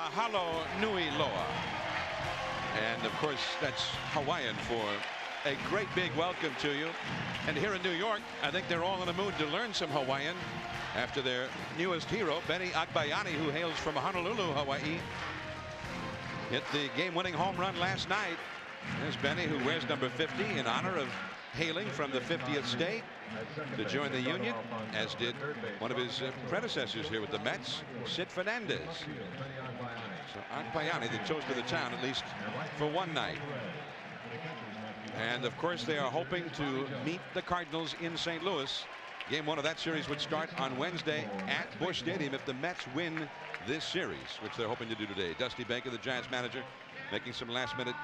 Mahalo nui loa. And of course, that's Hawaiian for a great big welcome to you. And here in New York, I think they're all in the mood to learn some Hawaiian after their newest hero, Benny Agbayani, who hails from Honolulu, Hawaii, hit the game-winning home run last night. There's Benny, who wears number 50 in honor of hailing from the 50th state to join the Union, as did one of his predecessors here with the Mets, Sid Fernandez. So Agbayani, the toast of the town, at least for one night. And of course, they are hoping to meet the Cardinals in St. Louis. Game one of that series would start on Wednesday at Busch Stadium if the Mets win this series, which they're hoping to do today. Dusty Baker, the Giants manager, making some last-minute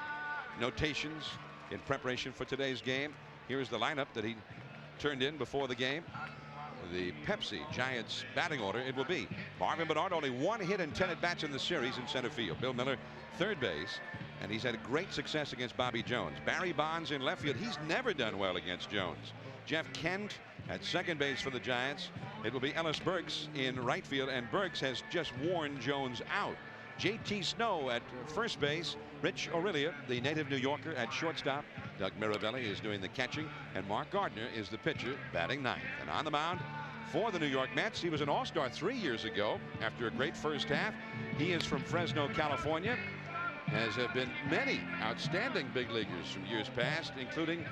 notations in preparation for today's game. Here's the lineup that he turned in before the game. The Pepsi Giants batting order, it will be Marvin Bernard, only 1 hit and 10 at-bats in the series in center field. Bill Miller, third base, and he's had great success against Bobby Jones. Barry Bonds in left field. He's never done well against Jones. Jeff Kent at second base for the Giants. It will be Ellis Burks in right field, and Burks has just worn Jones out. J.T. Snow at first base. Rich Aurelia, the native New Yorker, at shortstop. Doug Mirabelli is doing the catching, and Mark Gardner is the pitcher, batting ninth. And on the mound for the New York Mets, he was an all-star 3 years ago after a great first half. He is from Fresno, California, as have been many outstanding big leaguers from years past, including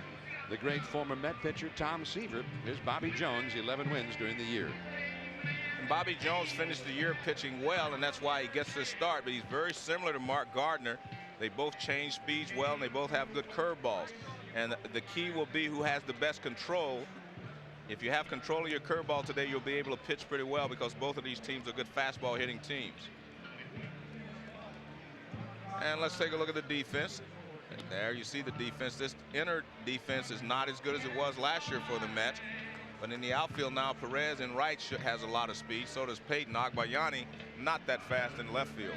the great former Met pitcher Tom Seaver. Here's Bobby Jones, 11 wins during the year. And Bobby Jones finished the year pitching well, and that's why he gets this start. But he's very similar to Mark Gardner. They both change speeds well, and they both have good curveballs. And the key will be who has the best control. If you have control of your curveball today, you'll be able to pitch pretty well, because both of these teams are good fastball hitting teams. And let's take a look at the defense. And there you see the defense. This inner defense is not as good as it was last year for the Mets. But in the outfield now, Perez in right has a lot of speed. So does Peyton. Agbayani not that fast in left field.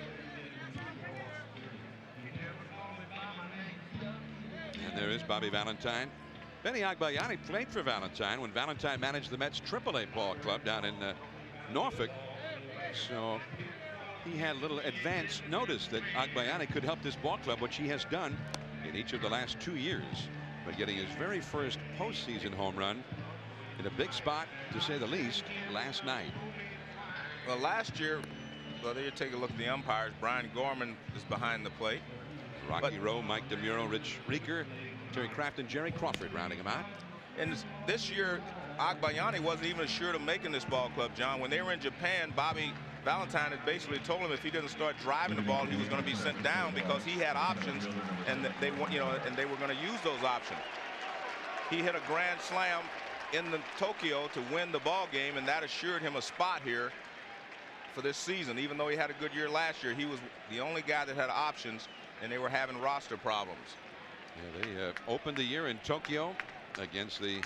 And there is Bobby Valentine. Benny Agbayani played for Valentine when Valentine managed the Mets AAA ball club down in Norfolk. So he had a little advance notice that Agbayani could help this ball club, which he has done in each of the last 2 years, by getting his very first postseason home run in a big spot, to say the least, last night. Well, last year, well, there you take a look at the umpires. Brian Gorman is behind the plate. Rocky Rowe, Mike DeMuro, Rich Rieker, Terry Kraft, and Jerry Crawford rounding him out. And this year, Agbayani wasn't even assured of making this ball club, John. When they were in Japan, Bobby Valentine had basically told him if he didn't start driving the ball, he was going to be sent down, because he had options, and they were going to use those options. He hit a grand slam in Tokyo to win the ball game, and that assured him a spot here for this season. Even though he had a good year last year, he was the only guy that had options, and they were having roster problems. Yeah, they opened the year in Tokyo against the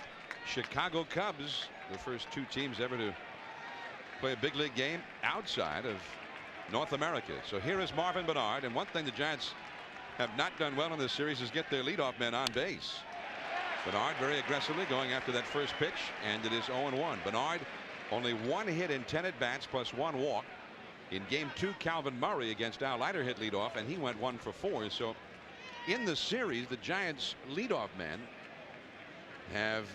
Chicago Cubs, the first 2 teams ever to play a big league game outside of North America. So here is Marvin Bernard, and one thing the Giants have not done well in this series is get their leadoff men on base. Bernard very aggressively going after that first pitch, and it is 0-1. Bernard only 1 hit in 10 at-bats plus 1 walk. In game 2, Calvin Murray against Al Leiter hit leadoff, and he went 1 for 4. So in the series, the Giants leadoff men have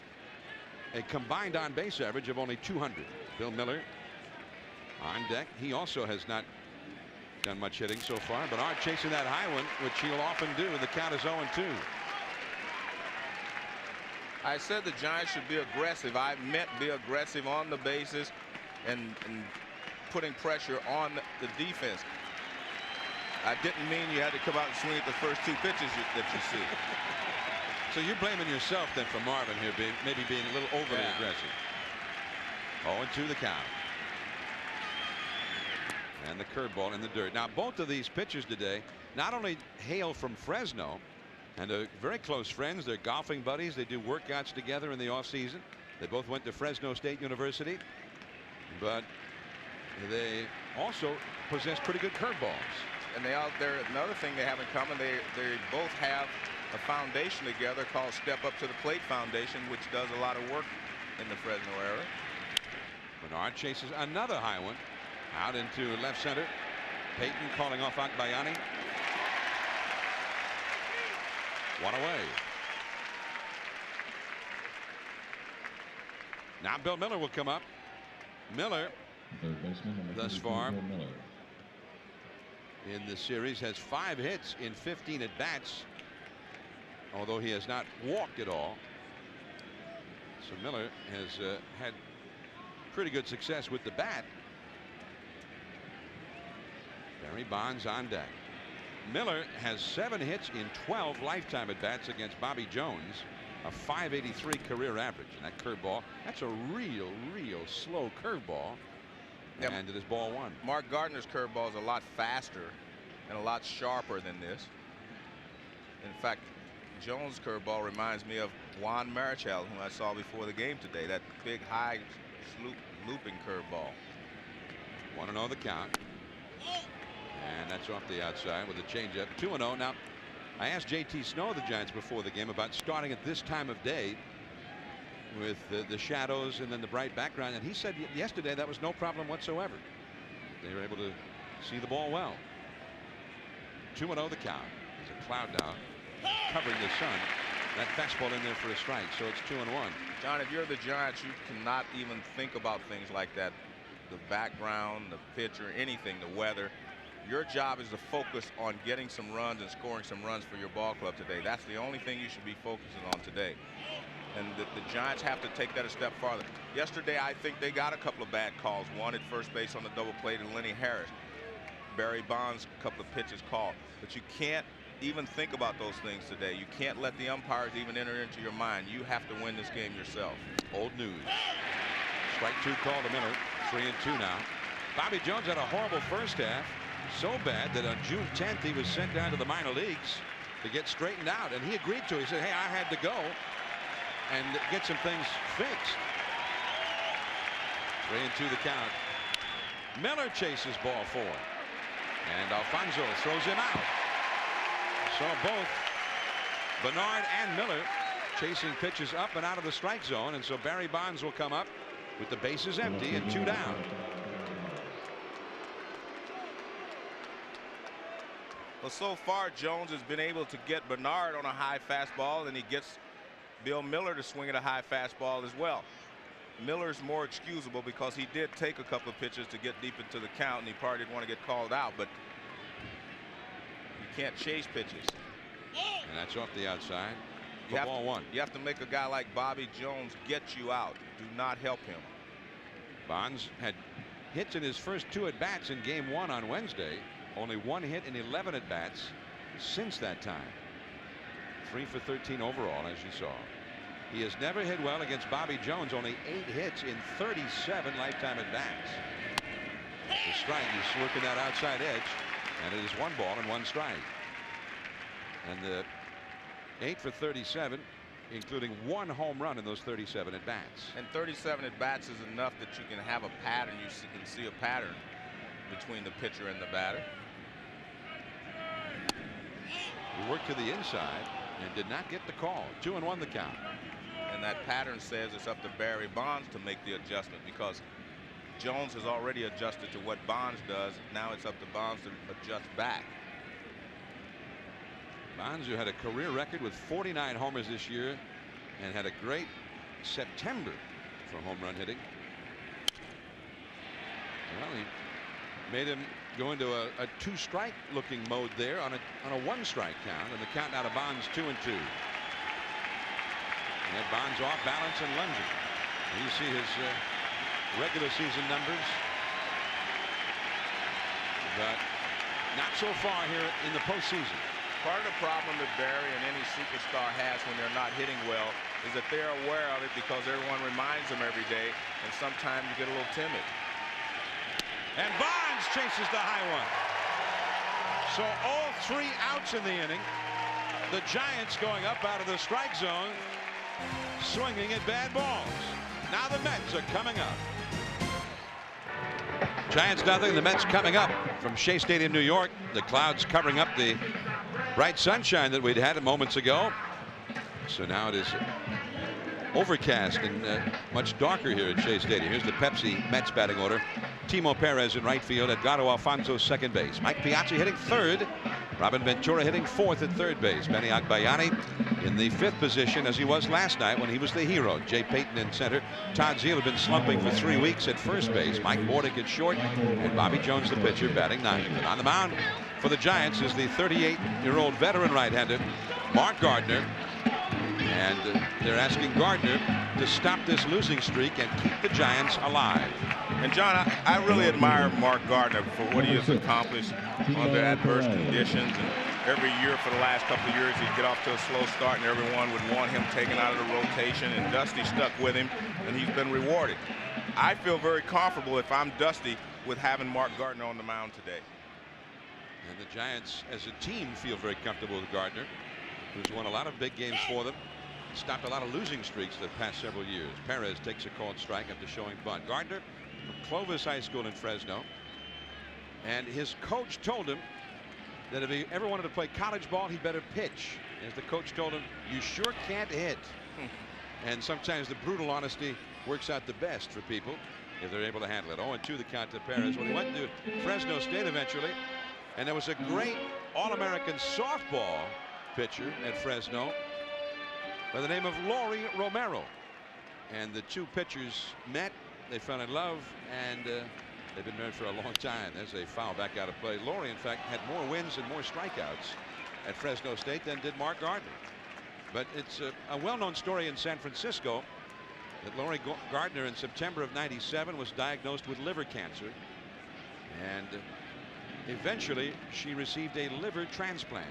a combined on-base average of only 200. Bill Miller on deck. He also has not done much hitting so far. Bernard chasing that high one, which he'll often do. The count is 0-2. I said the Giants should be aggressive. I meant be aggressive on the bases and putting pressure on the defense. I didn't mean you had to come out and swing at the first 2 pitches that you see. So you're blaming yourself then for Marvin here maybe being a little overly aggressive. 0-2 the count. And the curveball in the dirt. Now both of these pitchers today not only hail from Fresno and are very close friends. They're golfing buddies. They do workouts together in the offseason. They both went to Fresno State University, but they also possess pretty good curveballs. And another thing they have in common, they both have a foundation together called Step Up to the Plate Foundation, which does a lot of work in the Fresno area. Bernard chases another high one out into left center. Payton calling off Agbayani. One away. Now Bill Miller will come up. Miller, thus far in the series, has 5 hits in 15 at bats, although he has not walked at all. So Miller has had pretty good success with the bat. Barry Bonds on deck. Miller has 7 hits in 12 lifetime at bats against Bobby Jones, a .583 career average. And that curveball, that's a real slow curveball. Yep. And it is ball 1. Mark Gardner's curveball is a lot faster and a lot sharper than this. In fact, Jones' curveball reminds me of Juan Marichal, whom I saw before the game today. That big, high, looping curveball. 1-0 the count. And that's off the outside with a changeup. 2-0. Now, I asked J.T. Snow of the Giants before the game about starting at this time of day with the shadows and then the bright background, and he said yesterday that was no problem whatsoever. They were able to see the ball well. 2-0 the count. There's a cloud now covering the sun. That fastball in there for a strike, so it's 2-1. John, if you're the Giants, you cannot even think about things like that. The background, the pitcher, anything, the weather. Your job is to focus on getting some runs and scoring some runs for your ball club today. That's the only thing you should be focusing on today. And the Giants have to take that a step farther. Yesterday, I think they got a couple of bad calls. One at first base on the double play to Lenny Harris. Barry Bonds, a couple of pitches called. But you can't even think about those things today. You can't let the umpires even enter into your mind. You have to win this game yourself. Old news. Strike 2 call to Miller. 3-2 now. Bobby Jones had a horrible first half. So bad that on June 10th he was sent down to the minor leagues to get straightened out, and he agreed to it. He said, hey, I had to go and get some things fixed. 3-2 the count. Miller chases ball 4, and Alfonso throws him out. So both Bernard and Miller chasing pitches up and out of the strike zone, and so Barry Bonds will come up with the bases empty and 2 down. Well, so far Jones has been able to get Bernard on a high fastball, and he gets Bill Miller to swing at a high fastball as well. Miller's more excusable because he did take a couple of pitches to get deep into the count, and he probably didn't want to get called out, but you can't chase pitches. And that's off the outside for ball 1. You have to make a guy like Bobby Jones get you out. Do not help him. Bonds had hits in his first 2 at bats in game 1 on Wednesday. Only 1 hit in 11 at bats since that time. 3 for 13 overall, as you saw. He has never hit well against Bobby Jones. Only 8 hits in 37 lifetime at bats. The strike, he's working that outside edge, and it is 1 ball and 1 strike. And the 8 for 37, including 1 home run in those 37 at bats. And 37 at bats is enough that you can have a pattern. You can see a pattern between the pitcher and the batter. He worked to the inside and did not get the call. 2-1 the count. And that pattern says it's up to Barry Bonds to make the adjustment, because Jones has already adjusted to what Bonds does. Now it's up to Bonds to adjust back. Bonds, who had a career record with 49 homers this year and had a great September for home run hitting. Well, he made him go into a 2-strike looking mode there on a 1-strike count, and the count now to Bonds 2-2. And Bonds off balance and lunging. And you see his regular season numbers, but not so far here in the postseason. Part of the problem that Barry and any superstar has when they're not hitting well is that they're aware of it because everyone reminds them every day, and sometimes you get a little timid. And Bonds chases the high one. So all 3 outs in the inning. The Giants going up out of the strike zone, swinging at bad balls. Now the Mets are coming up. Giants nothing. The Mets coming up from Shea Stadium, New York. The clouds covering up the bright sunshine that we'd had moments ago. So now it is overcast and much darker here at Shea Stadium. Here's the Pepsi Mets batting order. Timo Perez in right field. Edgardo Alfonso second base. Mike Piazza hitting third. Robin Ventura hitting fourth at third base. Benny Agbayani in the fifth position as he was last night when he was the hero. Jay Payton in center. Todd Zeile had been slumping for 3 weeks at first base. Mike Bordick at short, and Bobby Jones the pitcher batting ninth. And on the mound for the Giants is the 38-year-old veteran right-hander Mark Gardner. And they're asking Gardner to stop this losing streak and keep the Giants alive. And John, I really admire Mark Gardner for what he has accomplished under adverse conditions. And every year for the last couple of years, he'd get off to a slow start, and everyone would want him taken out of the rotation. And Dusty stuck with him, and he's been rewarded. I feel very comfortable if I'm Dusty with having Mark Gardner on the mound today. And the Giants, as a team, feel very comfortable with Gardner, who's won a lot of big games for them. Stopped a lot of losing streaks the past several years. Perez takes a called strike after showing bunt. Gardner from Clovis High School in Fresno, and his coach told him that if he ever wanted to play college ball, he better pitch. As the coach told him, you sure can't hit. And sometimes the brutal honesty works out the best for people if they're able to handle it. 0-2 the count to Perez. Well, he went to Fresno State eventually, and there was a great All-American softball pitcher at Fresno by the name of Laurie Romero, and the two pitchers met. They fell in love, and they've been married for a long time. There's a foul back out of play. Laurie, in fact, had more wins and more strikeouts at Fresno State than did Mark Gardner. But it's a well-known story in San Francisco that Laurie Gardner in September of '97 was diagnosed with liver cancer, and eventually she received a liver transplant.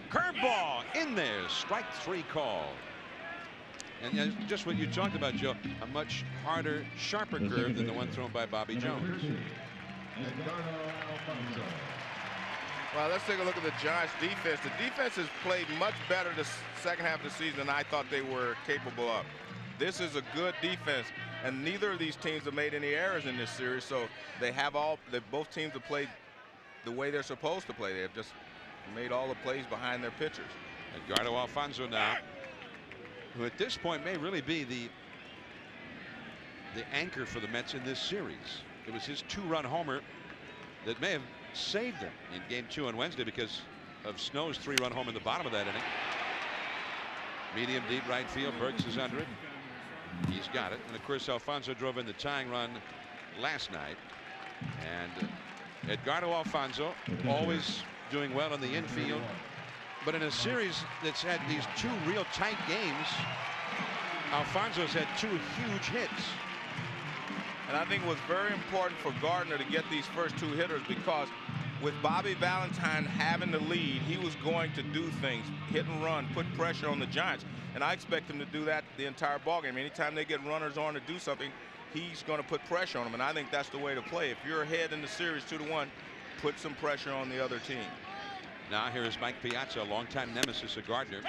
Curveball in there, strike three call. And just what you talked about, Joe, a much harder, sharper curve than the one thrown by Bobby Jones. Well, let's take a look at the Giants defense. The defense has played much better the second half of the season than I thought they were capable of. This is a good defense, and neither of these teams have made any errors in this series, so both teams have played the way they're supposed to play. They have just made all the plays behind their pitchers. Edgardo Alfonso now, who at this point may really be the anchor for the Mets in this series. It was his 2-run homer that may have saved them in game 2 on Wednesday because of Snow's 3-run home in the bottom of that inning. Medium deep right field. Burks is under it. He's got it. And of course, Alfonso drove in the tying run last night. And Edgardo Alfonso always doing well in the infield, but in a series that's had these 2 real tight games, Alfonso's had 2 huge hits. And I think it was very important for Gardner to get these first 2 hitters, because with Bobby Valentine having the lead, he was going to do things, hit and run, put pressure on the Giants, and I expect him to do that the entire ballgame. Anytime they get runners on to do something, he's going to put pressure on them, and I think that's the way to play. If you're ahead in the series 2-1, put some pressure on the other team. Now here is Mike Piazza, a longtime nemesis of Gardner.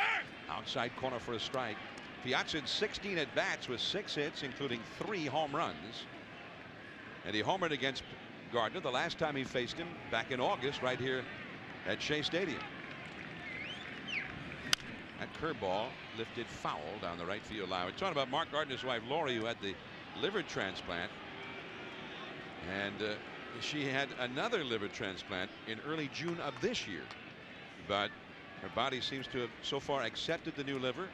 Outside corner for a strike. Piazza had 16 at bats with 6 hits, including 3 home runs. And he homered against Gardner the last time he faced him back in August right here at Shea Stadium. That curveball lifted foul down the right field line. We're talking about Mark Gardner's wife Laurie, who had the liver transplant, and she had another liver transplant in early June of this year, but her body seems to have so far accepted the new liver,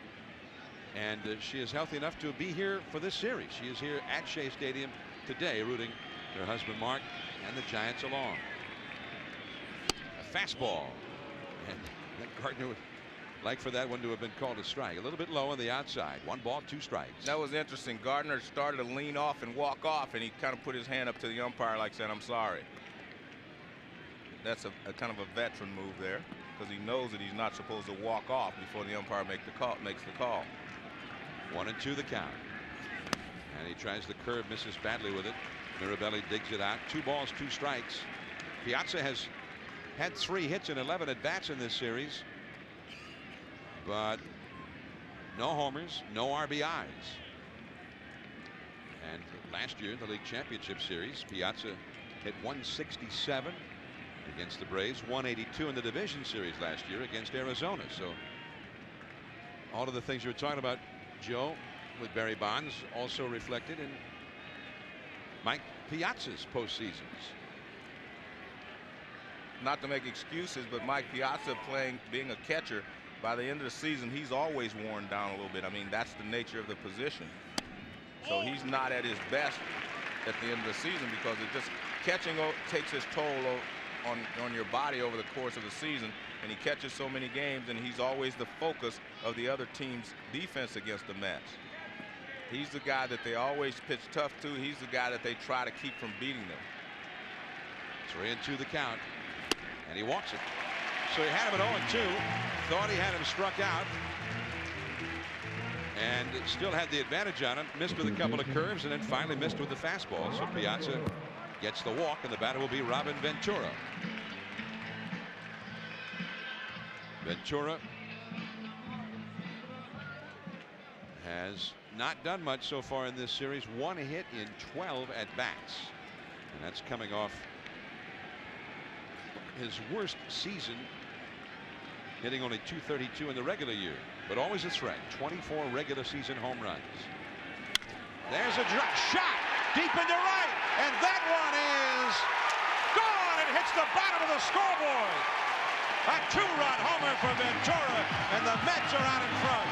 and she is healthy enough to be here for this series. She is here at Shea Stadium today, rooting her husband Mark and the Giants along. A fastball, and Gardner would like for that one to have been called a strike. A little bit low on the outside. 1 ball, 2 strikes. That was interesting. Gardner started to lean off and walk off, and he kind of put his hand up to the umpire like saying, I'm sorry. That's a kind of a veteran move there, because he knows that he's not supposed to walk off before the umpire makes the call. 1-2 the count. And he tries the curve, misses badly with it. Mirabelli digs it out. 2 balls, 2 strikes. Piazza has had 3 hits and 11 at bats in this series, but no homers, no RBIs. And last year in the league championship series, Piazza hit 167 against the Braves, 182 in the division series last year against Arizona. So all of the things you were talking about, Joe, with Barry Bonds also reflected in Mike Piazza's postseasons. Not to make excuses, but Mike Piazza being a catcher, by the end of the season, he's always worn down a little bit. I mean, that's the nature of the position. So he's not at his best at the end of the season because it just catching takes its toll on your body over the course of the season, and he catches so many games, and he's always the focus of the other team's defense against the Mets. He's the guy that they always pitch tough to. He's the guy that they try to keep from beating them. 3-2 the count, and he walks it. So he had him at 0-2, thought he had him struck out, and still had the advantage on him. Missed with a couple of curves, and then finally missed with the fastball. So Piazza gets the walk, and the batter will be Robin Ventura. Ventura has not done much so far in this series. 1 hit in 12 at bats, and that's coming off his worst season, hitting only .232 in the regular year, but always a threat. 24 regular season home runs. There's a drop shot deep into right, and that one is gone. It hits the bottom of the scoreboard. A 2-run homer for Ventura, and the Mets are out in front.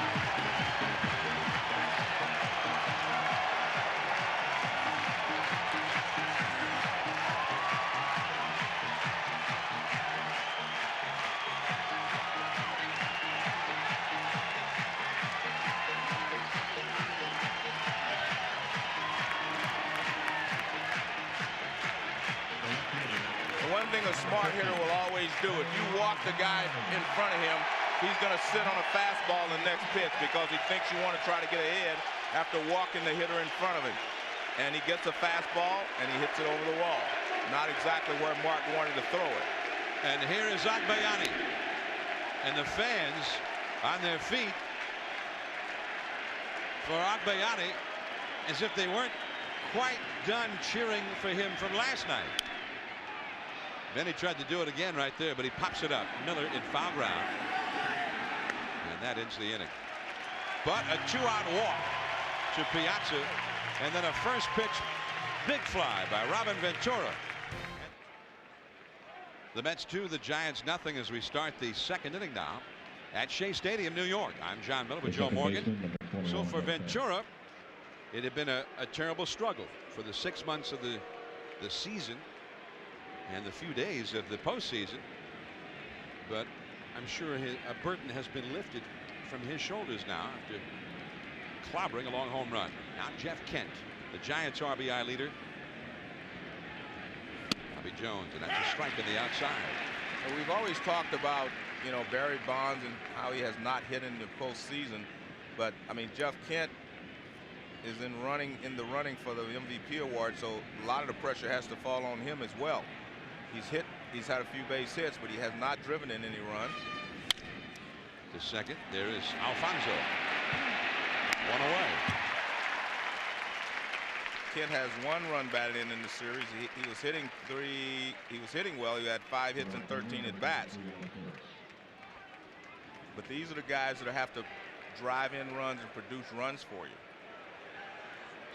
A smart hitter will always do. If you walk the guy in front of him, he's going to sit on a fastball in the next pitch because he thinks you want to try to get ahead after walking the hitter in front of him. And he gets a fastball and he hits it over the wall. Not exactly where Mark wanted to throw it. And here is Agbayani, and the fans on their feet for Agbayani as if they weren't quite done cheering for him from last night. Then he tried to do it again right there, but he pops it up. Miller in foul ground, and that ends the inning. But a 2-out walk to Piazza, and then a first pitch big fly by Robin Ventura. The Mets 2, the Giants nothing as we start the second inning now at Shea Stadium, New York. I'm John Miller with Joe Morgan. So for Ventura, it had been a terrible struggle for the 6 months of the season and the few days of the postseason, but I'm sure a burden has been lifted from his shoulders now after clobbering a long home run. Now Jeff Kent, the Giants RBI leader. Bobby Jones, and that's a strike on the outside. And we've always talked about, you know, Barry Bonds and how he has not hit in the postseason, but I mean Jeff Kent is in the running for the MVP award, so a lot of the pressure has to fall on him as well. He's had a few base hits, but he has not driven in any runs. The second, there is Alfonso. 1 away. Kent has 1 run batted in the series. He was hitting he was hitting well. He had 5 hits and 13 at bats. But these are the guys that have to drive in runs and produce runs for you.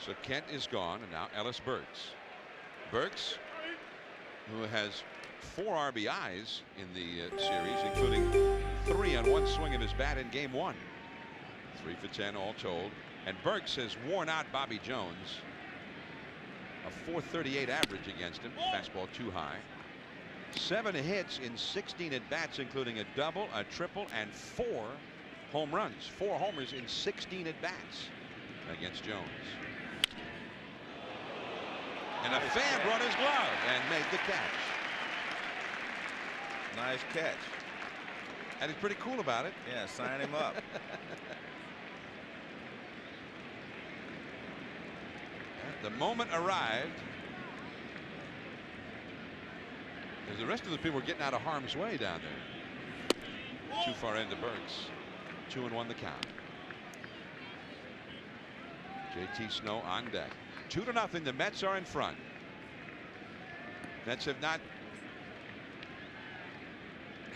So Kent is gone, and now Ellis Burks. Burks, who has 4 RBIs in the series, including 3 on 1 swing of his bat in game 1. 3 for 10 all told. And Burks has worn out Bobby Jones. A .438 average against him. Fastball too high. 7 hits in 16 at bats, including a double, a triple, and 4 home runs. 4 homers in 16 at bats against Jones. And a fan brought his glove and made the catch. Nice catch. And he's pretty cool about it. Yeah, sign him up. The moment arrived as the rest of the people were getting out of harm's way down there. Too far into Burks. 2-1 the count. JT Snow on deck. 2-0. The Mets are in front. Mets have not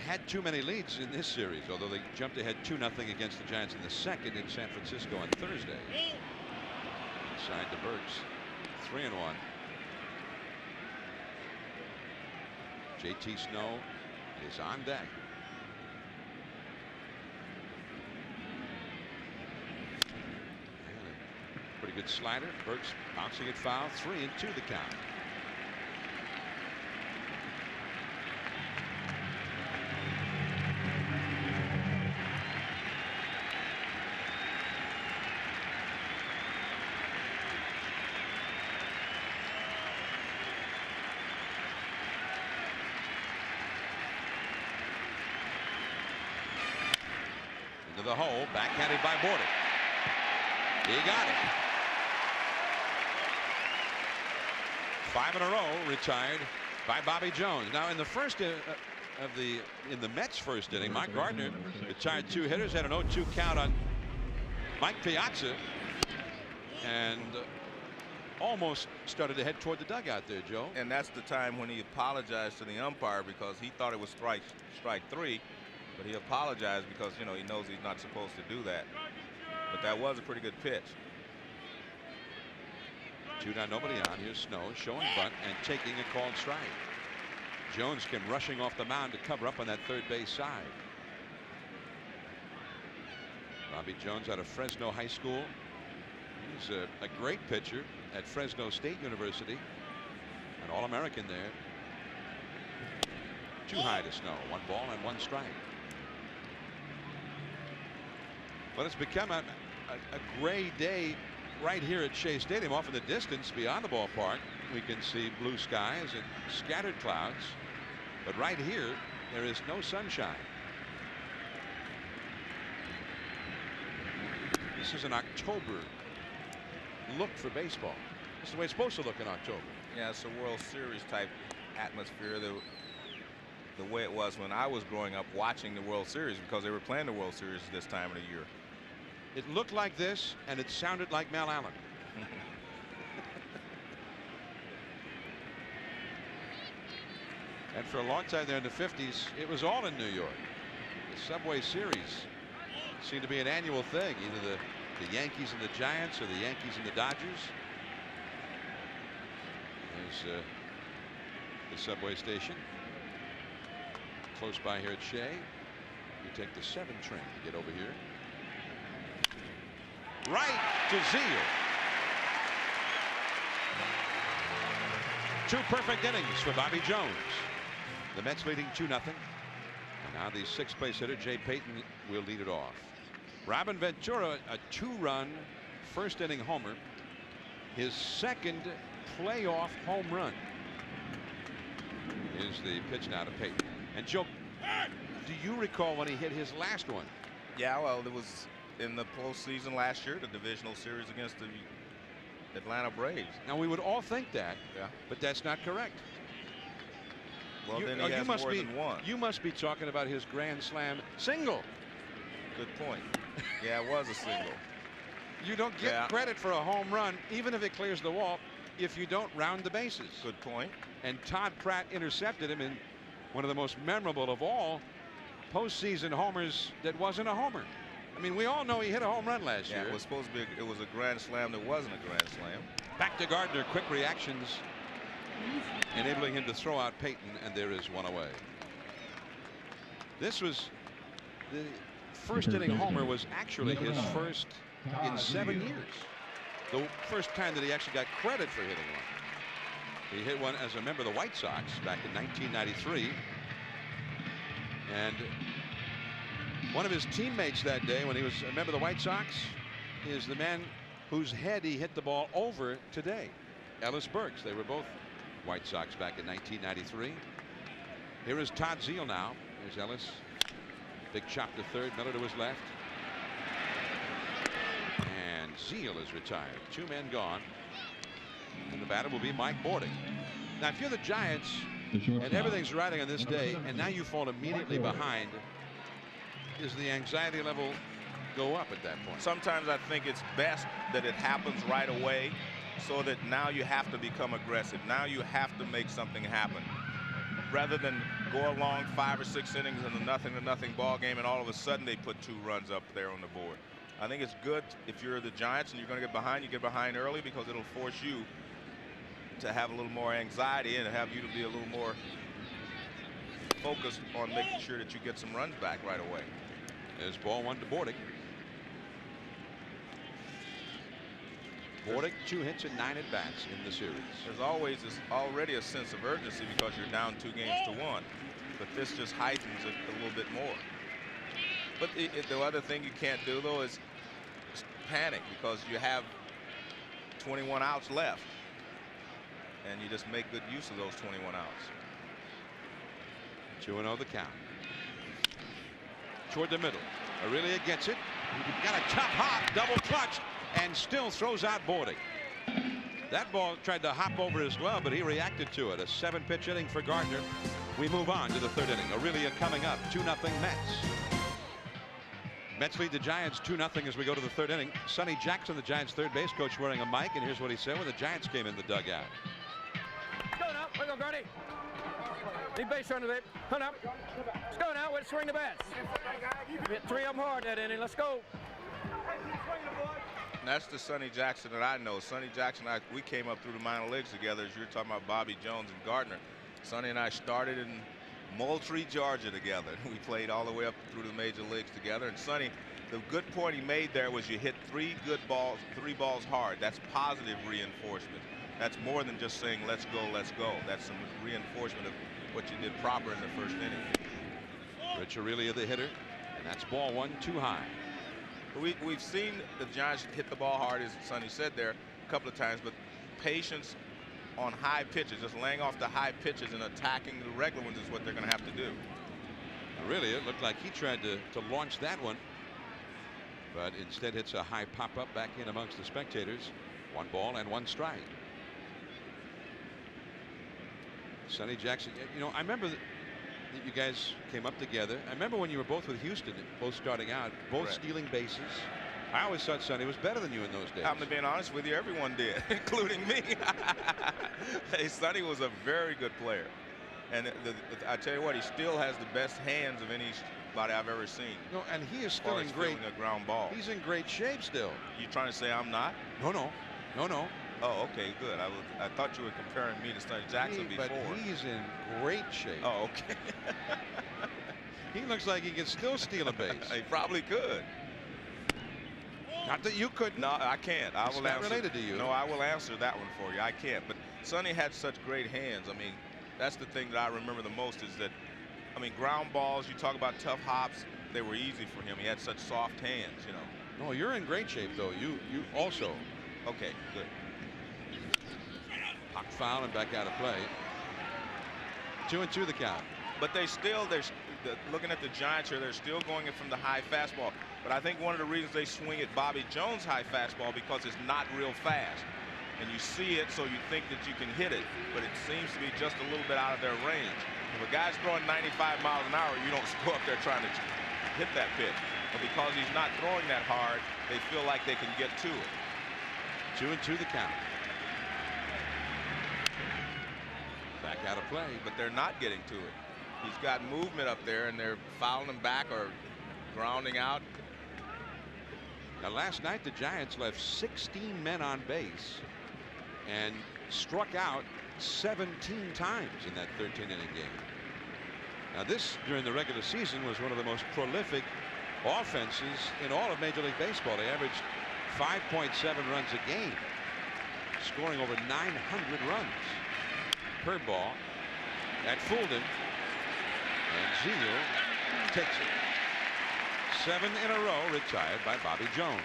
had too many leads in this series, although they jumped ahead 2-0 against the Giants in the second in San Francisco on Thursday. Inside to Burks. 3-1. JT Snow is on deck. And a pretty good slider. Burks bouncing it foul. 3-2 the count. Into the hole, backhanded by Border. He got it. 5 in a row retired by Bobby Jones. Now in the first in the Mets first inning, Mike Gardner retired 2 hitters, had an 0-2 count on Mike Piazza, and almost started to head toward the dugout there, Joe. And that's the time when he apologized to the umpire because he thought it was strike 3. But he apologized because, you know, he knows he's not supposed to do that. But that was a pretty good pitch. 2-0, nobody on. Here's Snow showing bunt and taking a called strike. Jones came rushing off the mound to cover up on that third base side. Bobby Jones out of Fresno High School. He's a great pitcher at Fresno State University. An All-American there. Too high to Snow. 1 ball and 1 strike. But it's become a gray day right here at Shea Stadium. Off in the distance beyond the ballpark, we can see blue skies and scattered clouds. But right here, there is no sunshine. This is an October look for baseball. This is the way it's supposed to look in October. Yeah, it's a World Series type atmosphere. The way it was when I was growing up watching the World Series, because they were playing the World Series this time of the year. It looked like this, and it sounded like Mel Allen. And for a long time there in the 50s, it was all in New York. The Subway Series seemed to be an annual thing, either the Yankees and the Giants or the Yankees and the Dodgers. There's the subway station close by here at Shea. You take the 7 train to get over here. Right to Zeile. 2 perfect innings for Bobby Jones. The Mets leading 2-0. And now the 6th place hitter, Jay Payton, will lead it off. Robin Ventura, a 2-run first inning homer. His 2nd playoff home run. Is the pitch now to Payton. And Joe, do you recall when he hit his last one? Yeah, well, it was in the postseason last year, the divisional series against the Atlanta Braves. Now we would all think that, yeah, but that's not correct. Well, then he has more than one. You must be talking about his grand slam single. Good point. Yeah, it was a single. You don't get credit for a home run, even if it clears the wall, if you don't round the bases. Good point. And Todd Pratt intercepted him in one of the most memorable of all postseason homers that wasn't a homer. I mean, we all know he hit a home run last year. It was supposed to be. It was a grand slam that wasn't a grand slam. Back to Gardner. Quick reactions, enabling him to throw out Payton, and there is one away. This was the first inning homer. Was actually his first in 7 years. The first time that he actually got credit for hitting one. He hit one as a member of the White Sox back in 1993. And one of his teammates that day, when he was a member of the White Sox, is the man whose head he hit the ball over today, Ellis Burks. They were both White Sox back in 1993. Here is Todd Zeile now. There's Ellis. Big chop to third. Miller to his left. And Zeile is retired. 2 men gone. And the batter will be Mike Bordick. Now, if you're the Giants and everything's riding on this day, and now you fall immediately behind, does the anxiety level go up at that point? Sometimes I think it's best that it happens right away, so that now you have to become aggressive. Now you have to make something happen, rather than go along 5 or 6 innings in a 0-0 ball game, and all of a sudden they put 2 runs up there on the board. I think it's good if you're the Giants and you're going to get behind, you get behind early, because it'll force you to have a little more anxiety and have you to be a little more focus on making sure that you get some runs back right away. There's ball 1 to Bordick. Bordick 2 hits and 9 at bats in the series. There's already a sense of urgency because you're down 2 games to 1, but this just heightens it a little bit more. But the other thing you can't do though is panic, because you have 21 outs left, and you just make good use of those 21 outs. 2-0 the count. Toward the middle. Aurelia gets it. He got a tough hop, double clutch, and still throws out Bordick. That ball tried to hop over his glove, but he reacted to it. A 7-pitch inning for Gardner. We move on to the 3rd inning. Aurelia coming up. 2-0 Mets. Mets lead the Giants 2-0 as we go to the 3rd inning. Sonny Jackson, the Giants' third base coach, wearing a mic, and here's what he said when the Giants came in the dugout. Let's go now. Let's go, Gardy. Need base runner, babe. Hunt up. Let's go now. Let's swing the bats. Hit 3 of them hard that inning. Let's go. And that's the Sonny Jackson that I know. Sonny Jackson, we came up through the minor leagues together, as you're talking about Bobby Jones and Gardner. Sonny and I started in Moultrie, Georgia together. We played all the way up through the major leagues together. And Sonny, the good point he made there was you hit 3 balls hard. That's positive reinforcement. That's more than just saying let's go, let's go. That's some reinforcement of what you did proper in the 1st inning. Rich Aurelia, the hitter, and that's ball 1 too high. We've seen the Giants hit the ball hard, as Sonny said there, a couple of times, but patience on high pitches, just laying off the high pitches and attacking the regular ones is what they're going to have to do. Aurelia looked like he tried to launch that one, but instead hits a high pop-up back in amongst the spectators. 1 ball and 1 strike. Sonny Jackson, you know, I remember that you guys came up together. I remember when you were both with Houston, both starting out, both stealing bases. I always thought Sonny was better than you in those days. I'm being honest with you, everyone did, including me. Hey, Sonny was a very good player. And I tell you what, he still has the best hands of anybody I've ever seen. No, and he is still in great. A ground ball. He's in great shape still. You trying to say I'm not? No. Oh, okay, good. I thought you were comparing me to Sonny Jackson before. But he's in great shape. Oh, okay. He looks like he can still steal a base. He probably could. Not that you couldn't. No, I can't. I it's will not answer. Related to you. No, I will answer that one for you. I can't. But Sonny had such great hands. I mean, that's the thing that I remember the most is that, I mean, ground balls, you talk about tough hops, they were easy for him. He had such soft hands, you know. No, you're in great shape, though. You also. Okay, good. Hot foul and back out of play. 2-2 the count. But they're looking at the Giants here, they're still going in from the high fastball. But I think one of the reasons they swing at Bobby Jones' high fastball because it's not real fast. And you see it, so you think that you can hit it, but it seems to be just a little bit out of their range. If a guy's throwing 95 miles an hour, you don't go up there trying to hit that pitch. But because he's not throwing that hard, they feel like they can get to it. 2-2 the count. Back out of play. But they're not getting to it. He's got movement up there, and they're fouling him back or grounding out. Now, last night, the Giants left 16 men on base and struck out 17 times in that 13-inning game. Now, this, during the regular season, was one of the most prolific offenses in all of Major League Baseball. They averaged 5.7 runs a game, scoring over 900 runs. Curveball. That fooled him. And Zeile takes it. 7 in a row retired by Bobby Jones.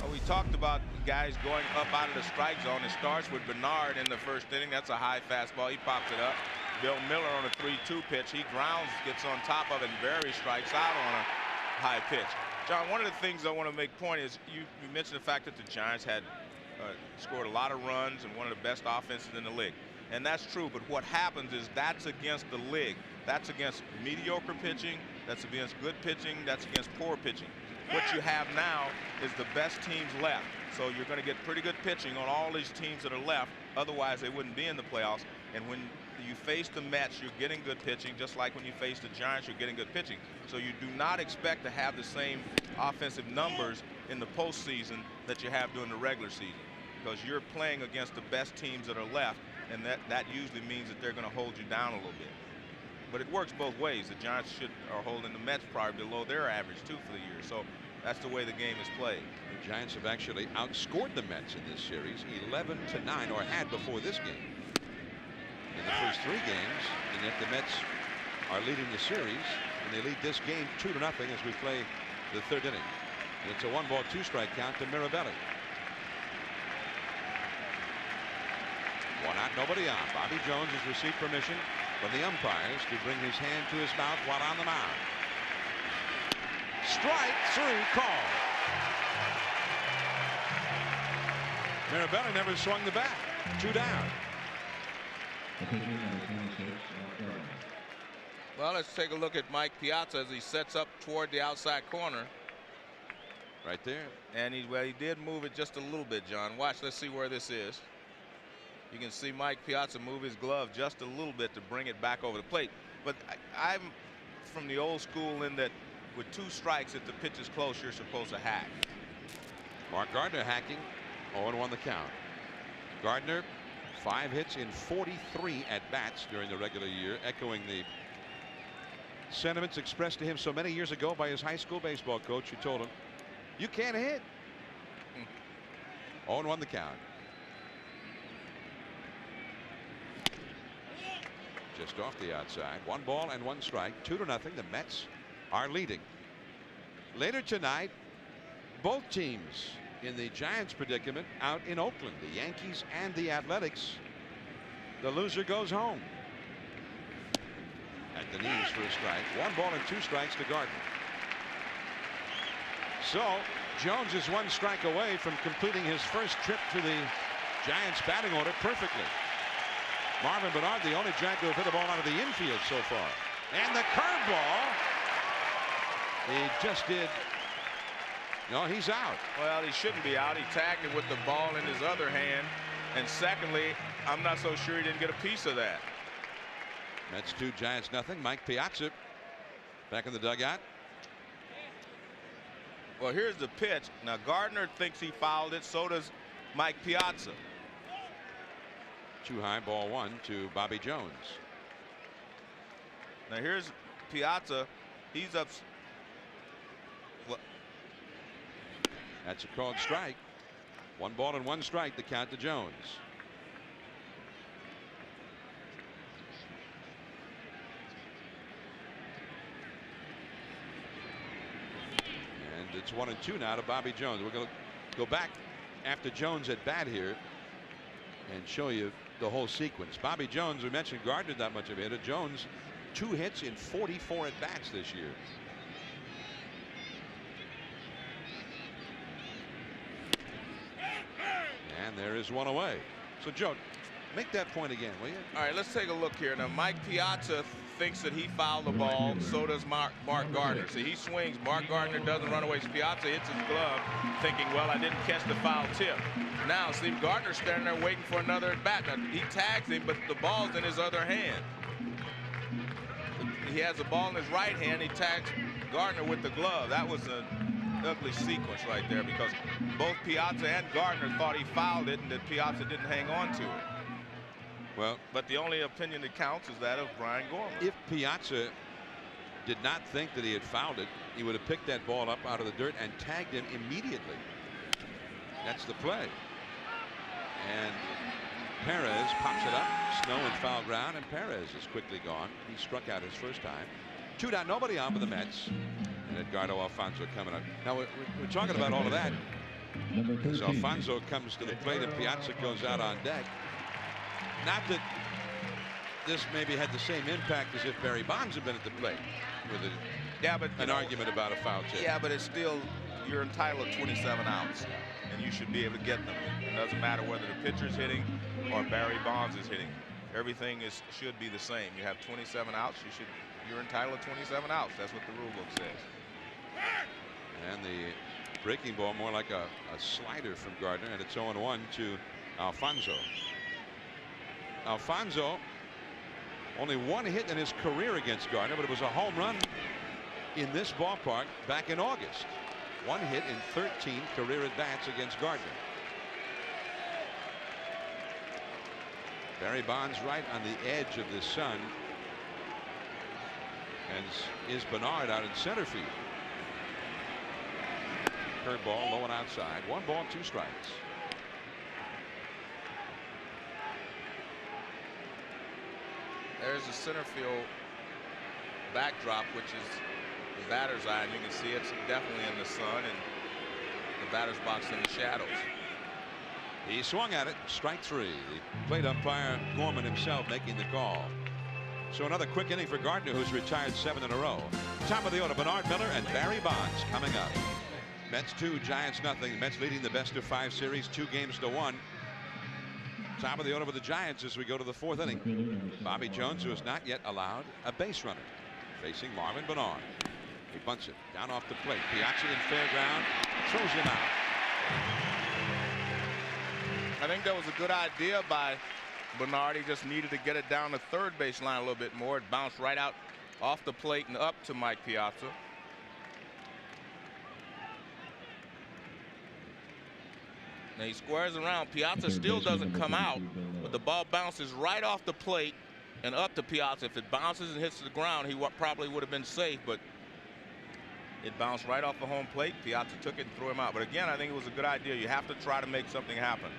Well, we talked about guys going up out of the strike zone. It starts with Bernard in the 1st inning. That's a high fastball. He pops it up. Bill Miller on a 3-2 pitch. He grounds, gets on top of it, and Barry strikes out on a high pitch. John, one of the things I want to make point is you mentioned the fact that the Giants had scored a lot of runs and one of the best offenses in the league. And that's true, but what happens is that's against the league. That's against mediocre pitching, that's against good pitching, that's against poor pitching. What you have now is the best teams left. So you're going to get pretty good pitching on all these teams that are left. Otherwise, they wouldn't be in the playoffs. And when you face the Mets, you're getting good pitching, just like when you face the Giants, you're getting good pitching. So you do not expect to have the same offensive numbers in the postseason that you have during the regular season, because you're playing against the best teams that are left, and that usually means that they're going to hold you down a little bit. But it works both ways. The Giants are holding the Mets probably below their average too for the year. So that's the way the game is played. The Giants have actually outscored the Mets in this series 11-9, or had before this game in the first 3 games, and yet the Mets are leading the series, and they lead this game 2-0 as we play the 3rd inning. And it's a 1-ball 2-strike count to Mirabelli. 1 out, nobody on. Bobby Jones has received permission from the umpires to bring his hand to his mouth while on the mound. Strike 3 call. Mirabelli never swung the bat. 2 down. Well, let's take a look at Mike Piazza as he sets up toward the outside corner. Right there. And he did move it just a little bit, John. Watch, let's see where this is. You can see Mike Piazza move his glove just a little bit to bring it back over the plate. But I'm from the old school in that with 2 strikes, if the pitch is close, you're supposed to hack. Mark Gardner hacking. 0-1 the count. Gardner 5 hits in 43 at bats during the regular year, echoing the sentiments expressed to him so many years ago by his high school baseball coach, who told him, "You can't hit." 0-1 the count. Just off the outside. 1 ball and 1 strike. 2-0. The Mets are leading. Later tonight, both teams in the Giants predicament out in Oakland, the Yankees and the Athletics. The loser goes home. At the knees for a strike. 1 ball and 2 strikes to Gardner. So Jones is 1 strike away from completing his first trip to the Giants batting order perfectly. Marvin Bernard, the only Giant to have hit a ball out of the infield so far. And the curveball. He just did. No, he's out. Well, he shouldn't be out. He tagged him with the ball in his other hand. And secondly, I'm not so sure he didn't get a piece of that. Mets 2, Giants 0. Mike Piazza back in the dugout. Well, here's the pitch. Now, Gardner thinks he fouled it. So does Mike Piazza. Too high, ball 1 to Bobby Jones. Now, here's Piazza. He's up. That's a called strike. 1 ball and 1 strike, the count to Jones. And it's 1-2 now to Bobby Jones. We're going to go back after Jones at bat here and show you the whole sequence. Bobby Jones, we mentioned Gardner not much of a hitter. Jones 2 hits in 44 at bats this year. And there is 1 away. So Joe, make that point again, will you? All right, let's take a look here. Now, Mike Piazza thinks that he fouled the ball. So does Mark Gardner. See, he swings. Mark Gardner doesn't run away. Piazza hits his glove thinking, well, I didn't catch the foul tip. Now, see, Gardner's standing there waiting for another at bat. Now, he tags him, but the ball's in his other hand. He has the ball in his right hand. He tags Gardner with the glove. That was an ugly sequence right there, because both Piazza and Gardner thought he fouled it and that Piazza didn't hang on to it. Well, but the only opinion that counts is that of Brian Gorman. If Piazza did not think that he had fouled it, he would have picked that ball up out of the dirt and tagged him immediately. That's the play. And Perez pops it up. Snow and foul ground, and Perez is quickly gone. He struck out his first time. 2 down, nobody on for the Mets. And Edgardo Alfonso coming up. Now we're talking about all of that. So Alfonso comes to the plate and Piazza goes out on deck. Not that this maybe had the same impact as if Barry Bonds had been at the plate with an argument about a foul tip. Yeah, but it's still, you're entitled to 27 outs, and you should be able to get them. It doesn't matter whether the pitcher's hitting or Barry Bonds is hitting. Everything should be the same. You have 27 outs. You're entitled to 27 outs. That's what the rule book says. And the breaking ball more like a slider from Gardner, and it's 0-1 to Alfonso. Alfonso only 1 hit in his career against Gardner, but it was a home run in this ballpark back in August. 1 hit in 13 career at bats against Gardner. Barry Bonds right on the edge of the sun. And is Bernard out in center field. Curveball low and outside. 1 ball, 2 strikes. There's a center field backdrop, which is the batter's eye, and you can see it's definitely in the sun, and the batter's box in the shadows. He swung at it. Strike 3. The plate umpire Gorman himself making the call. So another quick inning for Gardner, who's retired 7 in a row. Top of the order, Bernard Miller and Barry Bonds coming up. Mets 2, Giants nothing. Mets leading the best of 5 series 2-1. Top of the order for the Giants as we go to the 4th inning. Bobby Jones, who has not yet allowed a base runner, facing Marvin Bernard. He bunts it down off the plate. Piazza in fair ground, throws him out. I think that was a good idea by Bernard. He just needed to get it down the third base line a little bit more. It bounced right out off the plate and up to Mike Piazza. Now he squares around. Piazza still doesn't come out, but the ball bounces right off the plate and up to Piazza. If it bounces and hits the ground, he probably would have been safe, but it bounced right off the home plate. Piazza took it and threw him out. But again, I think it was a good idea. You have to try to make something happen.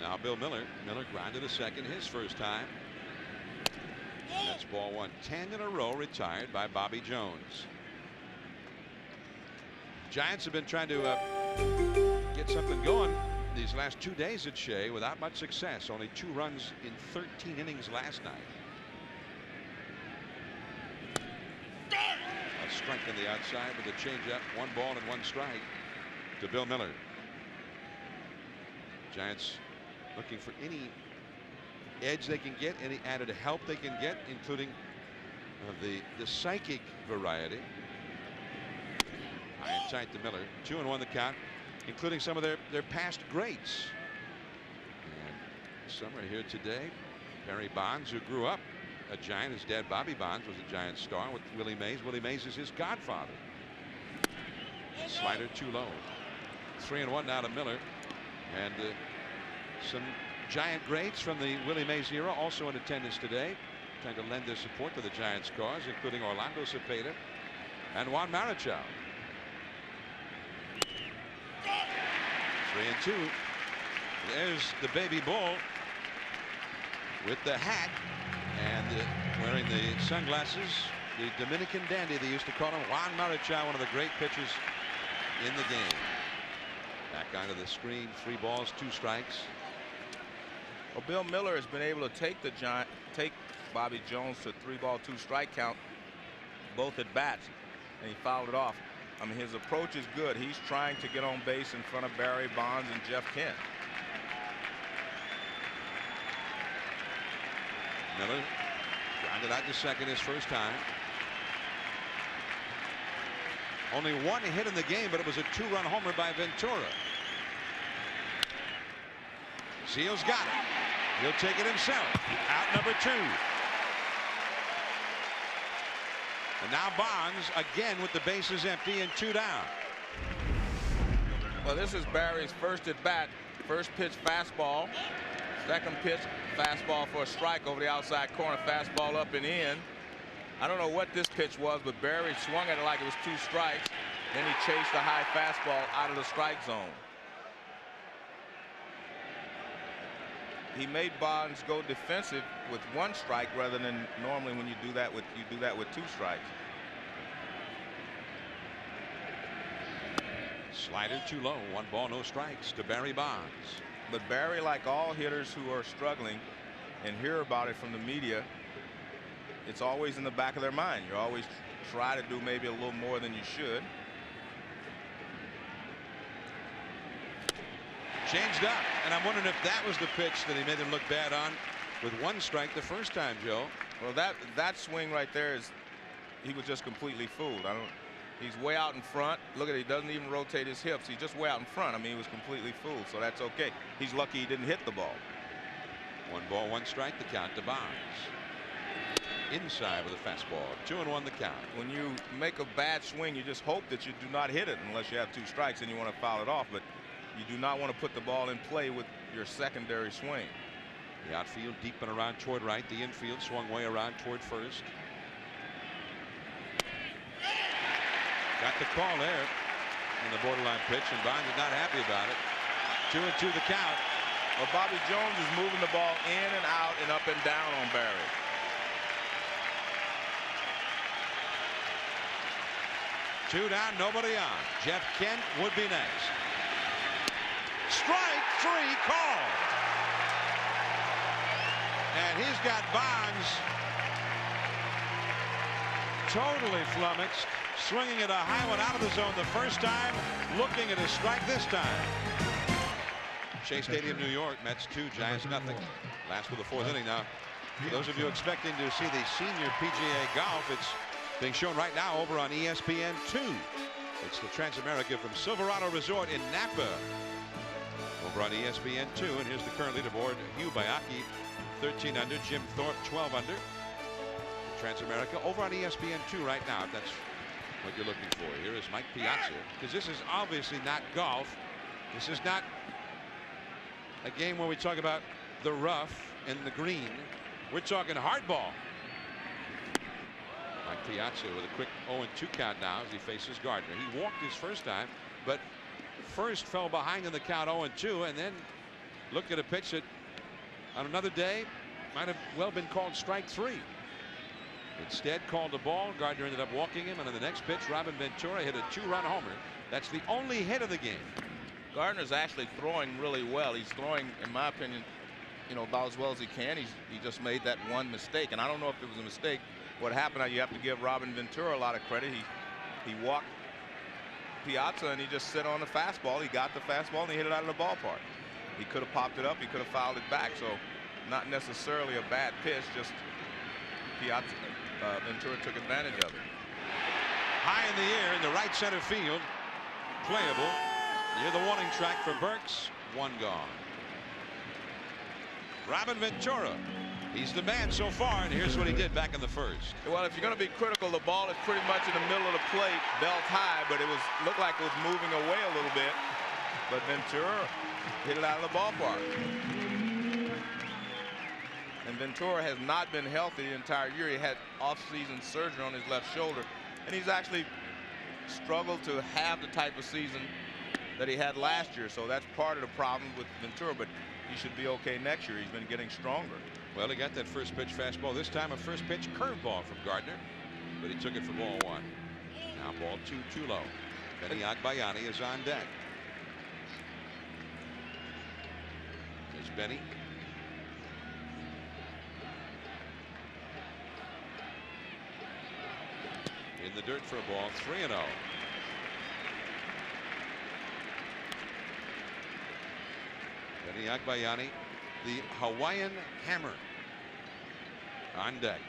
Now Bill Miller. Miller grounded to second his first time. That's ball 1. 10 in a row retired by Bobby Jones. Giants have been trying to get something going these last 2 days at Shea without much success. Only 2 runs in 13 innings last night. A strike on the outside with a changeup. 1 ball and 1 strike to Bill Miller. Giants looking for any edge they can get, any added help they can get, including the psychic variety. High and tight to Miller. 2-1 the count, including some of their past greats. And some are here today. Barry Bonds, who grew up a Giant. His dad, Bobby Bonds, was a Giant star with Willie Mays. Willie Mays is his godfather. Slider too low. 3-1 now to Miller. And some Giant greats from the Willie Mays era also in attendance today, trying to lend their support to the Giants cause, including Orlando Cepeda and Juan Marichal. 3-2. There's the baby bull with the hat and wearing the sunglasses, the Dominican dandy they used to call him, Juan Marichal, one of the great pitchers in the game. Back onto the screen. 3 balls, 2 strikes. Well, Bill Miller has been able to take Bobby Jones to 3-ball, 2-strike count, both at bats, and he fouled it off. I mean, his approach is good. He's trying to get on base in front of Barry Bonds and Jeff Kent. Miller grounded out to second his first time. Only 1 hit in the game, but it was a 2-run homer by Ventura. Zeale's got it. He'll take it himself. Out number 2. And now Bonds again with the bases empty and 2 down. Well, this is Barry's first at bat. First pitch fastball. Second pitch fastball for a strike over the outside corner. Fastball up and in. I don't know what this pitch was, but Barry swung at it like it was 2 strikes. Then he chased the high fastball out of the strike zone. He made Bonds go defensive with 1 strike rather than normally when you do that with 2 strikes. Slider too low. 1 ball, no strikes to Barry Bonds. But Barry, like all hitters who are struggling and hear about it from the media, it's always in the back of their mind. You always try to do maybe a little more than you should. Changed up, and I'm wondering if that was the pitch that he made him look bad on with 1 strike the first time, Joe. Well, that swing right there is, he was just completely fooled. He's way out in front. Look at it, he doesn't even rotate his hips. He's just way out in front. I mean, he was completely fooled, so that's okay. He's lucky he didn't hit the ball. 1 ball, 1 strike, the count to Bonds. Inside with a fastball. 2-1 the count. When you make a bad swing, you just hope that you do not hit it unless you have 2 strikes and you want to foul it off. But you do not want to put the ball in play with your secondary swing. The outfield deep and around toward right. The infield swung way around toward first. Got the call there in the borderline pitch, and Bonds is not happy about it. 2-2 the count. Well, Bobby Jones is moving the ball in and out and up and down on Barry. Two down, nobody on. Jeff Kent would be next. Strike three called. And he's got Bonds totally flummoxed, swinging at a high one out of the zone the first time, looking at a strike this time. Shea Stadium, New York, Mets 2, Giants nothing. Last of the fourth inning now. For those of you expecting to see the senior PGA golf, it's being shown right now over on ESPN 2. It's the Transamerica from Silverado Resort in Napa. Over on ESPN 2, and here's the current leaderboard. Hugh Bayaki, 13 under. Jim Thorpe, 12 under. Transamerica over on ESPN 2 right now, if that's what you're looking for. Here is Mike Piazza, because this is obviously not golf. This is not a game where we talk about the rough and the green. We're talking hardball. Mike Piazza with a quick 0-2 count now as he faces Gardner. He walked his first time, but first fell behind in the count 0-2, and then looked at a pitch that on another day might have well been called strike three. Instead called the ball. Gardner ended up walking him, and on the next pitch Robin Ventura hit a 2-run homer. That's the only hit of the game. Gardner's actually throwing really well. He's throwing, in my opinion, you know, about as well as he can. He just made that one mistake, and I don't know if it was a mistake. What happened, you have to give Robin Ventura a lot of credit. He walked Piazza and he just sit on the fastball. He got the fastball and he hit it out of the ballpark. He could have popped it up. He could have fouled it back. So not necessarily a bad pitch. Just Piazza, Ventura took advantage of it. High in the air in the right center field. Playable. Near the warning track for Burks. One gone. Robin Ventura. He's the man so far, and here's what he did back in the first. Well, if you're going to be critical, the ball is pretty much in the middle of the plate, belt high, but it looked like it was moving away a little bit. But Ventura hit it out of the ballpark. And Ventura has not been healthy the entire year. He had off-season surgery on his left shoulder, and he's actually struggled to have the type of season that he had last year. So that's part of the problem with Ventura, but he should be okay next year. He's been getting stronger. Well, he got that first pitch fastball. This time a first pitch curveball from Gardner, but he took it for ball one. Now ball two, too low. Benny Agbayani is on deck. There's Benny. In the dirt for a ball, 3-0. Benny Agbayani, the Hawaiian Hammer, on deck.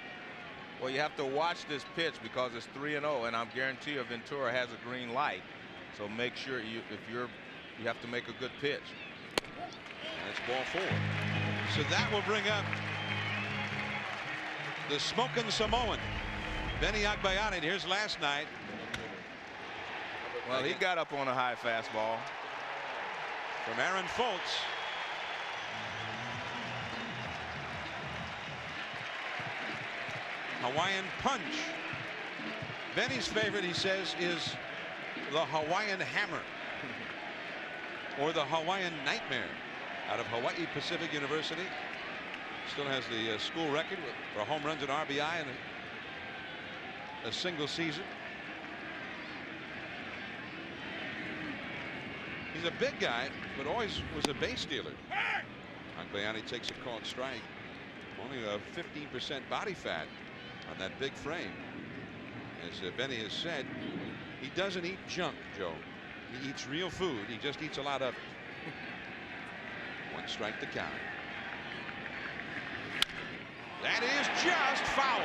Well, you have to watch this pitch because it's 3-0, and I'm guarantee you Ventura has a green light. So make sure you have to make a good pitch. And it's ball four. So that will bring up the smoking Samoan, Benny Agbayani. Here's last night. Well, he got up on a high fastball from Aaron Foltz. Hawaiian punch. Benny's favorite, he says, is the Hawaiian Hammer or the Hawaiian Nightmare out of Hawaii Pacific University. Still has the school record for home runs and RBI in a single season. He's a big guy, but always was a base stealer. Agbayani takes a called strike. Only a 15% body fat on that big frame. As Benny has said, he doesn't eat junk, Joe. He eats real food. He just eats a lot of it. One strike to count. That is just foul.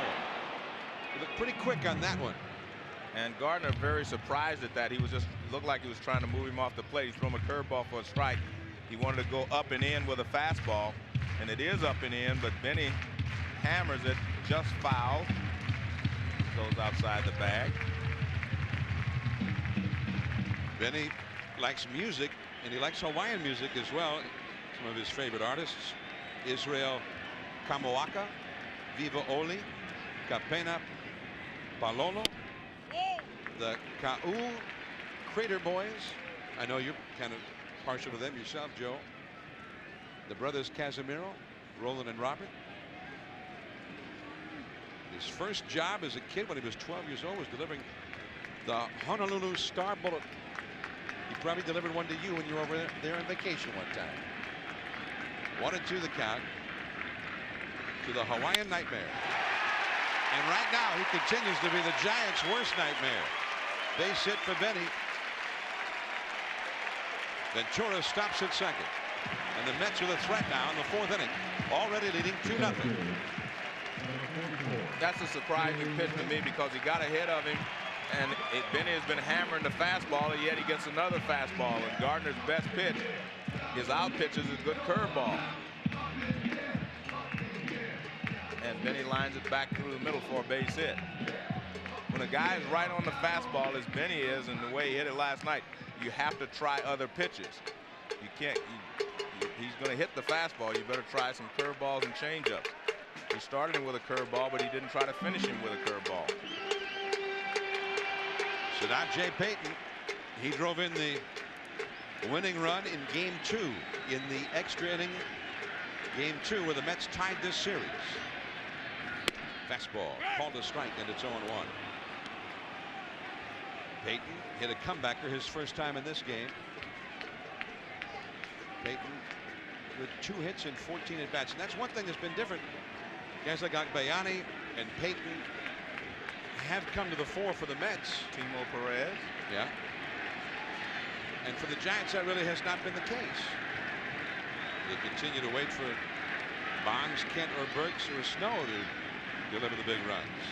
He looked pretty quick on that one. And Gardner very surprised at that. He was just looked like he was trying to move him off the plate. He threw him a curveball for a strike. He wanted to go up and in with a fastball, and it is up and in, but Benny hammers it just foul. Goes outside the bag. Benny likes music, and he likes Hawaiian music as well. Some of his favorite artists. Israel Kamoaka, Viva Oli, Kapena Palolo, the Ka'u Crater Boys. I know you're kind of partial to them yourself, Joe. The brothers Casimiro, Roland and Robert. His first job as a kid when he was 12 years old was delivering the Honolulu Star Bulletin. He probably delivered one to you when you were over there on vacation one time. 1-2 the count to the Hawaiian Nightmare. And right now he continues to be the Giants' worst nightmare. Base hit for Benny. Ventura stops at second. And the Mets with a threat now in the 4th inning. Already leading 2-0. That's a surprising pitch to me because he got ahead of him. And Benny has been hammering the fastball, and yet he gets another fastball. And Gardner's best pitch, his out pitch, is a good curveball. And Benny lines it back through the middle for a base hit. When a guy is right on the fastball as Benny is, and the way he hit it last night, you have to try other pitches. You can't. He's going to hit the fastball. You better try some curveballs and changeups. He started him with a curveball, but he didn't try to finish him with a curveball. So now Jay Payton, he drove in the winning run in Game 2 in the extra inning. Game 2 where the Mets tied this series. Fastball called a strike, and it's 0-1. Payton hit a comebacker his first time in this game. Payton with 2 hits in 14 at bats, and that's one thing that's been different. Guys like Agbayani and Payton have come to the fore for the Mets. Timo Perez. Yeah. And for the Giants, that really has not been the case. They continue to wait for Bonds, Kent, or Burks, or Snow to deliver the big runs.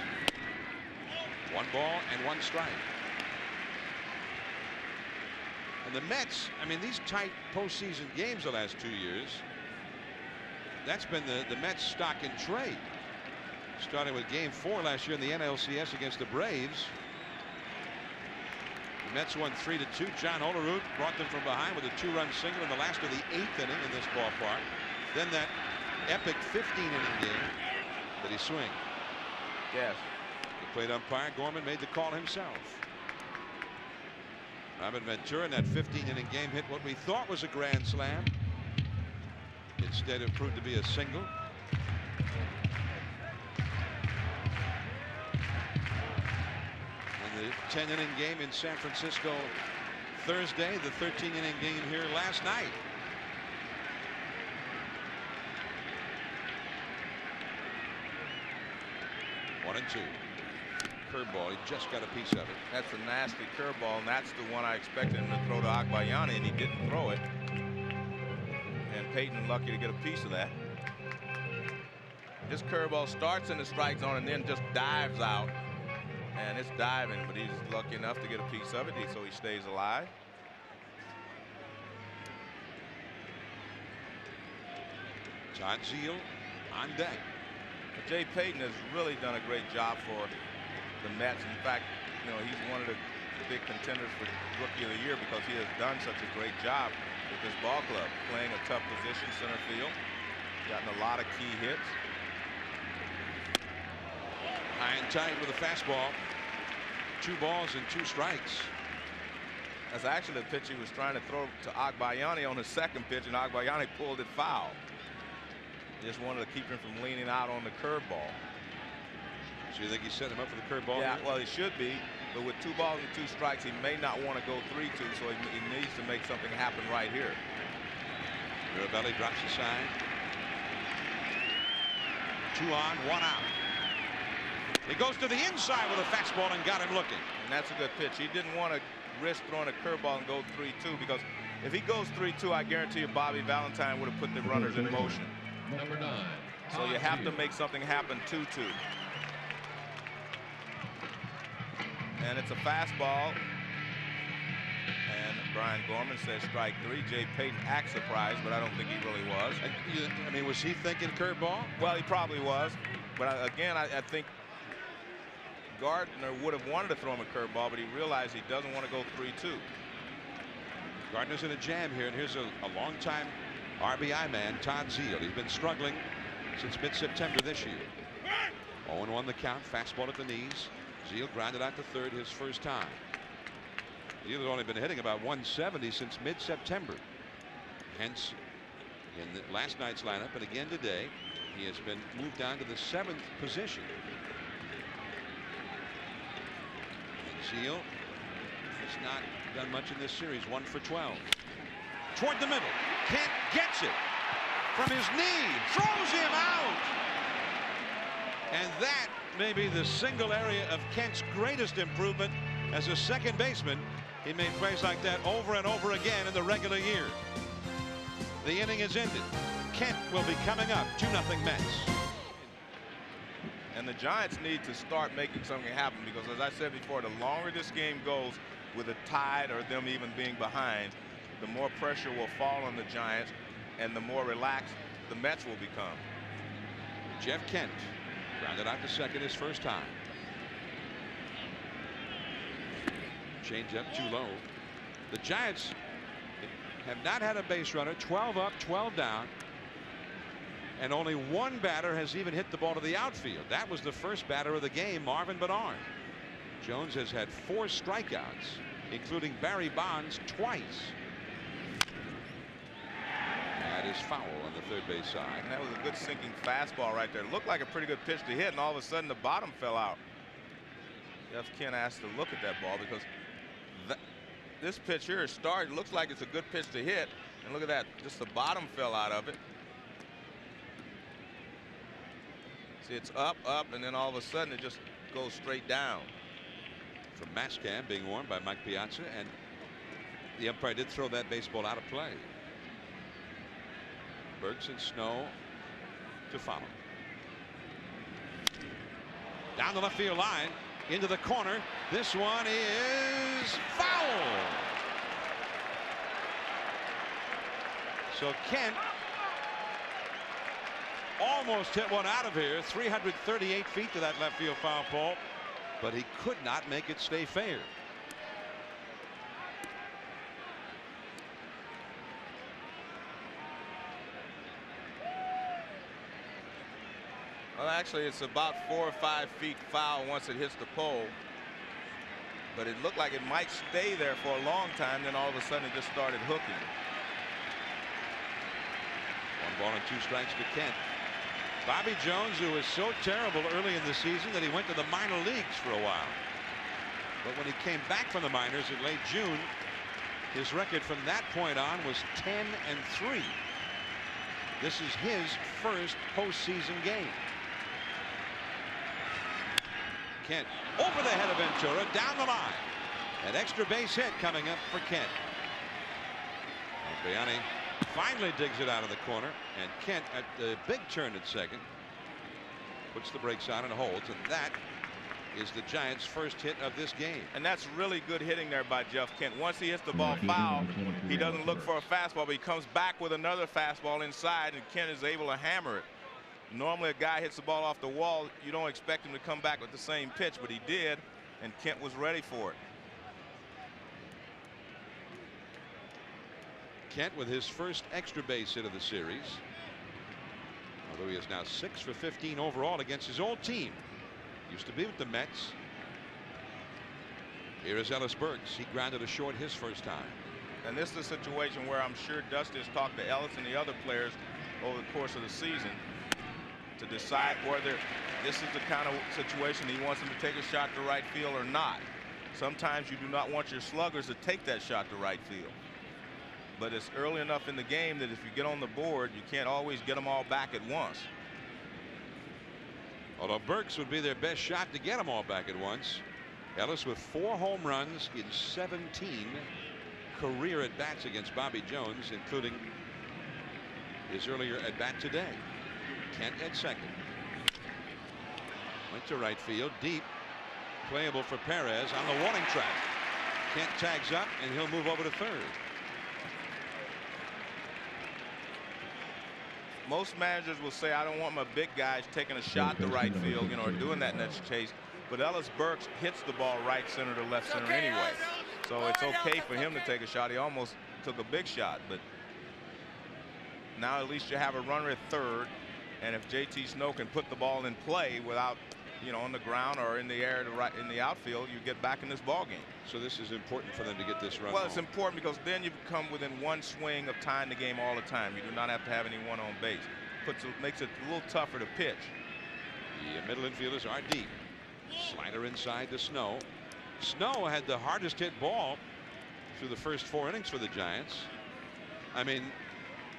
1 ball and 1 strike. And the Mets, I mean, these tight postseason games the last 2 years, that's been the Mets stock in trade. Starting with Game 4 last year in the NLCS against the Braves. The Mets won 3-2. John Olerud brought them from behind with a 2-run single in the last of the 8th inning in this ballpark. Then that epic 15-inning game that he swing. Yes. The plate umpire Gorman made the call himself. Robert Ventura in that 15-inning game hit what we thought was a grand slam. Instead it proved to be a single. And the 10-inning game in San Francisco Thursday, the 13-inning game here last night. One and 2. Curveball, he just got a piece of it. That's a nasty curveball, and that's the one I expected him to throw to Agbayani, and he didn't throw it. And Payton lucky to get a piece of that. This curveball starts in the strike zone and then just dives out. And it's diving, but he's lucky enough to get a piece of it, so he stays alive. Todd Zeile on deck. Jay Payton has really done a great job for the Mets. In fact, you know, he's one of the big contenders for Rookie of the Year because he has done such a great job with this ball club, playing a tough position, center field, gotten a lot of key hits. High and tight with a fastball. 2 balls and 2 strikes. That's actually the pitch he was trying to throw to Agbayani on his second pitch, and Agbayani pulled it foul. Just wanted to keep him from leaning out on the curveball. So you think he's setting him up for the curveball? Yeah, here? well, he should be, but with 2 balls and 2 strikes, he may not want to go 3-2, so he needs to make something happen right here. Mirabelli drops the sign. 2 on, 1 out. He goes to the inside with a fastball and got him looking. And that's a good pitch. He didn't want to risk throwing a curveball and go 3-2 because if he goes 3-2, I guarantee you Bobby Valentine would have put the runners in motion. Number 9. So you have to make something happen 2-2. And it's a fastball. And Brian Gorman says strike 3. Jay Payton acts surprised, but I don't think he really was. I mean, was he thinking curveball? Well, he probably was. But again, I think Gardner would have wanted to throw him a curveball, but he realized he doesn't want to go 3-2. Gardner's in a jam here, and here's a longtime RBI man Todd Zeile. He's been struggling since mid-September this year. 0-1 the count. Fastball at the knees. Zeile grounded out to third his first time. Zeile has only been hitting about 170 since mid-September. Hence, in last night's lineup and again today, he has been moved down to the 7th position. And Zeile has not done much in this series. 1 for 12. Toward the middle. Kent gets it from his knee. Throws him out. And that may be the single area of Kent's greatest improvement as a second baseman. He made plays like that over and over again in the regular year. The inning is ended. Kent will be coming up. 2-0 Mets. And the Giants need to start making something happen, because as I said before, the longer this game goes with a tied or them even being behind, the more pressure will fall on the Giants and the more relaxed the Mets will become. Jeff Kent grounded out to second his first time. Change up too low. The Giants have not had a base runner. 12 up, 12 down. And only one batter has even hit the ball to the outfield. That was the first batter of the game, Marvin Bedard. Jones has had 4 strikeouts, including Barry Bonds twice. That is foul on the third base side. And that was a good sinking fastball right there. It looked like a pretty good pitch to hit, and all of a sudden the bottom fell out. Jeff Kent asked to look at that ball, because this pitch here started. Looks like it's a good pitch to hit, and look at that. Just the bottom fell out of it. See, it's up, and then all of a sudden it just goes straight down. From Mascam being warned by Mike Piazza, and the umpire did throw that baseball out of play. Burks and Snow to follow. Down the left field line, into the corner. This one is foul. So Kent almost hit one out of here. 338 feet to that left field foul pole, but he could not make it stay fair. Well, actually, it's about 4 or 5 feet foul once it hits the pole. But it looked like it might stay there for a long time. Then all of a sudden it just started hooking. 1 ball and 2 strikes to Kent. Bobby Jones, who was so terrible early in the season that he went to the minor leagues for a while. But when he came back from the minors in late June, his record from that point on was 10-3. This is his first postseason game. Kent over the head of Ventura, down the line. An extra base hit coming up for Kent. Biani finally digs it out of the corner, and Kent at the big turn at second puts the brakes on and holds, and that is the Giants' first hit of this game. And that's really good hitting there by Jeff Kent. Once he hits the ball foul, he doesn't look for a fastball, but he comes back with another fastball inside, and Kent is able to hammer it. Normally a guy hits the ball off the wall, you don't expect him to come back with the same pitch, but he did, and Kent was ready for it. Kent with his first extra base hit of the series, although he is now 6 for 15 overall against his old team. Used to be with the Mets. Here is Ellis Burks. He grounded a short his first time. And this is a situation where I'm sure Dusty has talked to Ellis and the other players over the course of the season to decide whether this is the kind of situation he wants them to take a shot to right field or not. Sometimes you do not want your sluggers to take that shot to right field. But it's early enough in the game that if you get on the board, you can't always get them all back at once. Although Burks would be their best shot to get them all back at once. Ellis with 4 home runs in 17 career at bats against Bobby Jones, including his earlier at bat today. Kent at second. Went to right field, deep, playable for Perez on the warning track. Kent tags up, and he'll move over to third. Most managers will say, I don't want my big guys taking a shot to right field, or doing that next chase. But Ellis Burks hits the ball right center to left center anyway. So it's okay for him to take a shot. He almost took a big shot, but Now at least you have a runner at third, and if JT Snow can put the ball in play without, you know, on the ground or in the air to right in the outfield, you get back in this ball game. So this is important for them to get this run. Well, home. it's important because then you become within one swing of tying the game all the time. You do not have to have anyone on base. Makes it a little tougher to pitch. The middle infielders are deep. Slider inside to Snow. Snow had the hardest hit ball through the first 4 innings for the Giants. I mean,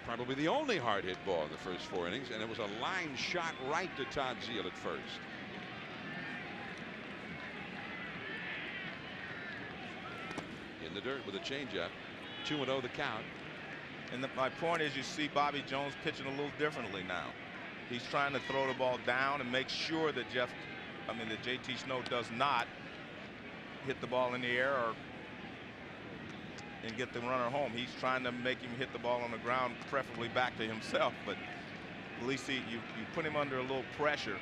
probably the only hard hit ball in the first 4 innings, and it was a line shot right to Todd Zeile at first. In the dirt with a changeup. 2-0 the count. And my point is, you see Bobby Jones pitching a little differently now. He's trying to throw the ball down and make sure that that JT Snow does not hit the ball in the air and get the runner home. He's trying to make him hit the ball on the ground, preferably back to himself. But at least you put him under a little pressure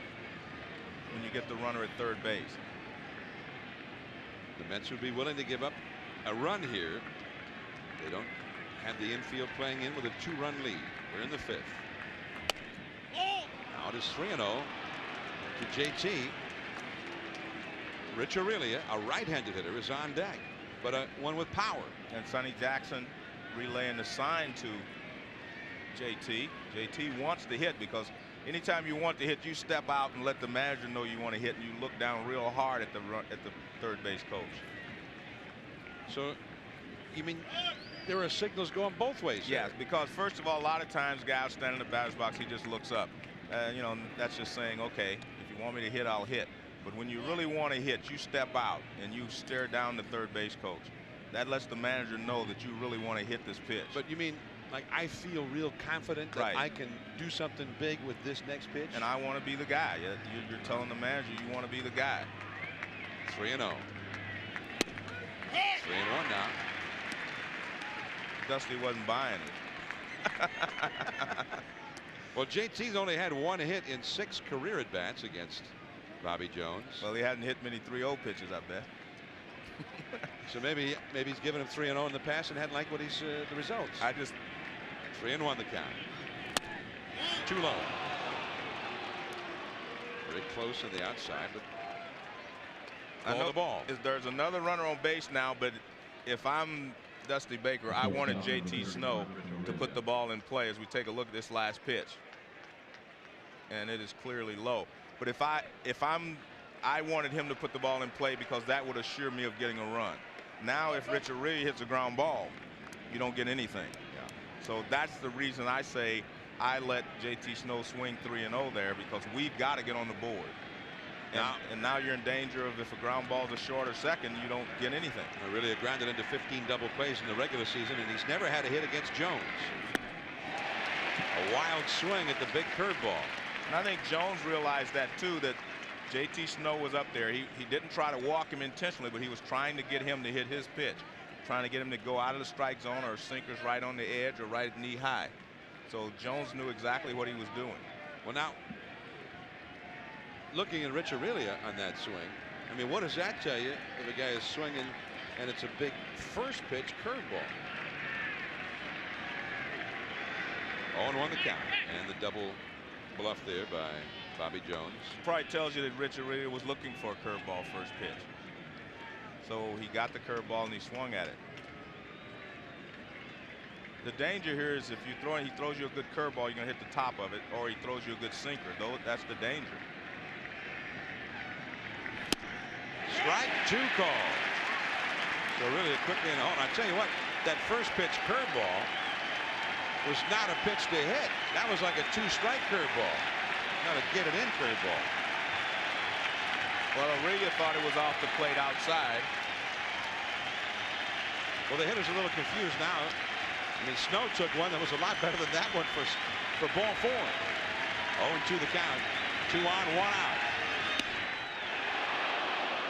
when you get the runner at third base. The Mets would be willing to give up a run here. They don't have the infield playing in with a 2-run lead. We're in the 5th. Now it is 3-0 to JT. Rich Aurelia, a right-handed hitter, is on deck, but one with power. And Sonny Jackson relaying the sign to JT. JT wants to hit because anytime you want to hit, you step out and let the manager know you want to hit, and you look down real hard at the third base coach. So you mean there are signals going both ways? Yes, because first of all, a lot of times guys standing in the batter's box, he just looks up. You know, that's just saying, okay, if you want me to hit, I'll hit. But when you really want to hit, you step out and you stare down the third base coach. That lets the manager know that you really want to hit this pitch. But you mean, like, I feel real confident that I can do something big with this next pitch? And I want to be the guy. You're telling the manager you want to be the guy. 3-0. 3-1 now. Dusty wasn't buying it. Well, JT's only had 1 hit in 6 career at-bats against Bobby Jones. Well, he hadn't hit many 3-0 pitches, I bet. So maybe he's given him 3-0 in the past and hadn't liked what he's the results. 3-1 the count. Too low. Very close on the outside, but I know the ball. There's another runner on base now, but if I'm Dusty Baker, I wanted JT Snow to put the ball in play as we take a look at this last pitch. And it is clearly low. But if I wanted him to put the ball in play because that would assure me of getting a run. Now if Rich Aurelia hits a ground ball, you don't get anything. Yeah. So that's the reason I say I let JT Snow swing 3-0 there, because we've got to get on the board. And now you're in danger of, if a ground ball's a short or second, you don't get anything. Aurelia grounded into 15 double plays in the regular season, and he's never had a hit against Jones. A wild swing at the big curveball. And I think Jones realized that too, that JT Snow was up there. He didn't try to walk him intentionally, but he was trying to get him to hit his pitch, trying to get him to go out of the strike zone, or sinkers right on the edge or right knee high. So Jones knew exactly what he was doing. Well, now, looking at Rich Aurelia on that swing, I mean, what does that tell you if a guy is swinging and it's a big first pitch curveball? 0-1 the count, and the double bluff there by Bobby Jones. Probably tells you that Rich Aurelia was looking for a curveball first pitch. So he got the curveball and he swung at it. The danger here is if he throws you a good curveball, you're going to hit the top of it, or he throws you a good sinker. Though that's the danger. Strike 2 call. So really quickly in the hole. I tell you what, that first pitch curveball was not a pitch to hit. That was like a 2-strike curveball, not a get-it-in curveball. Well, Aurelia thought it was off the plate outside. Well, the hitter's a little confused now. I mean, Snow took one that was a lot better than that one for ball 4. 0-2 the count. 2 on, 1 out.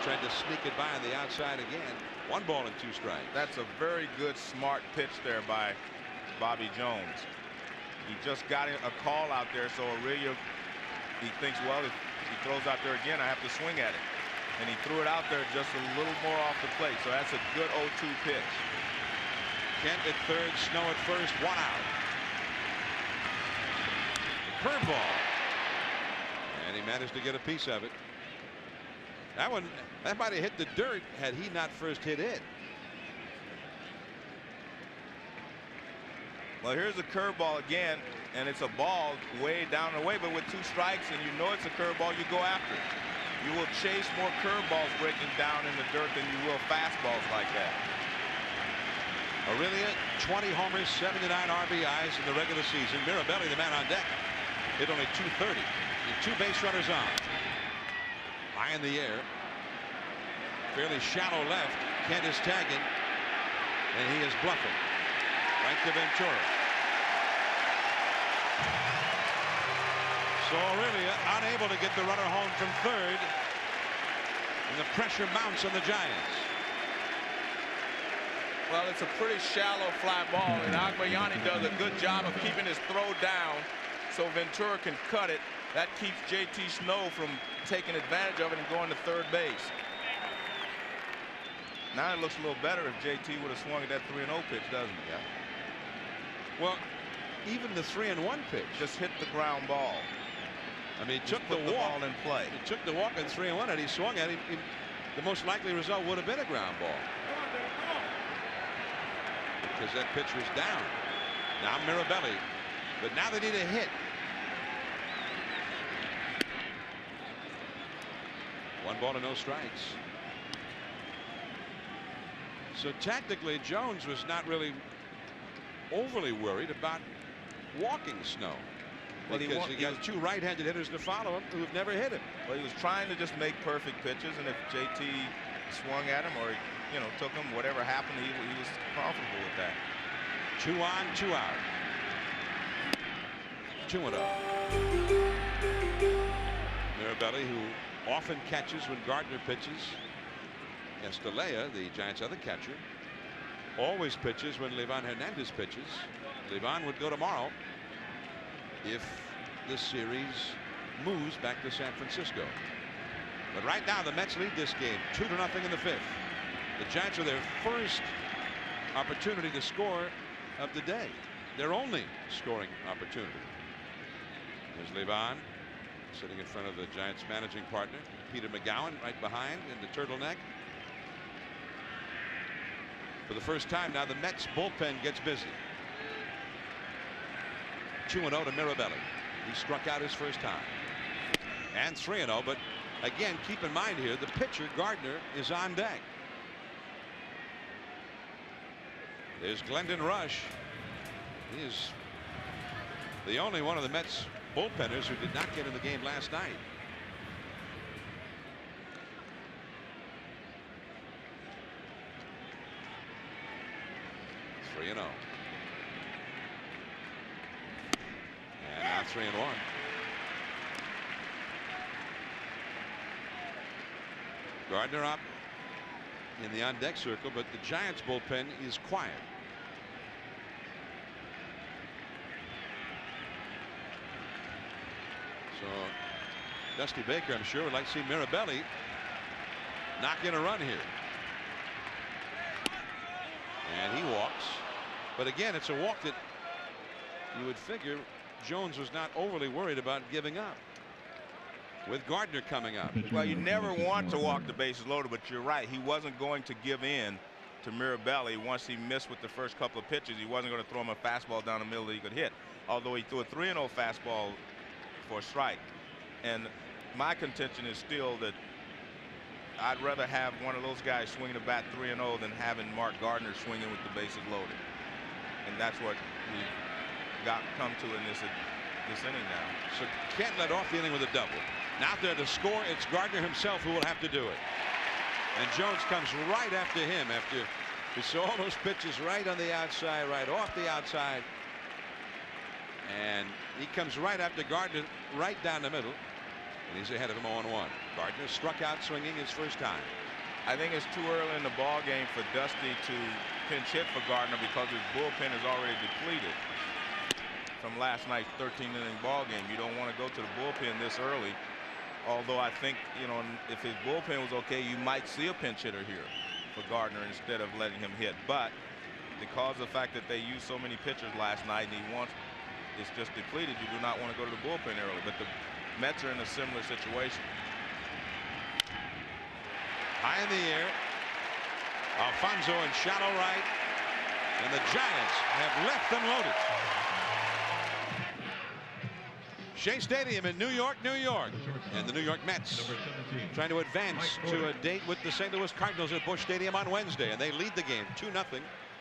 Tried to sneak it by on the outside again. 1 ball and 2 strikes. That's a very good, smart pitch there by Bobby Jones. He just got a call out there, so Aurelia, he thinks, well, if he throws out there again, I have to swing at it. And he threw it out there just a little more off the plate, so that's a good 0-2 pitch. Kent at third, Snow at first, 1 out. curveball. And he managed to get a piece of it. That might have hit the dirt had he not first hit it. Well, here's a curveball again, and it's a ball way down the way, but with 2 strikes and you know it's a curveball, you go after it. You will chase more curveballs breaking down in the dirt than you will fastballs like that. Aurelia, 20 homers, 79 RBIs in the regular season. Mirabelli, the man on deck, hit only 230. 2 base runners on. High in the air. Fairly shallow left. Kent is tagging. And he is bluffing. Right to Ventura. So Aurelia unable to get the runner home from third. And the pressure mounts on the Giants. Well, it's a pretty shallow fly ball, and Agbayani does a good job of keeping his throw down so Ventura can cut it. That keeps JT Snow from taking advantage of it and going to third base. Now it looks a little better if JT would have swung at that 3-0 pitch, doesn't it? Yeah. Well, even the 3-1 pitch just hit the ground ball. I mean, he took the walk ball in play. He took the walk at 3-1, and he swung at it. The most likely result would have been a ground ball. Because that pitch was down. Now Mirabelli, but now they need a hit. 1 ball to no strikes. So tactically, Jones was not really overly worried about walking Snow. Well, because he got 2 right-handed hitters to follow him who've never hit him. Well, he was trying to just make perfect pitches, and if JT swung at him or took him, whatever happened, he was comfortable with that. 2 on, 2 out. 2-0. Mirabelli, who often catches when Gardner pitches. Estalella, the Giants' other catcher, always pitches when Livan Hernandez pitches. Livan would go tomorrow if this series moves back to San Francisco. But right now the Mets lead this game 2-0 in the 5th. The Giants are their first opportunity to score of the day. Their only scoring opportunity. There's Livan sitting in front of the Giants managing partner Peter McGowan right behind in the turtleneck. For the first time now the Mets bullpen gets busy. 2-0 to Mirabelli. He struck out his first time. And 3-0, but again keep in mind here the pitcher Gardner is on deck. There's Glendon Rush. He is the only one of the Mets bullpenners who did not get in the game last night. And now 3-1. Gardner up in the on deck circle, but the Giants bullpen is quiet. So Dusty Baker, I'm sure, would like to see Mirabelli knock in a run here. And he walks. But again, it's a walk that you would figure Jones was not overly worried about giving up. With Gardner coming up. Well, you never want to walk the bases loaded, but you're right. He wasn't going to give in to Mirabelli once he missed with the first couple of pitches. He wasn't going to throw him a fastball down the middle that he could hit. Although he threw a 3-0 fastball for a strike. And my contention is still that I'd rather have one of those guys swinging the bat 3-0 than having Mark Gardner swinging with the bases loaded. And that's what we've come to in this inning now. So can't let off the inning with a double. Now there to score, it's Gardner himself who will have to do it. And Jones comes right after him after we saw all those pitches right on the outside, right off the outside. And he comes right after Gardner, right down the middle. And he's ahead of him 0-1. Gardner struck out swinging his first time. I think it's too early in the ball game for Dusty to pinch hit for Gardner because his bullpen is already depleted from last night's 13-inning ball game. You don't want to go to the bullpen this early. Although I think, if his bullpen was okay, you might see a pinch hitter here for Gardner instead of letting him hit. But because of the fact that they used so many pitchers last night and he wants it's just depleted. You do not want to go to the bullpen early. But the Mets are in a similar situation. High in the air. Alfonso in shallow right. And the Giants have left them loaded. Shea Stadium in New York, New York. And the New York Mets trying to advance to a date with the St. Louis Cardinals at Busch Stadium on Wednesday. And they lead the game 2-0.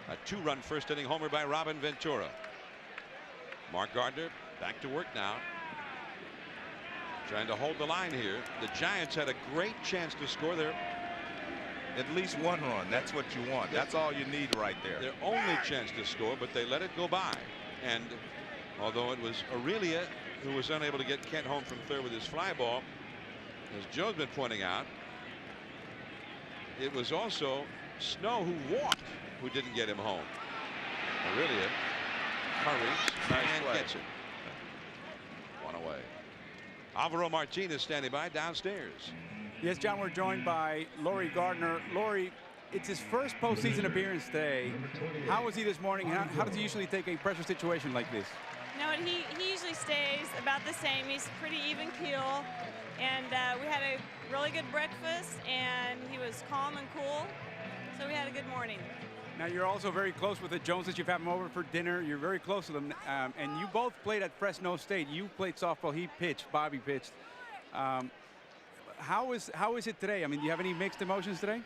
A 2-run first inning homer by Robin Ventura. Mark Gardner back to work now. Trying to hold the line here. The Giants had a great chance to score there. At least one run. That's what you want. That's all you need right there. Their only chance to score, but they let it go by. And although it was Aurelia who was unable to get Kent home from third with his fly ball, as Joe's been pointing out, it was also Snow who walked who didn't get him home. Aurelia hurries and gets it. One away. Alvaro Martinez standing by downstairs. Yes, John, we're joined by Laurie Gardner. Laurie, it's his first postseason appearance today. How was he this morning? How does he usually take a pressure situation like this? No, he usually stays about the same. He's pretty even keel. And we had a really good breakfast, and he was calm and cool. So we had a good morning. Now, you're also very close with the Joneses. You've had him over for dinner. You're very close to them. And you both played at Fresno State. You played softball. He pitched. Bobby pitched. How is it today? I mean, do you have any mixed emotions today?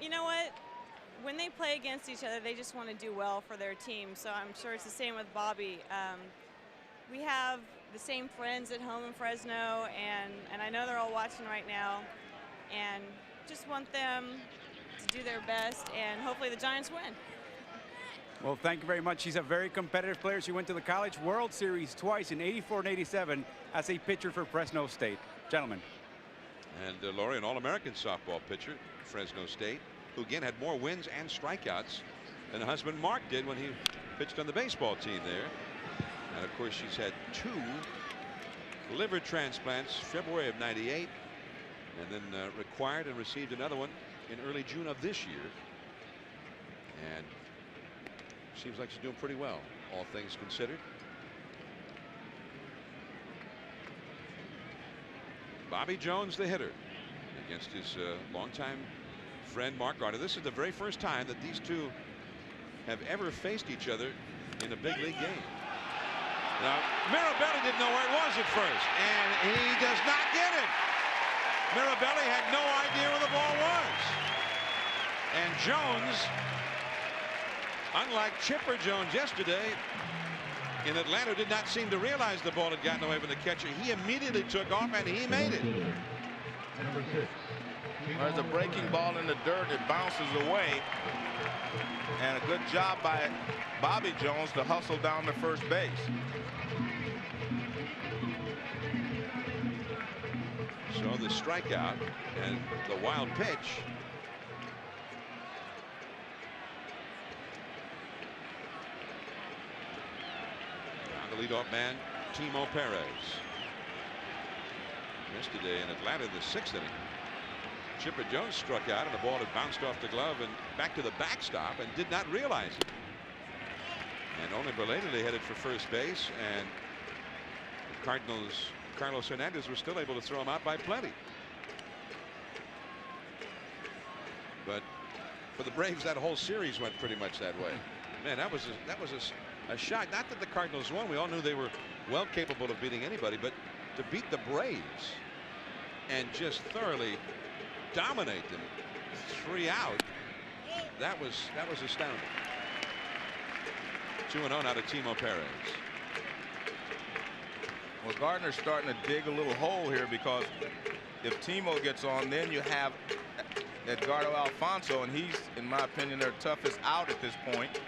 You know what? When they play against each other, they just want to do well for their team. So I'm sure it's the same with Bobby. We have the same friends at home in Fresno, and I know they're all watching right now, and just want them to do their best, and hopefully the Giants win. Well, thank you very much. She's a very competitive player. She went to the College World Series twice in '84 and '87 as a pitcher for Fresno State. Gentlemen. And Laurie, an All-American softball pitcher, Fresno State, who again had more wins and strikeouts than her husband Mark did when he pitched on the baseball team there. And of course, she's had 2 liver transplants, February of '98, and then required and received another one in early June of this year. And seems like she's doing pretty well, all things considered. Bobby Jones, the hitter, against his longtime friend Mark Gardner. This is the very first time that these two have ever faced each other in a big league game. Now, Mirabelli didn't know where it was at first, and he does not get it. Mirabelli had no idea where the ball was. And Jones, unlike Chipper Jones yesterday in Atlanta, did not seem to realize the ball had gotten away from the catcher. He immediately took off, and he made it. There's a breaking ball in the dirt. It bounces away. And a good job by Bobby Jones to hustle down to first base. So the strikeout and the wild pitch. Now the leadoff man, Timo Perez. Yesterday in Atlanta in the 6th inning, Chipper Jones struck out, and the ball had bounced off the glove and back to the backstop and did not realize it. And only belatedly headed for first base, and the Cardinals' Carlos Hernandez was still able to throw him out by plenty. But for the Braves, that whole series went pretty much that way. Man, that was a shock. Not that the Cardinals won. We all knew they were well capable of beating anybody, but to beat the Braves and just thoroughly dominate them 3 out, that was astounding. 2-0 now to Timo Perez. Well, Gardner's starting to dig a little hole here, because if Timo gets on, then you have Edgardo Alfonso, and he's, in my opinion, their toughest out at this point.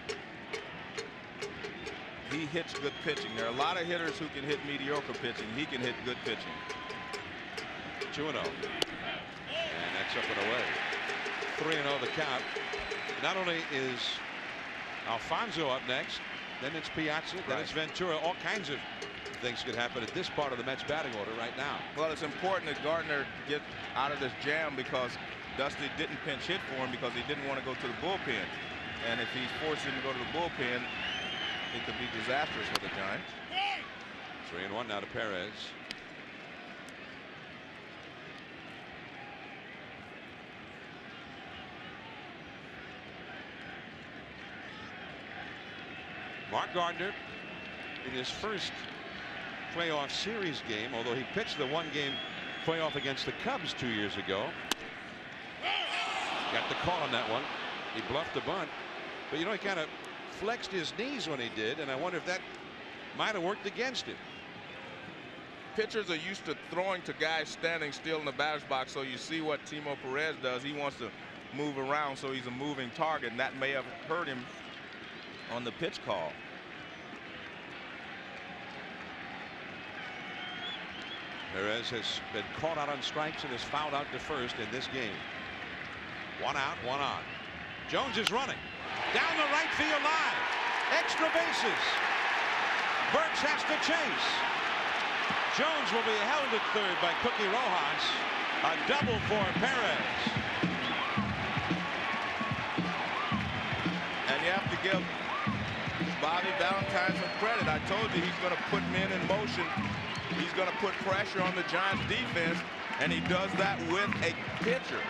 He hits good pitching. There are a lot of hitters who can hit mediocre pitching. He can hit good pitching. 2-0. And that's up and away. 3-0 the count. Not only is Alfonso up next, then it's Piazza, then it's Ventura. All kinds of things could happen at this part of the Mets batting order right now. Well, it's important that Gardner get out of this jam, because Dusty didn't pinch hit for him because he didn't want to go to the bullpen. And if he's forced him to go to the bullpen, it could be disastrous for the Giants. 3-1 now to Perez. Mark Gardner in his first playoff series game, although he pitched the one-game playoff against the Cubs 2 years ago. Got the call on that one. He bluffed the bunt, but you know, he kind of flexed his knees when he did, and I wonder if that might have worked against him. Pitchers are used to throwing to guys standing still in the batter's box, so you see what Timo Perez does. He wants to move around, so he's a moving target, and that may have hurt him on the pitch call. Perez has been caught out on strikes and is fouled out to first in this game. 1 out, 1 on. Jones is running down the right field line. Extra bases. Burks has to chase. Jones will be held at third by Cookie Rojas. A double for Perez. And you have to give Bobby Valentine some credit. I told you he's going to put men in motion. He's going to put pressure on the Giants defense, and he does that with a pitcher.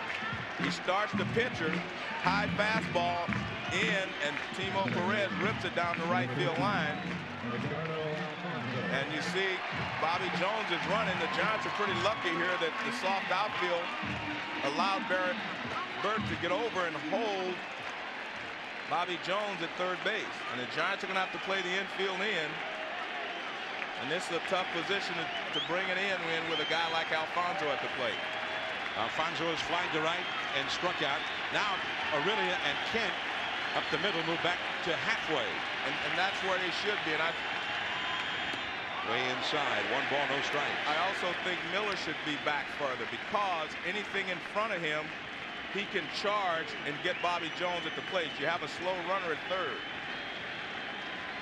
He starts the pitcher, high fastball in, and Timo Perez rips it down the right field line. And you see Bobby Jones is running. The Giants are pretty lucky here that the soft outfield allowed Burt to get over and hold Bobby Jones at third base. And the Giants are going to have to play the infield in. And this is a tough position to bring it in with a guy like Alfonso at the plate. Alfonso is flying to right and struck out. Now Aurelia and Kent up the middle move back to halfway. And that's where they should be. And way inside. 1 ball, no strikes. I also think Miller should be back further, because anything in front of him, he can charge and get Bobby Jones at the plate. You have a slow runner at third.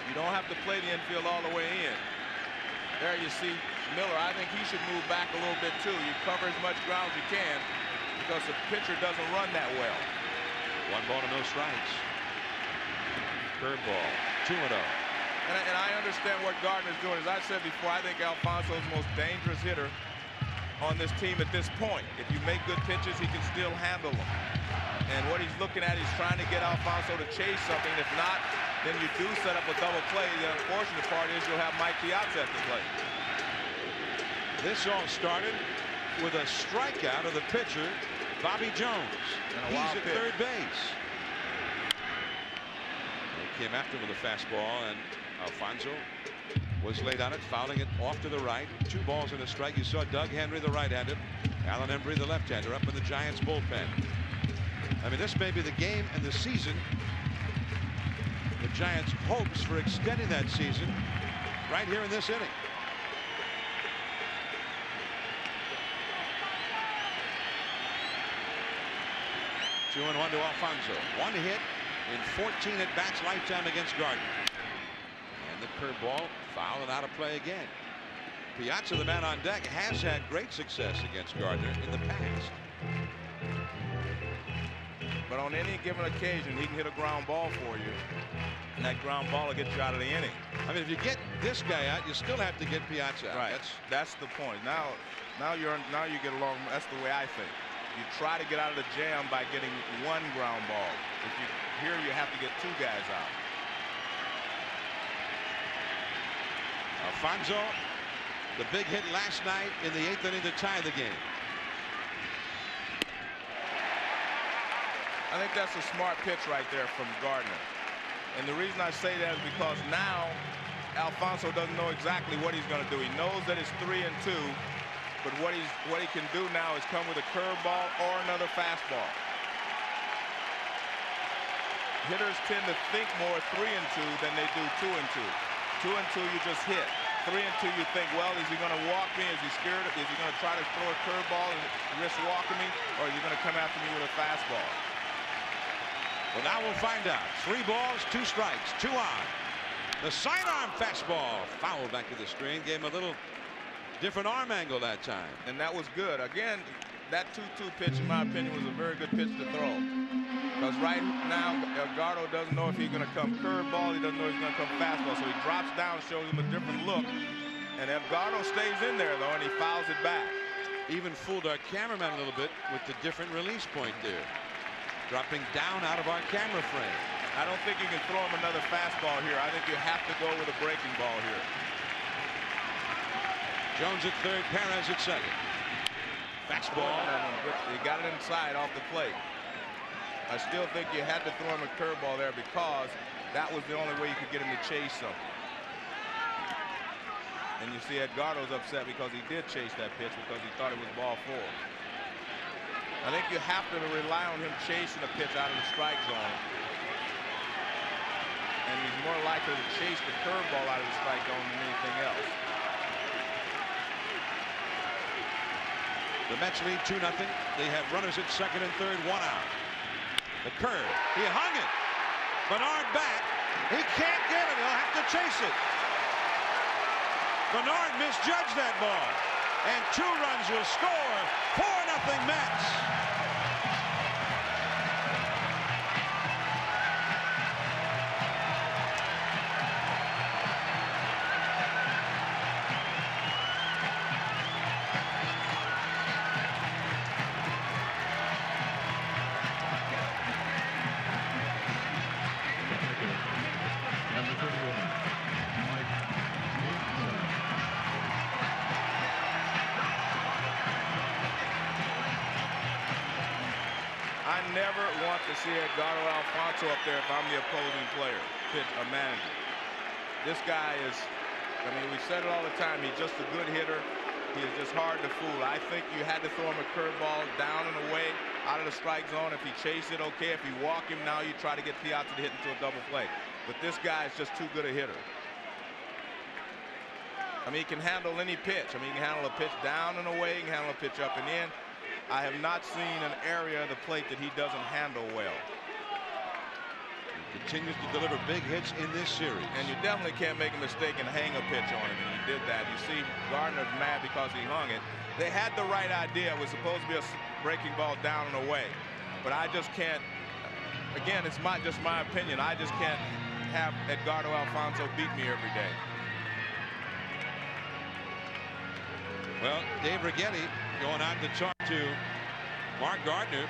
You don't have to play the infield all the way in. There you see Miller. I think he should move back a little bit too. You cover as much ground as you can, because the pitcher doesn't run that well. 1 ball to no strikes. Curveball. 2-0. And I understand what Gardner's doing. As I said before, I think Alfonso's the most dangerous hitter on this team at this point. If you make good pitches, he can still handle them. And what he's looking at, he's trying to get Alfonso to chase something. If not, then you do set up a double play. The unfortunate part is you'll have Mike Piazza at the plate. This all started with a strikeout of the pitcher, Bobby Jones. He's at third base. They came after him with a fastball, and Alfonso was late on it, fouling it off to the right. 2 balls and a strike. You saw Doug Henry, the right-hander, Alan Embry, the left-hander, up in the Giants bullpen. I mean, this may be the game and the season. The Giants' hopes for extending that season right here in this inning. Two and 1 to Alfonso. 1 hit in 14 at-bats lifetime against Gardner. And the curveball foul and out of play again. Piazza, the man on deck, has had great success against Gardner in the past. But on any given occasion, he can hit a ground ball for you, and that ground ball will get you out of the inning. I mean, if you get this guy out, you still have to get Piazza out. Right. That's the point. Now you get along. That's the way I think. You try to get out of the jam by getting 1 ground ball. Here you have to get 2 guys out. Alfonso, the big hit last night in the 8th inning to tie the game. I think that's a smart pitch right there from Gardner. And the reason I say that is because now Alfonso doesn't know exactly what he's going to do. He knows that it's 3-2, but what he can do now is come with a curveball or another fastball. Hitters tend to think more 3-2 than they do 2-2. 2-2 you just hit. 3-2 you think, well, is he going to walk me? Is he scared? Is he going to try to throw a curveball and risk walking me? Or is he going to come after me with a fastball? Well, now we'll find out. 3 balls, 2 strikes, 2 on. The sidearm fastball fouled back to the screen. Gave him a little different arm angle that time. And that was good. Again, that 2-2 pitch, in my opinion, was a very good pitch to throw. Because right now, Edgardo doesn't know if he's going to come curveball. He doesn't know if he's going to come fastball. So he drops down, shows him a different look. And Edgardo stays in there, though, and he fouls it back. Even fooled our cameraman a little bit with the different release point there. Dropping down out of our camera frame. I don't think you can throw him another fastball here. I think you have to go with a breaking ball here. Jones at third, Perez at second. Fastball. He got it inside off the plate. I still think you had to throw him a curveball there because that was the only way you could get him to chase something. And you see Edgardo's upset because he did chase that pitch because he thought it was ball 4. I think you have to rely on him chasing a pitch out of the strike zone. And he's more likely to chase the curveball out of the strike zone than anything else. The Mets lead 2-0. They have runners at second and third, 1 out. The curve. He hung it. Bernard back. He can't get it. He'll have to chase it. Bernard misjudged that ball. And 2 runs will score. 4-0 Mets. Never want to see Edgardo Alfonso up there if I'm the opposing player, a manager. This guy is, I mean, we said it all the time, he's just a good hitter. He is just hard to fool. I think you had to throw him a curveball down and away, out of the strike zone. If he chased it, okay. If you walk him now, you try to get Piazza to hit into a double play. But this guy is just too good a hitter. I mean, he can handle any pitch. I mean, he can handle a pitch down and away, he can handle a pitch up and in. I have not seen an area of the plate that he doesn't handle well. He continues to deliver big hits in this series. And you definitely can't make a mistake and hang a pitch on him, and he did that. You see Gardner's mad because he hung it. They had the right idea. It was supposed to be a breaking ball down and away. But I just can't, again, it's just my opinion. I just can't have Edgardo Alfonso beat me every day. Well, Dave Righetti going out to talk to Mark Gardner,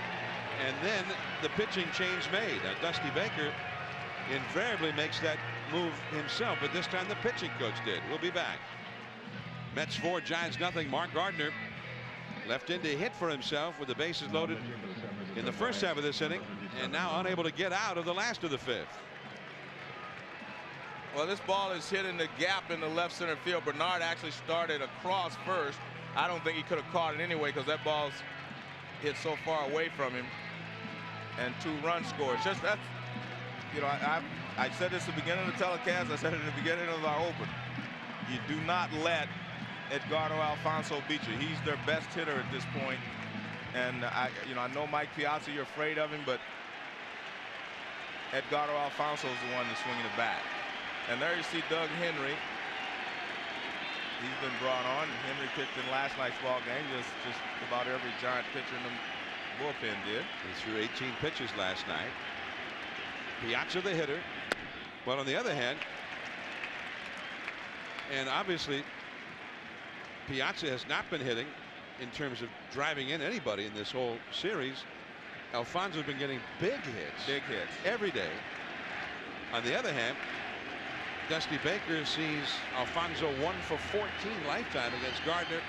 and then the pitching change made. Now, Dusty Baker invariably makes that move himself, but this time the pitching coach did. We'll be back. Mets 4, Giants nothing. Mark Gardner left in to hit for himself with the bases loaded in the first half of this inning, and now unable to get out of the last of the 5th. Well, this ball is hit in the gap in the left center field. Bernard actually started across first. I don't think he could have caught it anyway because that ball's hit so far away from him. And 2 runs scored. Just that's, you know, I said this at the beginning of the telecast. I said it at the beginning of our open. You do not let Edgardo Alfonso beat you. He's their best hitter at this point. And I know Mike Piazza, you're afraid of him, but Edgardo Alfonso is the one that's swinging the bat. And there you see Doug Henry. He's been brought on. Henry pitched in last night's ball game. Just about every Giant pitcher in the bullpen did. He threw 18 pitches last night. Piazza the hitter. But on the other hand, and obviously Piazza has not been hitting in terms of driving in anybody in this whole series. Alfonso's been getting big hits every day. On the other hand, Dusty Baker sees Alfonso 1 for 14 lifetime against Gardner,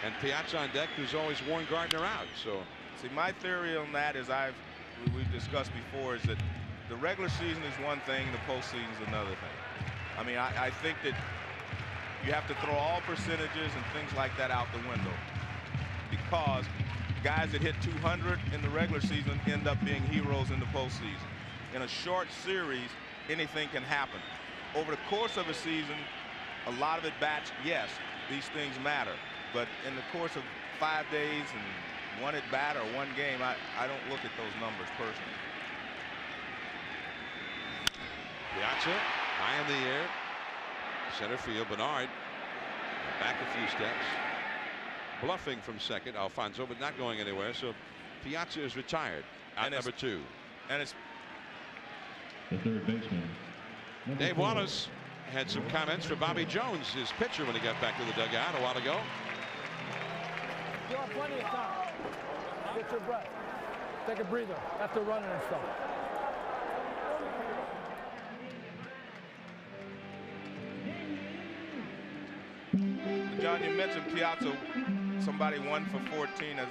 and Piazza on deck, who's always worn Gardner out. So, see, my theory on that is we've discussed before is that the regular season is one thing, the postseason is another thing. I mean, I think that you have to throw all percentages and things like that out the window, because guys that hit 200 in the regular season end up being heroes in the postseason. In a short series, anything can happen. Over the course of a season, a lot of at-bats, yes, these things matter. But in the course of 5 days and 1 at-bat or 1 game, I don't look at those numbers personally. Piazza high in the air. Center field. Bernard back a few steps. bluffing from second, Alfonso, but not going anywhere. So Piazza is retired. Out number 2. And it's the third baseman. Dave Wallace had some comments for Bobby Jones, his pitcher, when he got back to the dugout a while ago. You have plenty of time. Get your breath. Take a breather after running and stuff. John, you mentioned Piazza, somebody 1 for 14. As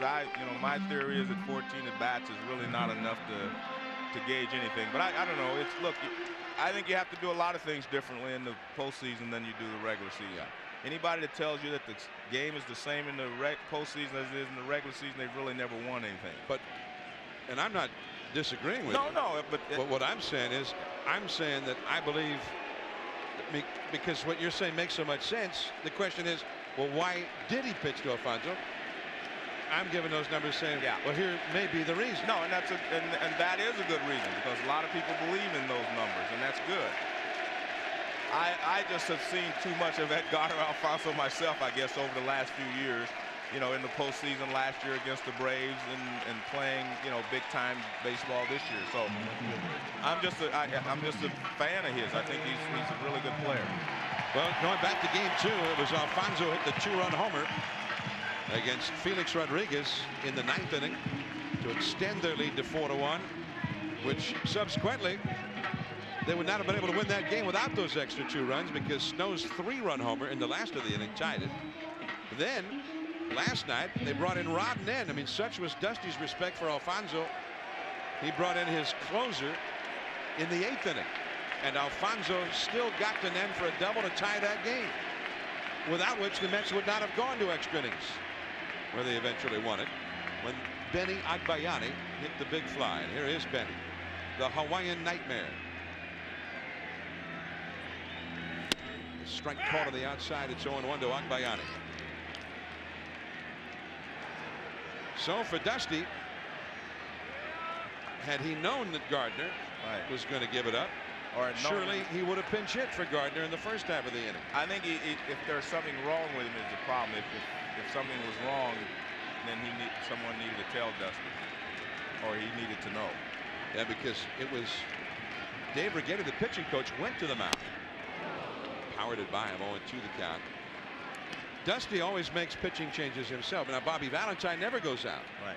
my theory is that 14 at bats is really not enough to gauge anything. But I don't know. Look, I think you have to do a lot of things differently in the postseason than you do the regular season. Yeah. Anybody that tells you that the game is the same in the postseason as it is in the regular season, they've really never won anything. And I'm not disagreeing with you. No, but what I'm saying is, I'm saying that I believe, because what you're saying makes so much sense. The question is, well, why did he pitch to Alfonso? I'm giving those numbers saying, yeah, well, here may be the reason. No, and that is a good reason, because a lot of people believe in those numbers, and that's good. I just have seen too much of Gardner Alfonso myself, I guess, over the last few years. In the postseason last year against the Braves and playing, big time baseball this year. So I'm just a fan of his. I think he's a really good player. Well, going back to game 2, it was Alfonso hit the 2-run homer against Felix Rodriguez in the 9th inning to extend their lead to 4-1, which subsequently they would not have been able to win that game without those extra 2 runs, because Snow's 3-run homer in the last of the inning tied it. Then last night they brought in Rod Nen. I mean, such was Dusty's respect for Alfonso. He brought in his closer in the 8th inning, and Alfonso still got to Nen for a double to tie that game, without which the Mets would not have gone to extra innings, where they eventually won it when Benny Agbayani hit the big fly. And here is Benny, the Hawaiian Nightmare. The strike caught on the outside. It's 0-1 to Agbayani. So for Dusty, had he known that Gardner was going to give it up, surely he would have pinch hit for Gardner in the first half of the inning. I think if there's something wrong with him is the problem. If something was wrong, then someone needed to tell Dusty, or he needed to know. Yeah, because it was Dave Righetti, the pitching coach, went to the mound. Powered it by him, 0-2 the count. Dusty always makes pitching changes himself. Now Bobby Valentine never goes out. Right.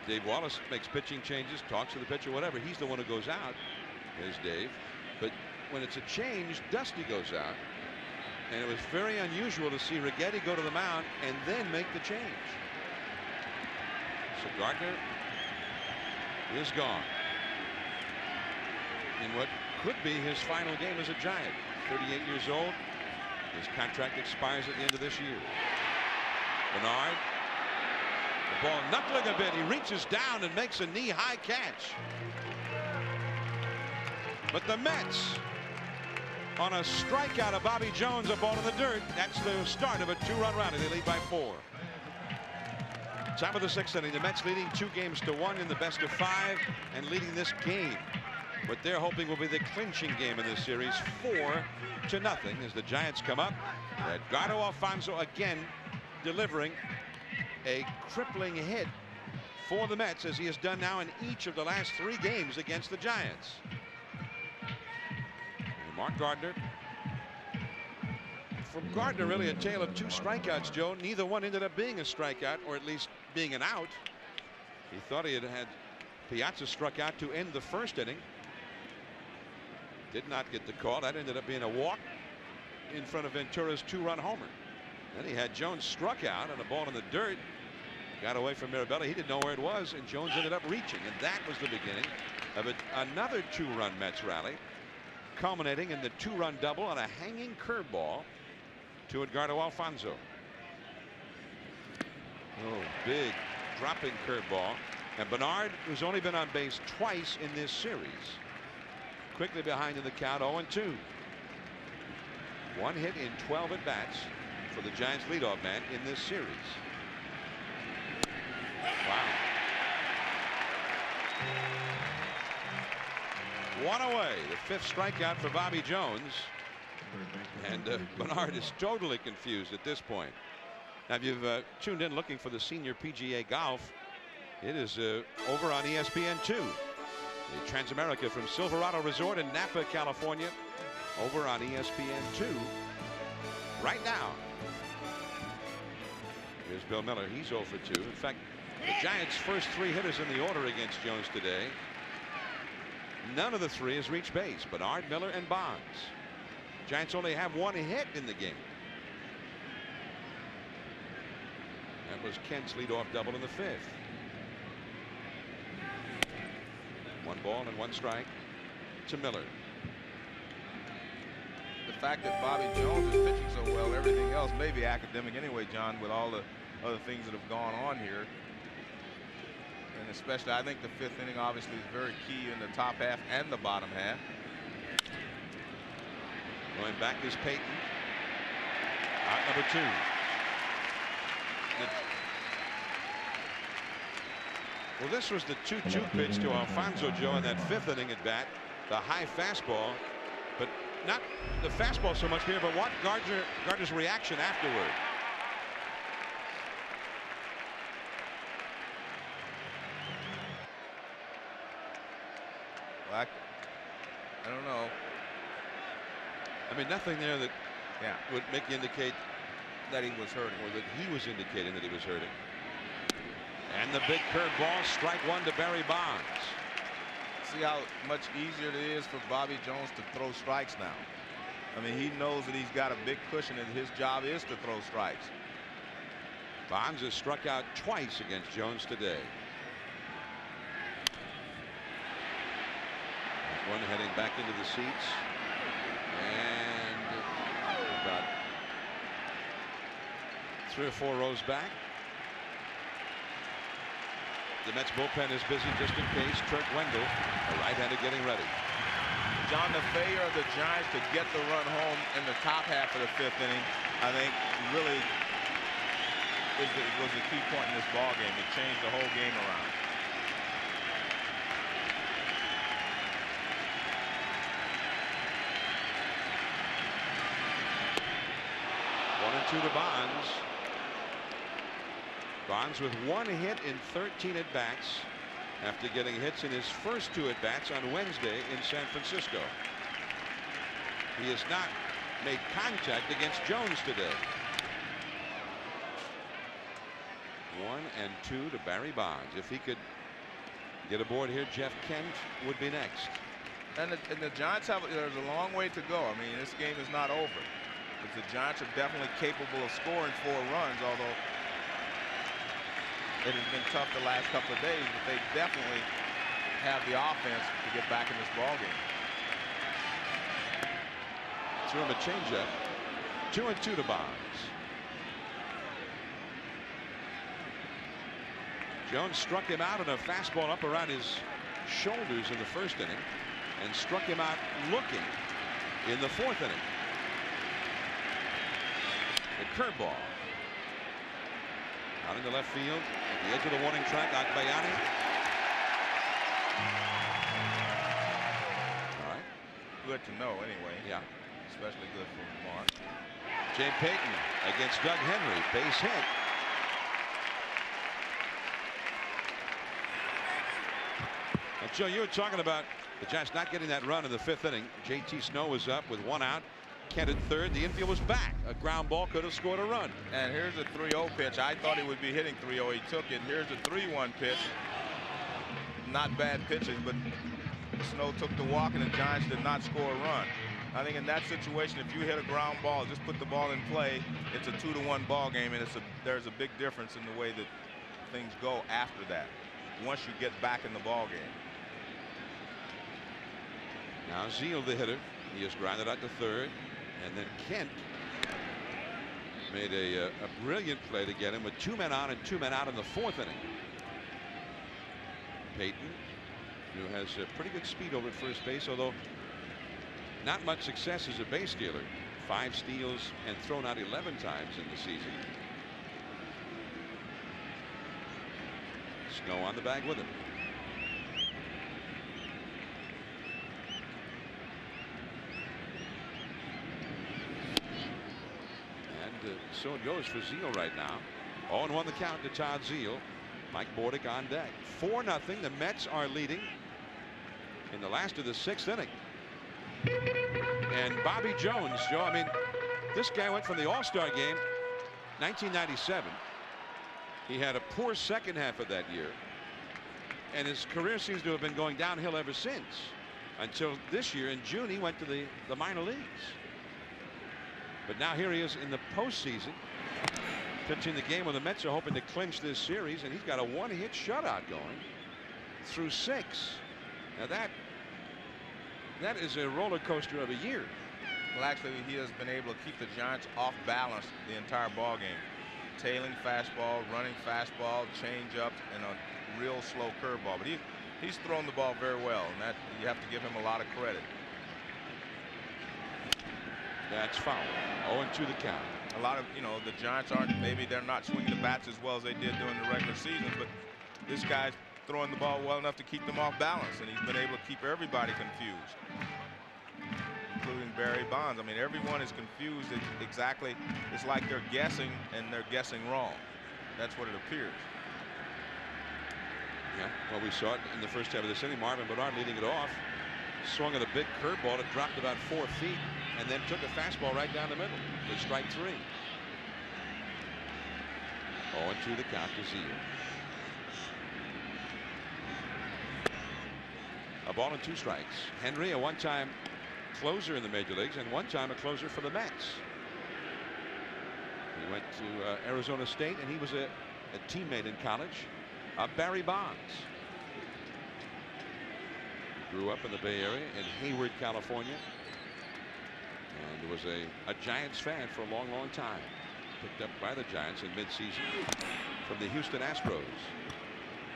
Dave Wallace makes pitching changes, talks to the pitcher, whatever. He's the one who goes out. There's Dave. But when it's a change, Dusty goes out. And it was very unusual to see Righetti go to the mound and then make the change. So Gardner is gone in what could be his final game as a Giant. 38 years old. His contract expires at the end of this year. Bernard, the ball knuckling a bit. He reaches down and makes a knee-high catch. But the Mets, on a strikeout of Bobby Jones, a ball in the dirt. That's the start of a 2-run rally. They lead by 4. Top of the 6th inning. The Mets leading 2-1 in the best of 5 and leading this game. What they're hoping will be the clinching game in this series, 4-0, as the Giants come up. Edgardo Alfonso again delivering a crippling hit for the Mets, as he has done now in each of the last 3 games against the Giants. And Mark Gardner. From Gardner, really a tale of 2 strikeouts, Joe. Neither one ended up being a strikeout, or at least being an out. He thought he had Piazza struck out to end the 1st inning. Did not get the call. That ended up being a walk in front of Ventura's 2-run homer. Then he had Jones struck out on a ball in the dirt. Got away from Mirabelli. He didn't know where it was, and Jones ended up reaching. And that was the beginning of another 2-run Mets rally, culminating in the 2-run double on a hanging curveball to Edgardo Alfonso. Oh, big dropping curveball. And Bernard, who's only been on base twice in this series, quickly behind in the count, 0-2. 1 hit in 12 at-bats for the Giants leadoff man in this series. Wow. 1 away. The 5th strikeout for Bobby Jones. And Bernard is totally confused at this point. Now, if you've tuned in looking for the senior PGA golf, it is over on ESPN2. The Transamerica from Silverado Resort in Napa, California, over on ESPN2 right now. Here's Bill Miller. He's 0 for 2. In fact, the Giants' first 3 hitters in the order against Jones today, none of the 3 has reached base, Bernard, Miller, and Bonds. Giants only have 1 hit in the game. That was Kent's leadoff double in the 5th. 1 ball and 1 strike to Miller. The fact that Bobby Jones is pitching so well, everything else may be academic anyway, John, with all the other things that have gone on here. And especially, I think the 5th inning obviously is very key in the top half and the bottom half. Going back is Payton. Out number 2. Well, this was the 2-2 pitch to Alfonso Joe in that 5th inning at bat. The high fastball, but not the fastball so much here, but what Gardner's reaction afterward. Well, I don't know. I mean, nothing there that would make you indicate that he was hurting, or that he was indicating that he was hurting. And the big curveball, strike 1 to Barry Bonds. See how much easier it is for Bobby Jones to throw strikes now. I mean, he knows that he's got a big cushion and his job is to throw strikes. Bonds has struck out twice against Jones today. One heading back into the seats. And about 3 or 4 rows back. The Mets bullpen is busy just in case. Turk Wendell, a right-hander, getting ready. John, the failure of the Giants to get the run home in the top half of the 5th inning, I think, really was the key point in this ball game. It changed the whole game around. One and 2 to Bonds. Bonds with 1 hit in 13 at-bats after getting hits in his first 2 at-bats on Wednesday in San Francisco. He has not made contact against Jones today. 1 and 2 to Barry Bonds. If he could get aboard here, Jeff Kent would be next. And the Giants there's a long way to go. I mean, this game is not over. But the Giants are definitely capable of scoring 4 runs, although it has been tough the last couple of days, but they definitely have the offense to get back in this ball game. Threw him a changeup. 2 and 2 to Bonds. Jones struck him out on a fastball up around his shoulders in the 1st inning and struck him out looking in the 4th inning. The curveball. Out into left field, at the edge of the warning track, Agbayani. All right. Good to know anyway. Yeah. Especially good for Mark. Jay Payton against Doug Henry. Base hit. Now, Joe, you were talking about the Giants not getting that run in the 5th inning. J.T. Snow was up with 1 out. Kent at 3rd. The infield was back. A ground ball could have scored a run. And here's a 3-0 pitch. I thought he would be hitting 3-0. He took it. Here's a 3-1 pitch. Not bad pitches, but Snow took the walk and the Giants did not score a run. I think in that situation, if you hit a ground ball, just put the ball in play, it's a 2-1 ball game, and there's a big difference in the way that things go after that, once you get back in the ball game. Now Zeile, the hitter, he has grounded out to 3rd. And then Kent made a brilliant play to get him with 2 men on and 2 men out in the 4th inning. Payton, who has a pretty good speed over at first base, although not much success as a base stealer. 5 steals and thrown out 11 times in the season. Snow on the bag with him. so it goes for Zeile right now. 0-1 the count to Todd Zeile. Mike Bordick on deck. 4-0. The Mets are leading in the last of the 6th inning. And Bobby Jones, Joe, I mean, this guy went from the All-Star game 1997. He had a poor second half of that year, and his career seems to have been going downhill ever since, until this year in June he went to the minor leagues. But now here he is in the postseason, pitching the game when the Mets are hoping to clinch this series, and he's got a 1-hit shutout going through 6. Now that is a roller coaster of a year. Well, actually, he has been able to keep the Giants off balance the entire ball game. Tailing fastball, running fastball, changeups, and a real slow curveball. But he's thrown the ball very well, and that you have to give him a lot of credit. That's foul. 0-2 the count. A lot of, the Giants maybe they're not swinging the bats as well as they did during the regular season, but this guy's throwing the ball well enough to keep them off balance, and he's been able to keep everybody confused, including Barry Bonds. I mean, everyone is confused exactly. It's like they're guessing, and they're guessing wrong. That's what it appears. Yeah, well, we saw it in the first half of this inning. Marvin Bedard leading it off. Swung at a big curveball. It dropped about 4 feet, and then took a fastball right down the middle for strike 3. 0-2 the count to Zeile. A ball and 2 strikes. Henry, a one-time closer in the major leagues, and one-time a closer for the Mets. He went to Arizona State, and he was a teammate in college of Barry Bonds. Grew up in the Bay Area in Hayward, California, and was a Giants fan for a long, long time. Picked up by the Giants in midseason from the Houston Astros.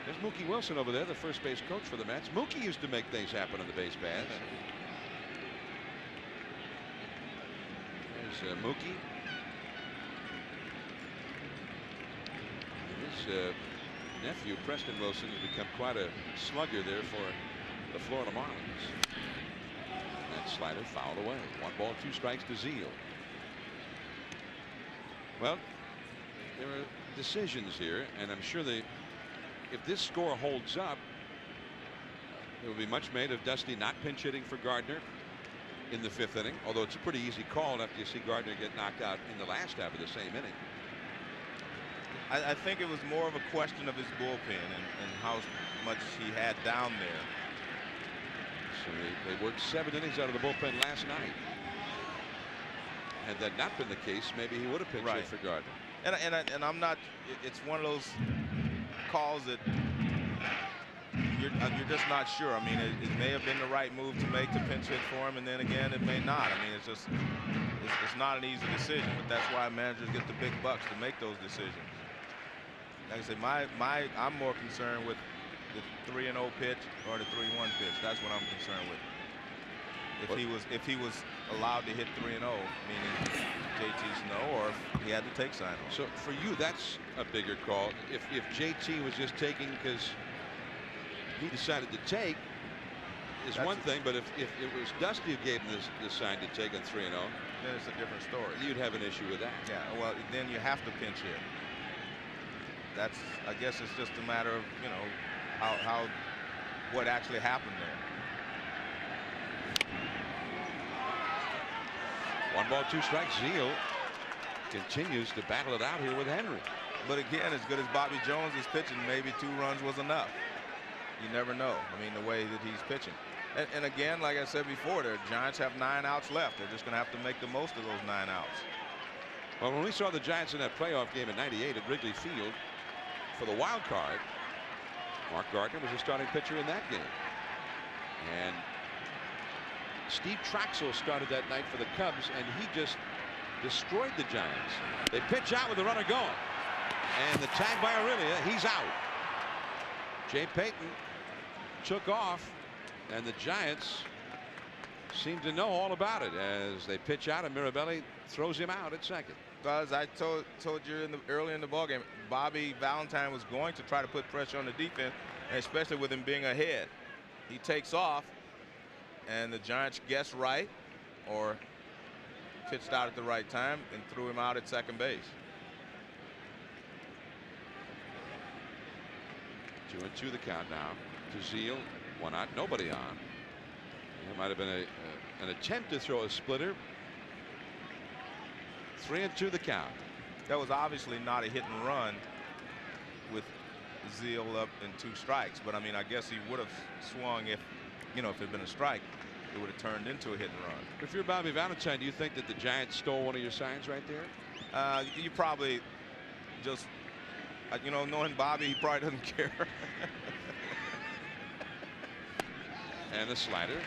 There's Mookie Wilson over there, the first base coach for the Mets. Mookie used to make things happen on the base paths. There's Mookie. And his nephew, Preston Wilson, has become quite a slugger there for the Florida Marlins. That slider fouled away. 1 ball, 2 strikes to Zeile. Well, there are decisions here, and I'm sure if this score holds up, there will be much made of Dusty not pinch hitting for Gardner in the 5th inning, although it's a pretty easy call after you see Gardner get knocked out in the last half of the same inning. I think it was more of a question of his bullpen and how much he had down there. So they worked 7 innings out of the bullpen last night. Had that not been the case, maybe he would have pitched it for Gardner. And I'm not. It's one of those calls that you're just not sure. I mean, it may have been the right move to make to pinch hit for him, and then again, it may not. I mean, it's not an easy decision, but that's why managers get the big bucks to make those decisions. Like I said, I'm more concerned with the 3-0 pitch or the 3-1 pitch. That's what I'm concerned with. If he was allowed to hit 3-0, meaning JT's no, or if he had to take sign off. So for you, that's a bigger call. If JT was just taking because he decided to take, is one thing, but if it was Dusty who gave him this sign to take on 3-0, then it's a different story. You'd have an issue with that. Yeah, well, then you have to pinch hit. I guess it's just a matter of, what actually happened there. 1 ball, 2 strikes. Zeile continues to battle it out here with Henry. But again, as good as Bobby Jones is pitching, maybe 2 runs was enough. You never know. I mean, the way that he's pitching. And again, like I said before, the Giants have 9 outs left. They're just going to have to make the most of those 9 outs. Well, when we saw the Giants in that playoff game in '98 at Wrigley Field for the wild card, Mark Gardner was the starting pitcher in that game. And Steve Troxell started that night for the Cubs, and he just destroyed the Giants. They pitch out with the runner going, and the tag by Aurelia, he's out. Jay Payton took off, and the Giants seem to know all about it as they pitch out, and Mirabelli throws him out at second. As I told you early in the ballgame, Bobby Valentine was going to try to put pressure on the defense, and especially with him being ahead. He takes off, and the Giants guessed right or pitched out at the right time and threw him out at second base. 2-2 the count now to Zeile. 1 out, nobody on. It might have been an attempt to throw a splitter. 3-2 the count. That was obviously not a hit and run with Zeile up in 2 strikes, but I mean, I guess he would have swung if, you know, if it had been a strike, it would have turned into a hit and run. If you're Bobby Valentine, do you think that the Giants stole one of your signs right there? You probably just, you know, knowing Bobby, he probably doesn't care. And the slider.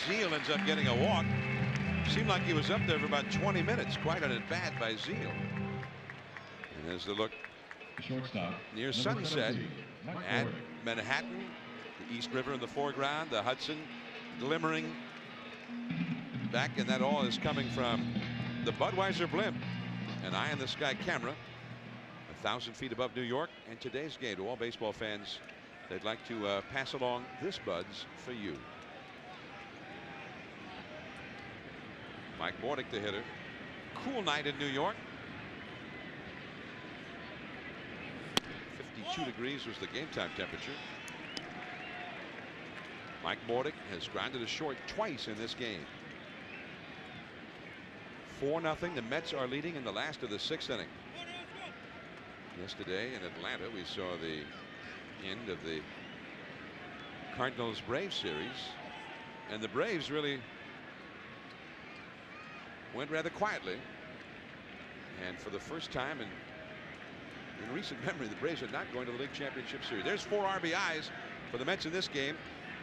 Zeile ends up getting a walk. Seemed like he was up there for about 20 minutes. Quite an at-bat by Zeile. And there's the look near sunset at Manhattan. The East River in the foreground, the Hudson glimmering back, and that all is coming from the Budweiser blimp, an eye in the sky camera 1,000 feet above New York. And today's game, to all baseball fans, they'd like to pass along this Buds for you. Mike Bordick, the hitter. Cool night in New York. 52 degrees was the game time temperature. Mike Bordick has grounded a short twice in this game. 4-0. The Mets are leading in the last of the 6th inning. Yesterday in Atlanta, we saw the end of the Cardinals Braves series, and the Braves really went rather quietly, and for the first time in recent memory, the Braves are not going to the League Championship Series. There's 4 RBIs for the Mets in this game,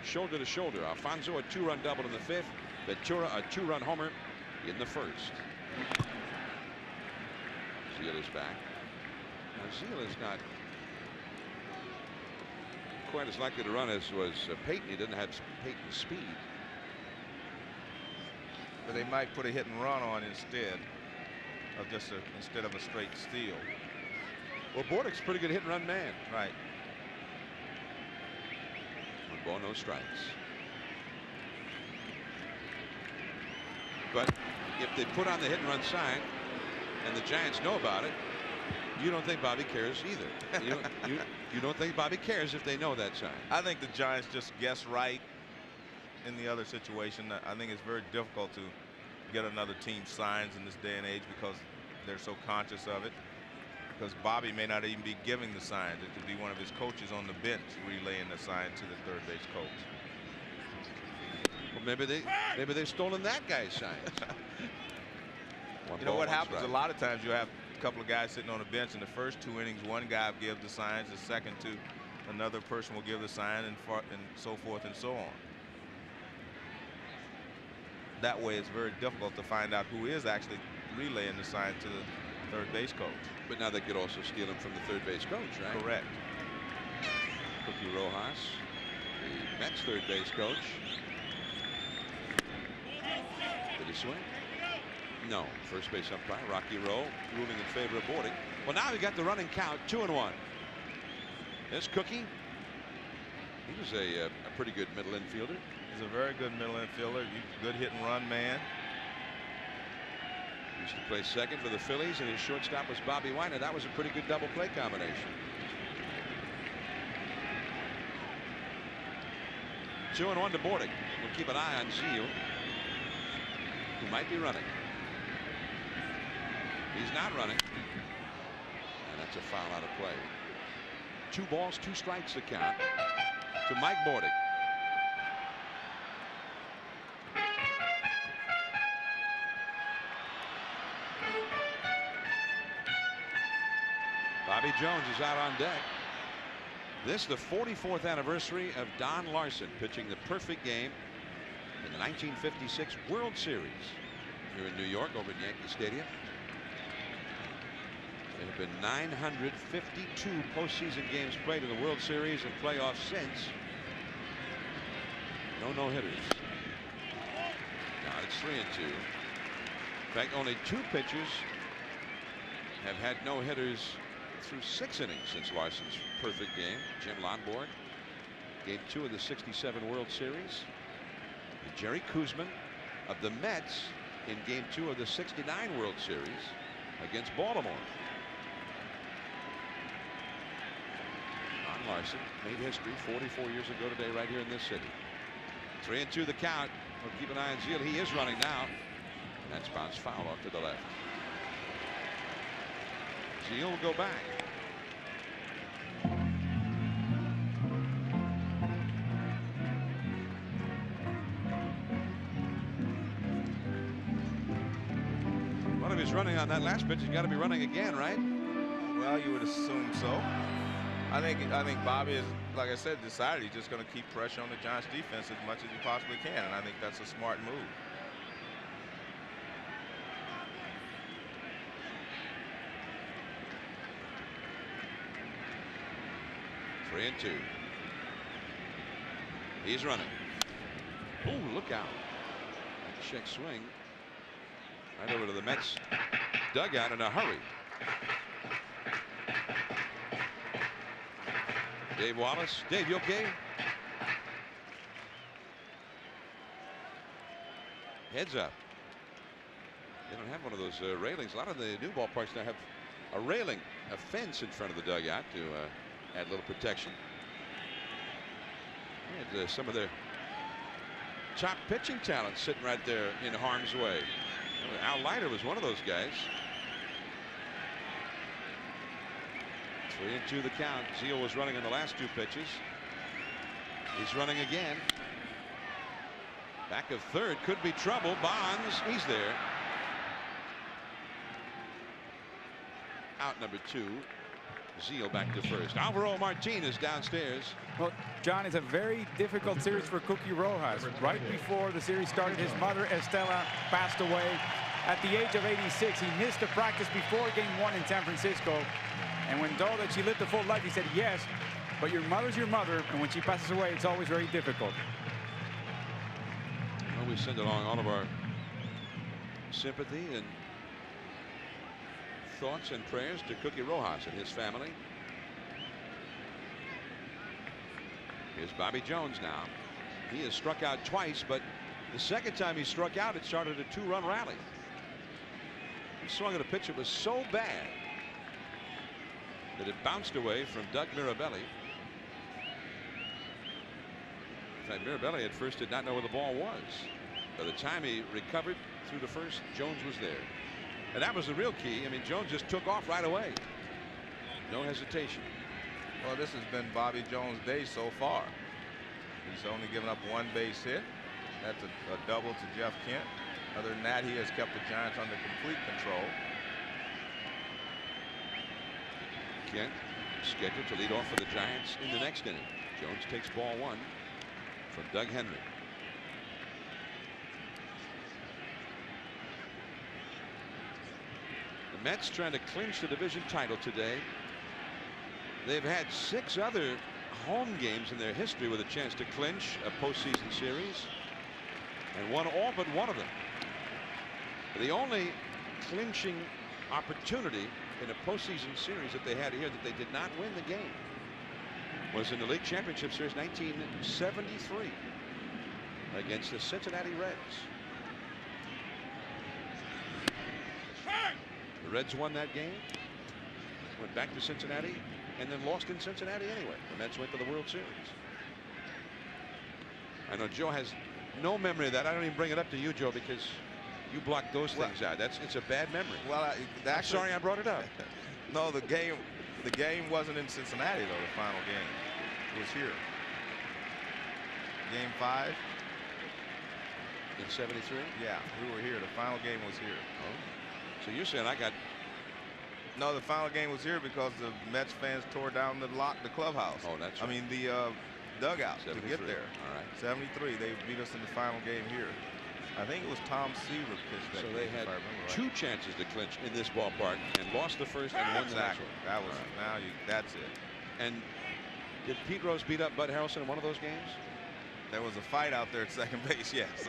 shoulder to shoulder. Alfonso a 2-run double in the 5th. Ventura a 2-run homer in the 1st. Zeile is back. Now Zeile is not quite as likely to run as was Peyton. He doesn't have Peyton's speed. But they might put a hit and run on instead of just instead of a straight steal. Well, Bordick's a pretty good hit and run man. Right. 1 ball, no strikes. But if they put on the hit and run sign and the Giants know about it, you don't think Bobby cares either. You don't think Bobby cares if they know that sign. I think the Giants just guess right in the other situation. I think it's very difficult to get another team signs in this day and age because they're so conscious of it. Because Bobby may not even be giving the signs. It could be one of his coaches on the bench relaying the sign to the third base coach. Well, maybe they've stolen that guy's signs. You know what happens a lot of times, you have a couple of guys sitting on the bench in the first 2 innings. One guy will give the signs, the second 2 another person will give the sign, and so forth and so on. That way it's very difficult to find out who is actually relaying the sign to the third base coach. But now they could also steal him from the third base coach, right? Correct. Cookie Rojas, the Mets third base coach. Did he swing? No. First base umpire Rocky Rowe ruling in favor of Bordick. Well, now we got the running count, 2-1. There's Cookie. He was a pretty good middle infielder. He's a very good middle infielder. Good hit and run man. Used to play second for the Phillies, and his shortstop was Bobby Weiner. That was a pretty good double play combination. 2-1 to Bordick. We'll keep an eye on Zeile, who might be running. He's not running, and that's a foul out of play. 2 balls, 2 strikes to count to Mike Bordick. Bobby Jones is out on deck. This the 44th anniversary of Don Larson pitching the perfect game in the 1956 World Series here in New York over at Yankee Stadium. There have been 952 postseason games played in the World Series and playoffs since. No hitters. Now it's 3-2. In fact, only 2 pitchers have had no hitters through 6 innings since Larson's perfect game. Jim Lonborg, game 2 of the '67 World Series. And Jerry Koosman of the Mets in game 2 of the '69 World Series against Baltimore. On Larson made history 44 years ago today right here in this city. 3-2 the count. We'll keep an eye on Zeile. He is running now. And that's bounced foul off to the left. Zeile will go back. Well, if he's running on that last pitch, he's got to be running again, right? Well, you would assume so. I think Bobby is, like I said, decided he's just going to keep pressure on the Giants defense as much as he possibly can, and I think that's a smart move. Three and two. He's running. Oh, look out. Check swing. Right over to the Mets dugout in a hurry. Dave Wallace. Dave, you okay? Heads up. They don't have one of those railings. A lot of the new ballparks now have a railing, a fence in front of the dugout to add a little protection. And some of their top pitching talent sitting right there in harm's way. Al Leiter was one of those guys. 3-2 the count. Zeile was running in the last two pitches. He's running again. Back of third, could be trouble. Bonds, he's there. Out number 2. Zeile back to first. Alvaro Martinez downstairs. Well, John, it's a very difficult series for Cookie Rojas. Right before the series started, his mother Estela passed away at the age of 86. He missed a practice before game 1 in San Francisco. And when told that she lived a full life, he said, yes, but your mother's your mother, and when she passes away, it's always very difficult. Well, we send along all of our sympathy and thoughts and prayers to Cookie Rojas and his family. Here's Bobby Jones now. He has struck out twice, but the second time he struck out, it started a 2-run rally. He swung at a pitch that was so bad that it bounced away from Doug Mirabelli. In fact, Mirabelli at first did not know where the ball was. By the time he recovered through the first, Jones was there. And that was the real key. I mean, Jones just took off right away. No hesitation. Well, this has been Bobby Jones' day so far. He's only given up 1 base hit. That's a double to Jeff Kent. Other than that, he has kept the Giants under complete control. Kent scheduled to lead off for the Giants in the next inning. Jones takes ball 1 from Doug Henry. The Mets trying to clinch the division title today. They've had 6 other home games in their history with a chance to clinch a postseason series, and won all but one of them. The only clinching opportunity in a postseason series that they had here that they did not win the game was in the League Championship Series 1973 against the Cincinnati Reds. The Reds won that game, went back to Cincinnati, and then lost in Cincinnati anyway. The Mets went to the World Series. I know Joe has no memory of that. I don't even bring it up to you, Joe, because you blocked those things out. It's a bad memory. Well, I'm sorry I brought it up. No, the game wasn't in Cincinnati though. The final game, it was here. Game 5 in '73. Yeah, we were here. The final game was here. Oh, so you're saying I got? No, the final game was here because the Mets fans tore down the clubhouse. Oh, that's right. I mean the dugout 73. to get there. All right. 73. They beat us in the final game here. I think it was Tom Seaver pitched that. So they had 2 chances to clinch in this ballpark and lost the first and won the next one. That was that's it. And did Pete Rose beat up Bud Harrelson in one of those games? There was a fight out there at second base. Yes.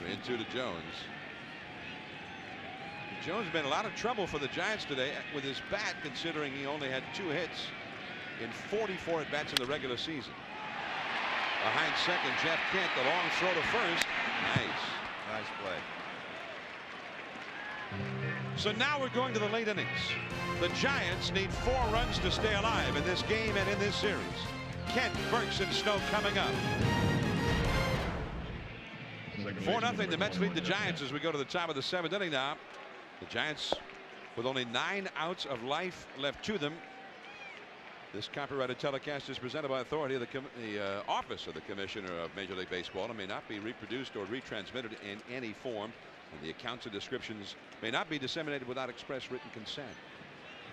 3-2 to Jones. Jones has been in a lot of trouble for the Giants today with his bat, considering he only had 2 hits in 44 at bats in the regular season. Behind second, Jeff Kent, the long throw to first. Nice play. So now we're going to the late innings. The Giants need 4 runs to stay alive in this game and in this series. Kent, Burks, and Snow coming up. 4-0. The Mets lead the Giants as we go to the top of the 7th inning now. The Giants with only 9 outs of life left to them. This copyrighted telecast is presented by authority of the Office of the Commissioner of Major League Baseball and may not be reproduced or retransmitted in any form. And the accounts and descriptions may not be disseminated without express written consent.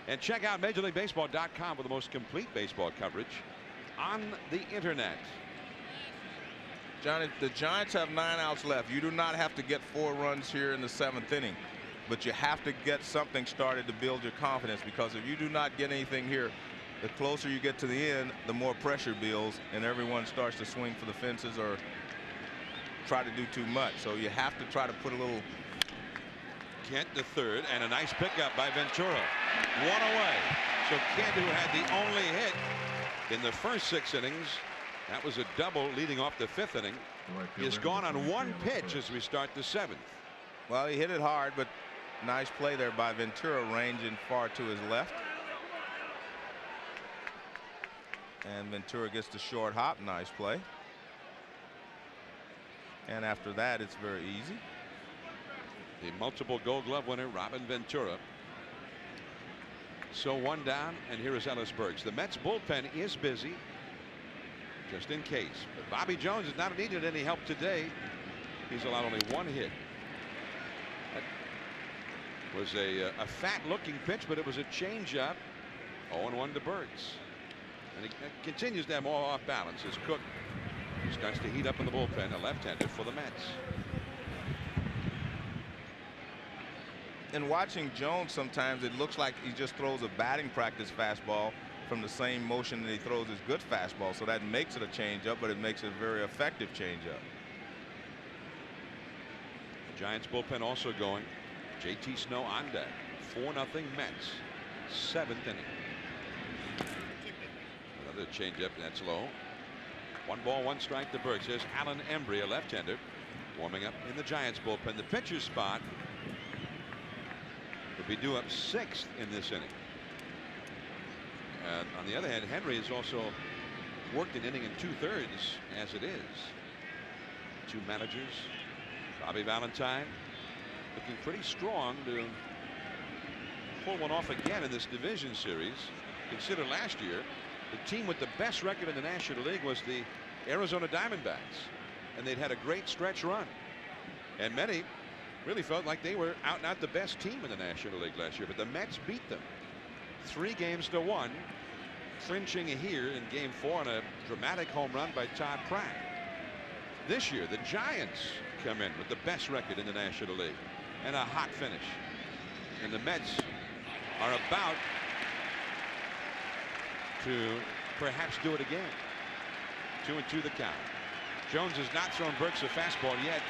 And check out MajorLeagueBaseball.com for the most complete baseball coverage on the internet. Johnny, the Giants have 9 outs left. You do not have to get 4 runs here in the 7th inning, but you have to get something started to build your confidence, because if you do not get anything here, the closer you get to the end, the more pressure builds and everyone starts to swing for the fences or try to do too much. So you have to try to put a little. Kent the third, and a nice pickup by Ventura. 1 away. So Kent, who had the only hit in the first 6 innings, that was a double leading off the 5th inning, is gone on 1 pitch as we start the 7th. Well, he hit it hard, but nice play there by Ventura, ranging far to his left. And Ventura gets the short hop. Nice play. And after that, it's very easy. The multiple Gold Glove winner, Robin Ventura. So 1 down, and here is Ellis Burks. The Mets bullpen is busy, just in case. But Bobby Jones has not needed any help today. He's allowed only 1 hit. That was a fat-looking pitch, but it was a changeup. 0-1 to Burks. And he continues to have more off balance as Cook starts to heat up in the bullpen, a left-hander for the Mets. And watching Jones, sometimes it looks like he just throws a batting practice fastball from the same motion that he throws his good fastball. So that makes it a changeup, but it makes it a very effective changeup. The Giants bullpen also going. JT Snow on deck. 4-0 Mets. 7th inning. Another changeup, that's low. 1 ball, 1 strike to Burks. There's Alan Embry, a left-hander, warming up in the Giants bullpen. The pitcher's spot would be due up 6th in this inning. On the other hand, Henry has also worked an inning in 2/3 as it is. 2 managers. Bobby Valentine looking pretty strong to pull one off again in this division series. Consider last year, the team with the best record in the National League was the Arizona Diamondbacks, and they'd had a great stretch run. And many really felt like they were out and out the best team in the National League last year, but the Mets beat them 3-1, clinching here in Game 4 on a dramatic home run by Todd Pratt. This year, the Giants come in with the best record in the National League and a hot finish. And the Mets are about to perhaps do it again. 2-2 the count. Jones has not thrown Burks a fastball yet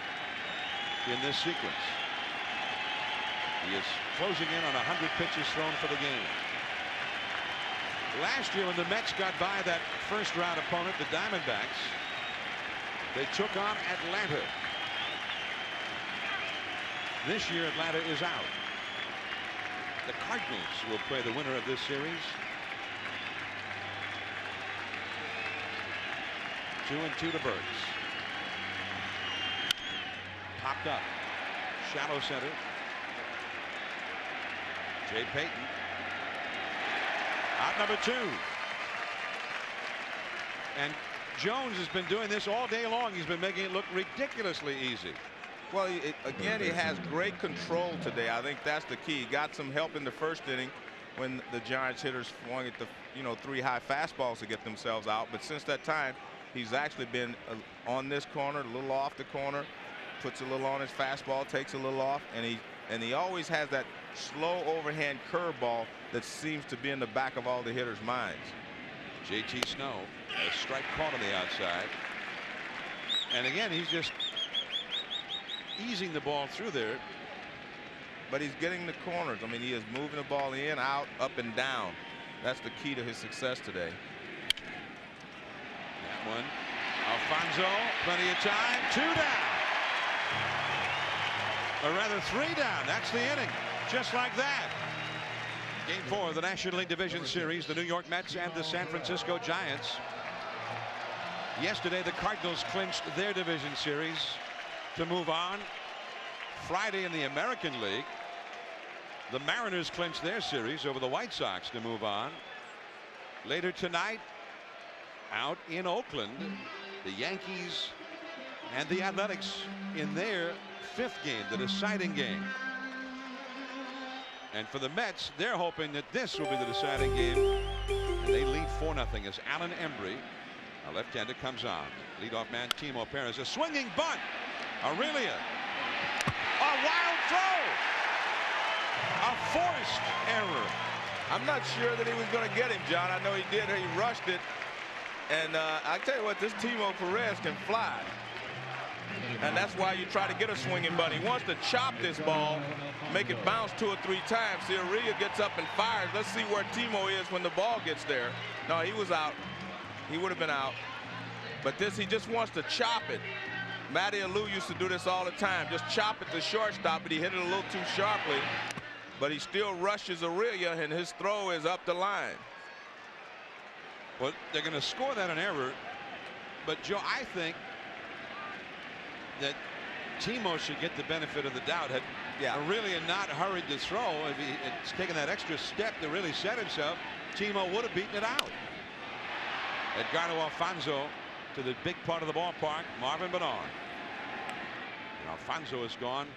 in this sequence. He is closing in on 100 pitches thrown for the game. Last year when the Mets got by that first round opponent, the Diamondbacks, they took on Atlanta. This year Atlanta is out. The Cardinals will play the winner of this series. 2-2 to Burks. Popped up. Shallow center. Jay Payton. Out number 2. And Jones has been doing this all day long. He's been making it look ridiculously easy. Well, again, he has great control today. I think that's the key. He got some help in the first inning when the Giants hitters swung at the 3 high fastballs to get themselves out. But since that time, he's actually been on this corner, a little off the corner, puts a little on his fastball, takes a little off, and he always has that slow overhand curveball that seems to be in the back of all the hitters' minds. JT Snow, a strike caught on the outside. And again, he's just easing the ball through there. But he's getting the corners. I mean, he is moving the ball in, out, up, and down. That's the key to his success today. That one. Alfonso, plenty of time. 2 down. Or rather 3 down. That's the inning. just like that. Game 4 of the National League Division Series, the New York Mets and the San Francisco Giants. Yesterday, the Cardinals clinched their division series to move on. Friday in the American League, the Mariners clinched their series over the White Sox to move on. Later tonight, out in Oakland, the Yankees and the Athletics in their 5th game, the deciding game. And for the Mets, they're hoping that this will be the deciding game. And they lead 4-0 as Alan Embry, a left-hander, comes on. Leadoff man Timo Perez, a swinging bunt. Aurelia, a wild throw, a forced error. I'm not sure that he was going to get him, John. I know he did. He rushed it. And I tell you what, this Timo Perez can fly. And that's why you try to get a swinging bunt. He wants to chop this ball, make it bounce 2 or 3 times. See, Aurelia gets up and fires. Let's see where Timo is when the ball gets there. No, he was out. He would have been out. But this, he just wants to chop it. Matty Alou used to do this all the time. Just chop it to shortstop, but he hit it a little too sharply. But he still rushes Aurelia, and his throw is up the line. Well, they're going to score that an error. But, Joe, I think that Timo should get the benefit of the doubt. Had Aurelia not hurried the throw, if he had taken that extra step to really set himself, Timo would have beaten it out. Edgardo Alfonso to the big part of the ballpark, Marvin Bernard. And Alfonso is gone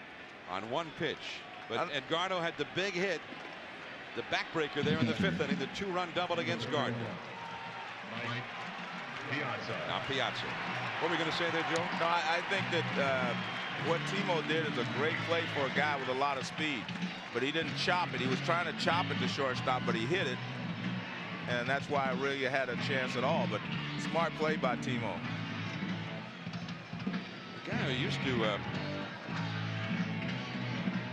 on 1 pitch. But Edgardo had the big hit, the backbreaker there in the 5th inning, the 2-run double against Gardner. Now Piazza. What are we going to say there, Joe? No, I think that what Timo did is a great play for a guy with a lot of speed. But he didn't chop it. He was trying to chop it to shortstop, but he hit it. And that's why Aurelia had a chance at all. But smart play by Timo. The guy who used to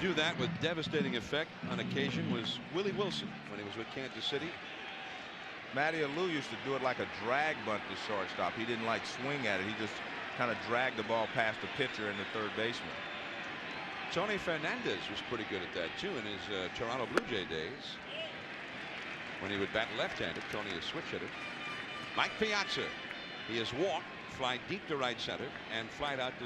do that with devastating effect on occasion was Willie Wilson when he was with Kansas City. Matty Alou used to do it like a drag bunt to shortstop. He didn't like swing at it. He just kind of dragged the ball past the pitcher and the third baseman. Tony Fernandez was pretty good at that too in his Toronto Blue Jay days. When he would bat left-handed, Tony is switch hitter. Mike Piazza, he has walked, fly deep to right center, and flied out to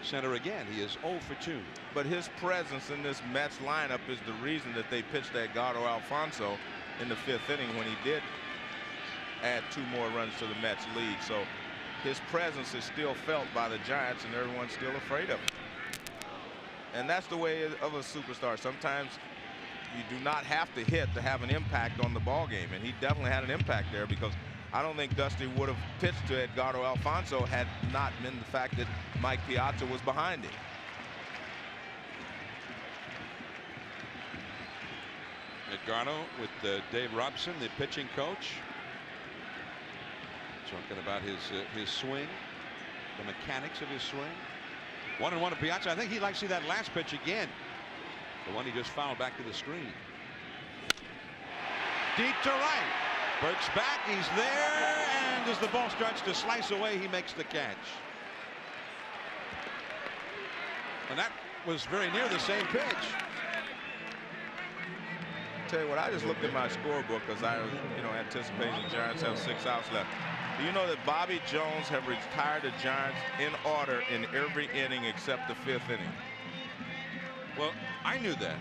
center again. He is 0 for 2. But his presence in this Mets lineup is the reason that they pitched Edgardo Alfonso in the 5th inning when he did add 2 more runs to the Mets lead. So his presence is still felt by the Giants, and everyone's still afraid of him. And that's the way of a superstar. Sometimes you do not have to hit to have an impact on the ball game, and he definitely had an impact there, because I don't think Dusty would have pitched to Edgardo Alfonso had not been the fact that Mike Piazza was behind him. Edgardo with Dave Robson, the pitching coach, talking about his swing, the mechanics of his swing. 1-1 to Piazza. I think he'd like to see that last pitch again, the one he just fouled back to the screen. Deep to right. Burke's back. He's there, and as the ball starts to slice away, he makes the catch. And that was very near the same pitch. Tell you what, I just looked at my scorebook because I was, anticipating the Giants have 6 outs left. Do you know that Bobby Jones have retired the Giants in order in every inning except the 5th inning? Well, I knew that.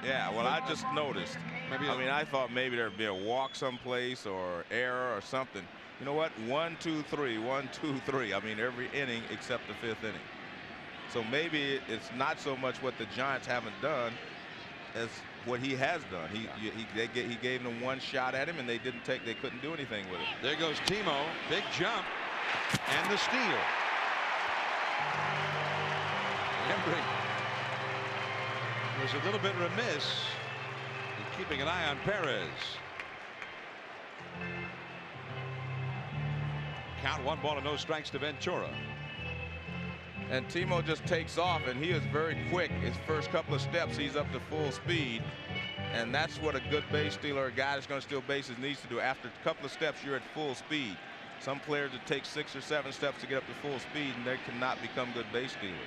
Yeah, well, I just noticed. I thought maybe there'd be a walk someplace or error or something. You know what? 1, 2, 3, 1, 2, 3. Every inning except the 5th inning. So maybe it's not so much what the Giants haven't done as what he has done. He gave them 1 shot at him, and they couldn't do anything with it. There goes Timo, big jump, and the steal. Embry was a little bit remiss in keeping an eye on Perez. Count 1 ball and no strikes to Ventura. And Timo just takes off, and he is very quick. His first couple of steps, he's up to full speed. And that's what a good base stealer, a guy that's going to steal bases, needs to do. After a couple of steps, you're at full speed. Some players that take 6 or 7 steps to get up to full speed, and they cannot become good base stealers.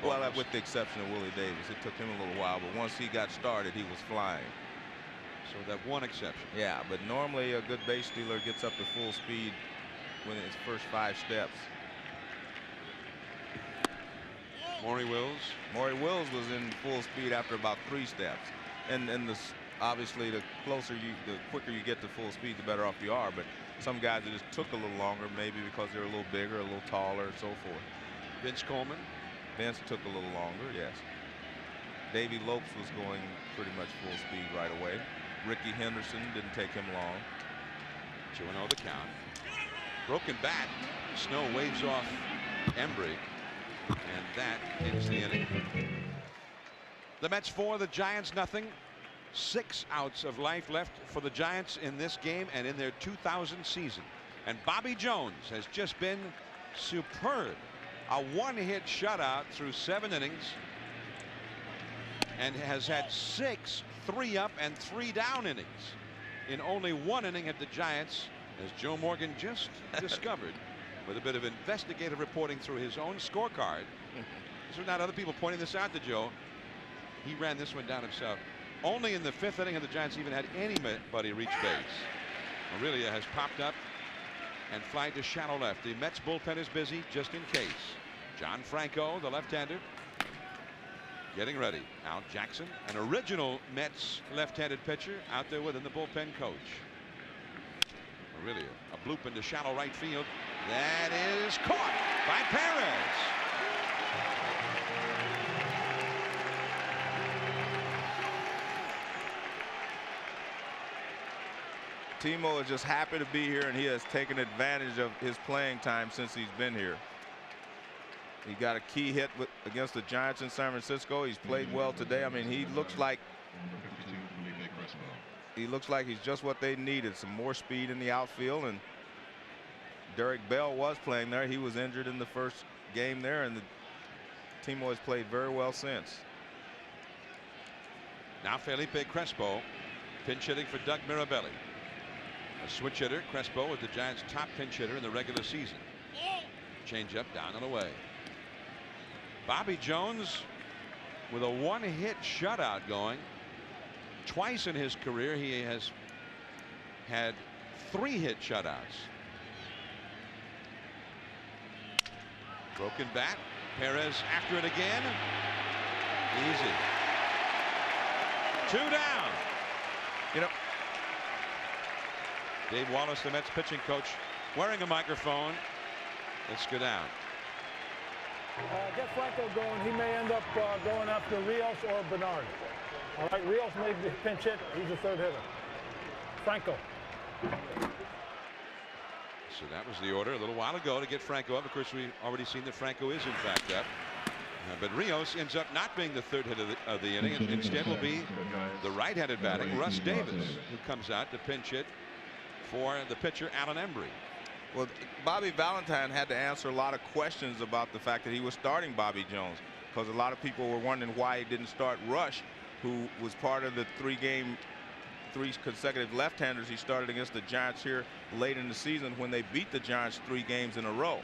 Well, with the exception of Willie Davis, it took him a little while, but once he got started, he was flying. So that one exception. Yeah, but normally a good base stealer gets up to full speed within his first 5 steps. Maury Wills. Maury Wills was in full speed after about 3 steps, and obviously the quicker you get to full speed, the better off you are. But some guys it just took a little longer, maybe because they're a little bigger, a little taller, and so forth. Vince Coleman. Vince took a little longer, yes. Davey Lopes was going pretty much full speed right away. Ricky Henderson didn't take him long. 2-0 the count. Broken bat. Snow waves off Embry, and that ends the inning. The Mets 4, the Giants nothing. 6 outs of life left for the Giants in this game and in their 2000 season. And Bobby Jones has just been superb. A 1-hit shutout through 7 innings, and has had 6 3-up and 3-down innings. In only 1 inning at the Giants, as Joe Morgan just discovered with a bit of investigative reporting through his own scorecard. These are not other people pointing this out to Joe. He ran this one down himself. Only in the 5th inning have the Giants even had anybody reach base. Aurelia has popped up and flied to shallow left. The Mets bullpen is busy just in case. John Franco, the left-hander, getting ready. Al Jackson, an original Mets left-handed pitcher, out there with him, the bullpen coach. Aurelia, a bloop into shallow right field. That is caught by Perez. Timo is just happy to be here, and he has taken advantage of his playing time since he's been here. He got a key hit against the Giants in San Francisco. He's played well today. I mean, he looks like he's just what they needed. Some more speed in the outfield, and Derek Bell was playing there. He was injured in the first game there, and Timo has played very well since. Now Felipe Crespo pinch hitting for Doug Mirabelli. A switch hitter. Crespo was the Giants' top pinch hitter in the regular season. Change up, down and away. Bobby Jones with a 1-hit shutout going. Twice in his career he has had 3-hit shutouts. Broken bat. Perez after it again. Easy. 2 down. You know, Dave Wallace, the Mets pitching coach, wearing a microphone. Let's go down. Get Franco going. He may end up going after Rios or Bernard. All right, Rios made the pinch hit. He's the 3rd hitter. Franco. So that was the order a little while ago to get Franco up. Of course, we've already seen that Franco is in fact up. But Rios ends up not being the 3rd hit of the inning. Instead will be the right-handed batting Russ Davis, who comes out to pinch hit for the pitcher Alan Embry. Well, Bobby Valentine had to answer a lot of questions about the fact that he was starting Bobby Jones, because a lot of people were wondering why he didn't start Rush, who was part of the 3 consecutive left-handers he started against the Giants here late in the season when they beat the Giants 3 games in a row.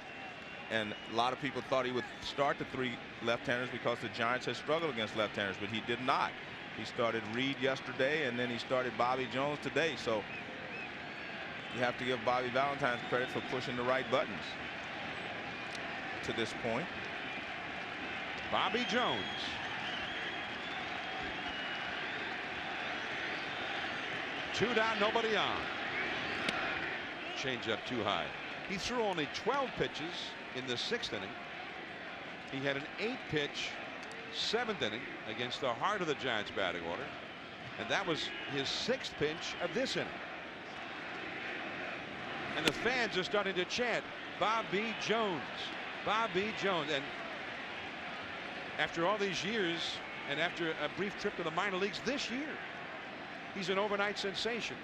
And a lot of people thought he would start the 3 left-handers because the Giants had struggled against left-handers, but he did not. He started Reed yesterday, and then he started Bobby Jones today. So you have to give Bobby Valentine credit for pushing the right buttons to this point. Bobby Jones. Two down, nobody on. Change up too high. He threw only 12 pitches in the 6th inning. He had an 8-pitch 7th inning against the heart of the Giants batting order, and that was his 6th pitch of this inning. And the fans are starting to chant Bobby Jones, Bobby Jones. And after all these years, and after a brief trip to the minor leagues this year, he's an overnight sensation.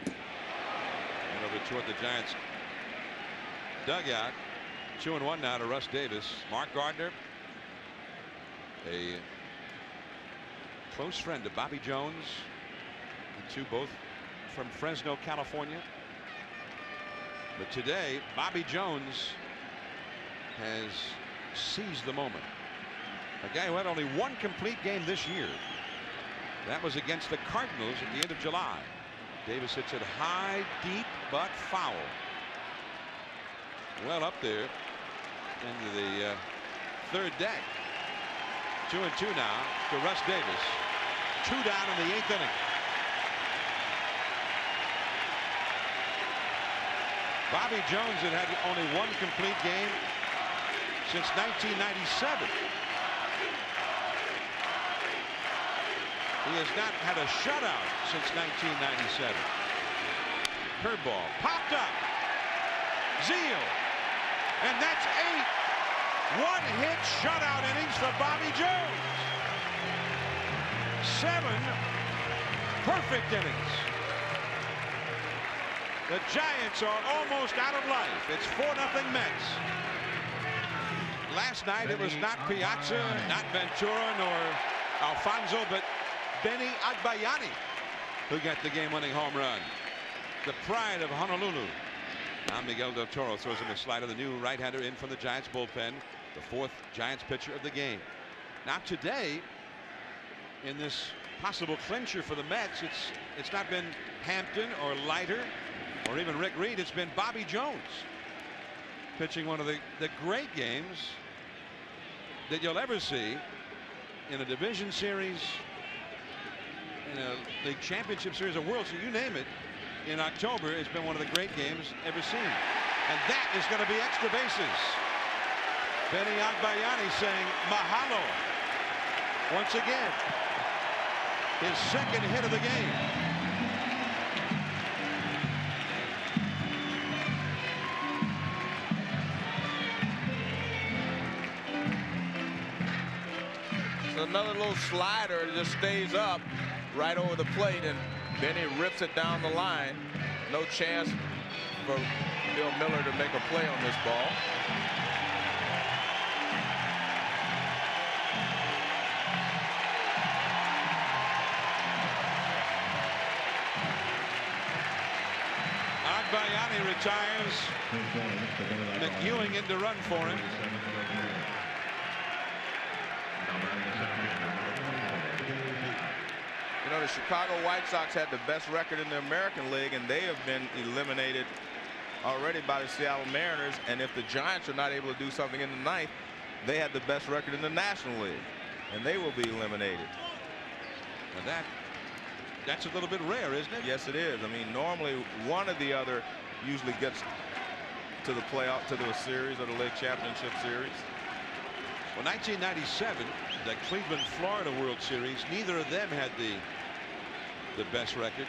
And over toward the Giants dugout. 2-1 now to Russ Davis. Mark Gardner, a close friend of Bobby Jones. The two both from Fresno, California. But today, Bobby Jones has seized the moment. A guy who had only one complete game this year. That was against the Cardinals at the end of July. Davis hits it high, deep, but foul. Well up there into the third deck. 2-2 now to Russ Davis. 2 down in the 8th inning. Bobby Jones had had only one complete game since 1997. He has not had a shutout since 1997. Curveball popped up. Zeile. And that's 8 one-hit shutout innings for Bobby Jones. 7 perfect innings. The Giants are almost out of life. It's 4-0 Mets. Last night it was not Piazza, not Ventura, nor Alfonso, but Benny Agbayani who got the game-winning home run. The pride of Honolulu. Now Miguel Del Toro throws him a slider, the new right-hander in from the Giants bullpen, the 4th Giants pitcher of the game. Now today, in this possible clincher for the Mets, it's not been Hampton or Leiter or even Rick Reed. It's been Bobby Jones pitching one of the great games that you'll ever see in a division series, in a league championship series, a World Series, you name it. In October, it's been one of the great games ever seen. And that is going to be extra bases. Benny Agbayani saying mahalo once again. His 2nd hit of the game. So another little slider that just stays up right over the plate, and Benny rips it down the line. No chance for Bill Miller to make a play on this ball. Agbayani retires. McEwing in to run for him. You know, the Chicago White Sox had the best record in the American League, and they have been eliminated already by the Seattle Mariners. And if the Giants are not able to do something in the 9th, they had the best record in the National League, and they will be eliminated. And that's a little bit rare, isn't it? Yes, it is. I mean, normally one or the other usually gets to the playoff, to the series or the league championship series. Well, 1997, the Cleveland, Florida World Series, neither of them had the best record.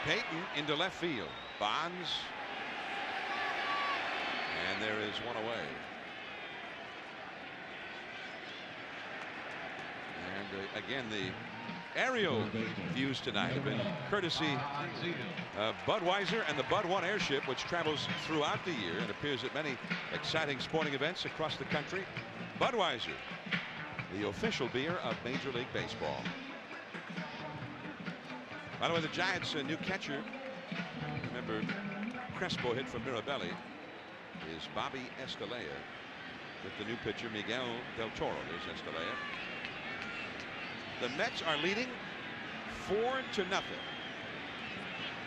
Payton into left field. Bonds. And there is one away. And again, the aerial views tonight have been courtesy of Budweiser and the Bud One airship, which travels throughout the year and appears at many exciting sporting events across the country. Budweiser, the official beer of Major League Baseball. By the way, the Giants' new catcher, remember Crespo hit from Mirabelli, is Bobby Escalera, with the new pitcher Miguel Del Toro. There's Escalera. The Mets are leading 4-0.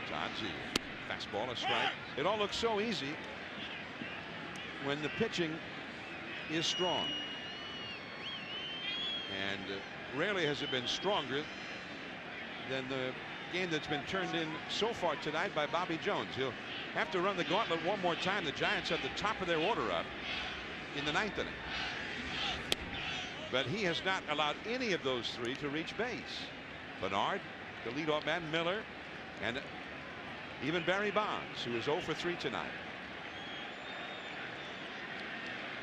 Todd Zeile, fastball, a strike. It all looks so easy when the pitching is strong. And rarely has it been stronger than the game that's been turned in so far tonight by Bobby Jones. He'll have to run the gauntlet one more time. The Giants at the top of their order up in the 9th inning. But he has not allowed any of those 3 to reach base. Bernard, the leadoff man, Miller, and even Barry Bonds, who is 0 for 3 tonight.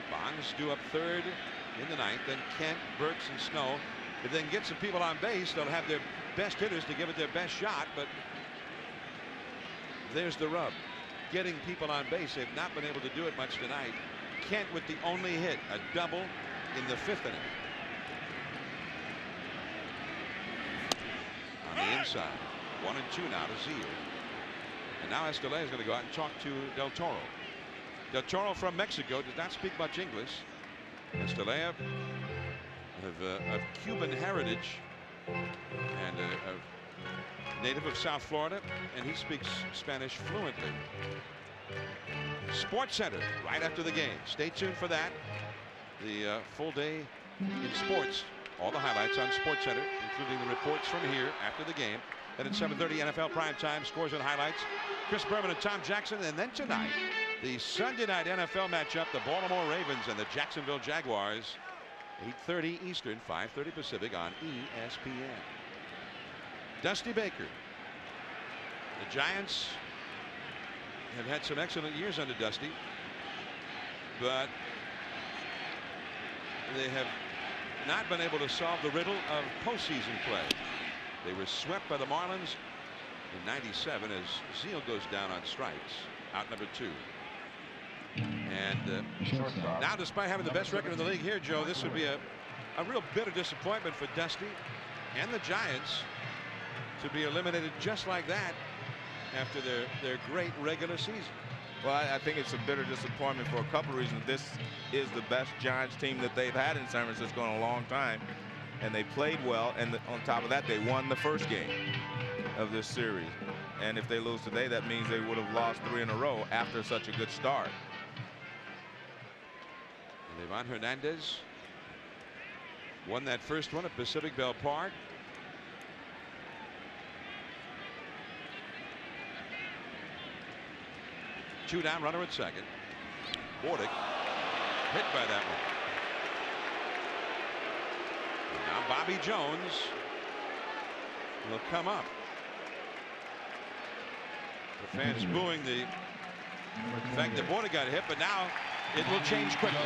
Bonds due up 3rd in the 9th. Then Kent, Burks, and Snow. If they can get some people on base, they'll have their best hitters to give it their best shot. But there's the rub. Getting people on base. They've not been able to do it much tonight. Kent with the only hit, a double in the 5th inning. on the inside. 1-2 now to Zeile. And now Estelea is going to go out and talk to Del Toro. Del Toro from Mexico does not speak much English. Estelea of Cuban heritage and a native of South Florida, and he speaks Spanish fluently. Sports Center right after the game. Stay tuned for that. The full day in sports. All the highlights on Sports Center, including the reports from here after the game. Then at 7:30 NFL primetime, scores and highlights. Chris Berman and Tom Jackson. And then tonight, the Sunday night NFL matchup, the Baltimore Ravens and the Jacksonville Jaguars. 8:30 Eastern, 5:30 Pacific on ESPN. Dusty Baker. The Giants have had some excellent years under Dusty, but they have not been able to solve the riddle of postseason play. They were swept by the Marlins in '97 as Zeile goes down on strikes. Out number 2. And now, despite having the best record in the league here, Joe, this would be a real bitter disappointment for Dusty and the Giants to be eliminated just like that after their great regular season. Well, I think it's a bitter disappointment for a couple of reasons. This is the best Giants team that they've had in San Francisco in a long time, and they played well, and on top of that, they won the first game of this series. And if they lose today, that means they would have lost 3 in a row after such a good start. And Ivan Hernandez won that first one at Pacific Bell Park. Two down, runner at second. Bordick hit by that one. And now Bobby Jones will come up. The fans booing the fact that Bordick got hit, but now it will change quickly.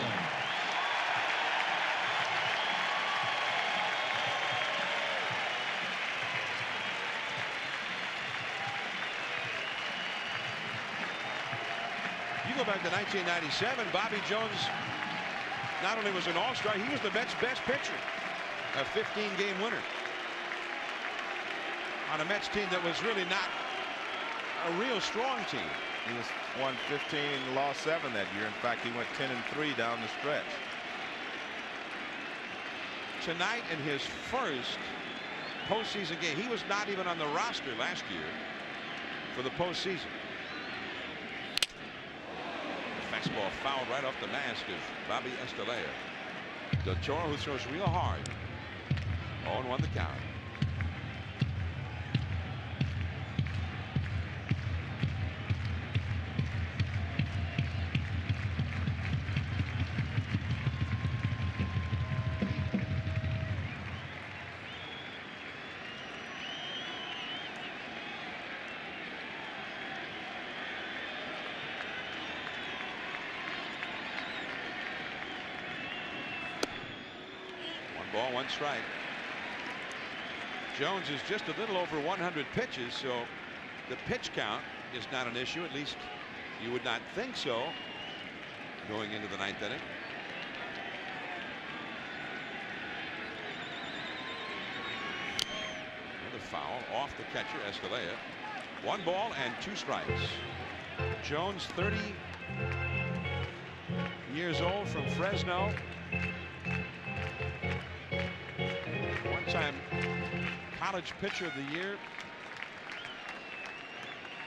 You go back to 1997, Bobby Jones not only was an all-star, he was the Mets' best pitcher, a 15-game winner on a Mets team that was really not a real strong team. He was won 15 and lost 7 that year. In fact, he went 10-3 down the stretch. Tonight, in his first postseason game, he was not even on the roster last year for the postseason. Fastball fouled right off the mask of Bobby Estelea. Del Toro, who throws real hard. 0-1 the count. Ball, 1 strike. Jones is just a little over 100 pitches, so the pitch count is not an issue. At least you would not think so going into the 9th inning. Another foul off the catcher, Estelea. 1 ball and 2 strikes. Jones, 30 years old, from Fresno. One-time college pitcher of the year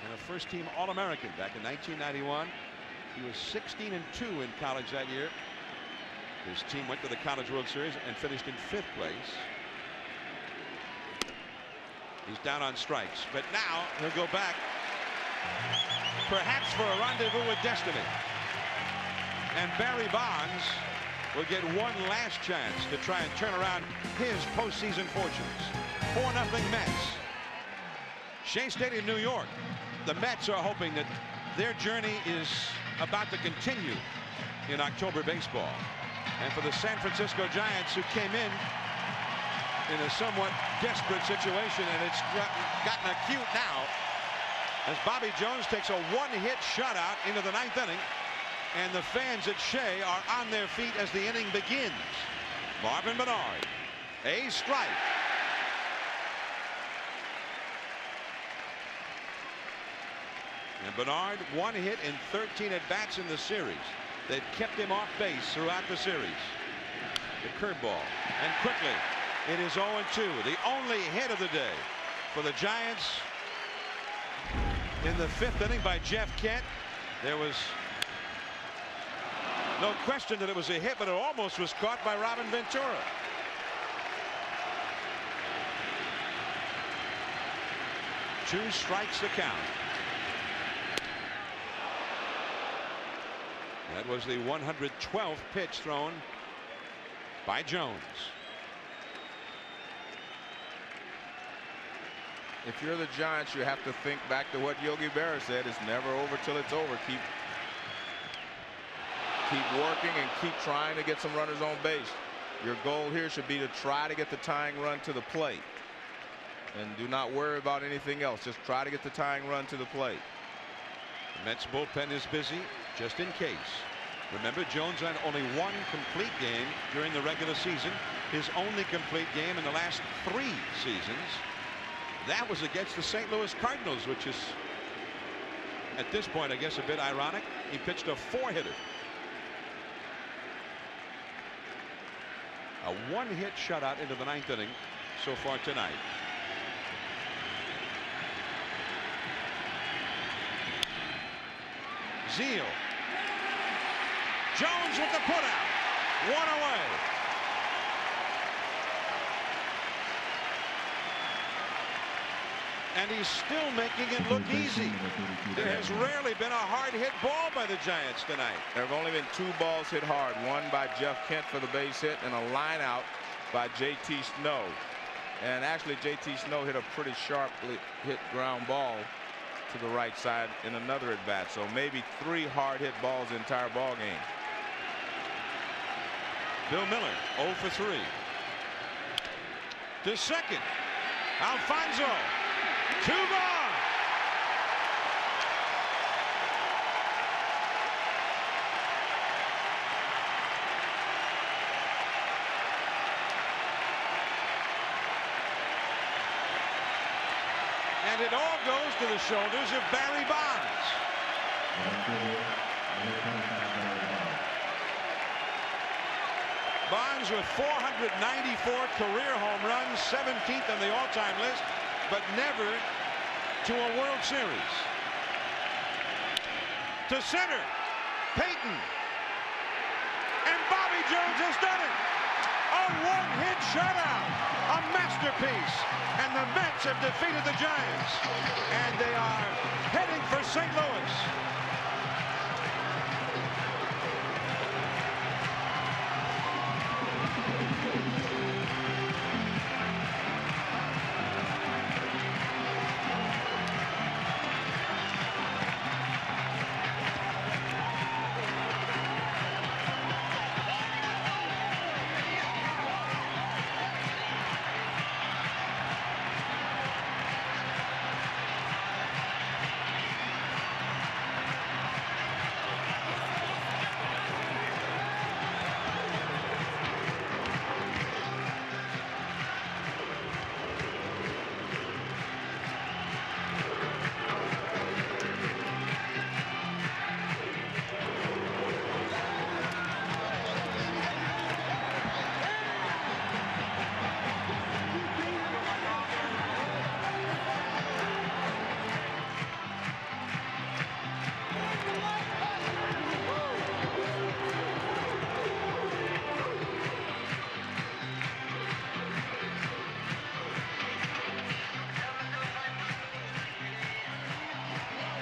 and a first-team All-American back in 1991. He was 16-2 in college that year. His team went to the College World Series and finished in 5th place. He's down on strikes, but now he'll go back, perhaps for a rendezvous with destiny. And Barry Bonds will get one last chance to try and turn around his postseason fortunes. 4-0 Mets. Shea Stadium, New York. The Mets are hoping that their journey is about to continue in October baseball. And for the San Francisco Giants, who came in a somewhat desperate situation, and it's gotten acute now as Bobby Jones takes a 1-hit shutout into the 9th inning. And the fans at Shea are on their feet as the inning begins. Marvin Bernard, a strike. And Bernard, 1 hit in 13 at-bats in the series. They've kept him off base throughout the series. The curveball. And quickly, it is 0-2. The only hit of the day for the Giants in the 5th inning by Jeff Kent. There was no question that it was a hit, but it almost was caught by Robin Ventura. Two strikes the count. That was the 112th pitch thrown by Jones. If you're the Giants, you have to think back to what Yogi Berra said. It's never over till it's over. Keep working and keep trying to get some runners on base. Your goal here should be to try to get the tying run to the plate. And do not worry about anything else. Just try to get the tying run to the plate. The Mets bullpen is busy just in case. Remember, Jones had only 1 complete game during the regular season. His only complete game in the last 3 seasons. That was against the St. Louis Cardinals, which is at this point, I guess, a bit ironic. He pitched a 4-hitter. A 1-hit shutout into the 9th inning so far tonight. Zeile. Jones with the putout. 1 away. And he's still making it look easy. There has rarely been a hard hit ball by the Giants tonight. There have only been 2 balls hit hard. One by Jeff Kent for the base hit, and a line out by J.T. Snow. And actually, J.T. Snow hit a pretty sharply hit ground ball to the right side in another at bat. So maybe 3 hard hit balls the entire ball game. Bill Miller 0 for 3. To second. Alfonso. 2 gone. And it all goes to the shoulders of Barry Bonds. Bonds with 494 career home runs, 17th on the all-time list, but never to a World Series. To center, Payton. And Bobby Jones has done it. A 1-hit shutout. A masterpiece. And the Mets have defeated the Giants. And they are heading for St. Louis.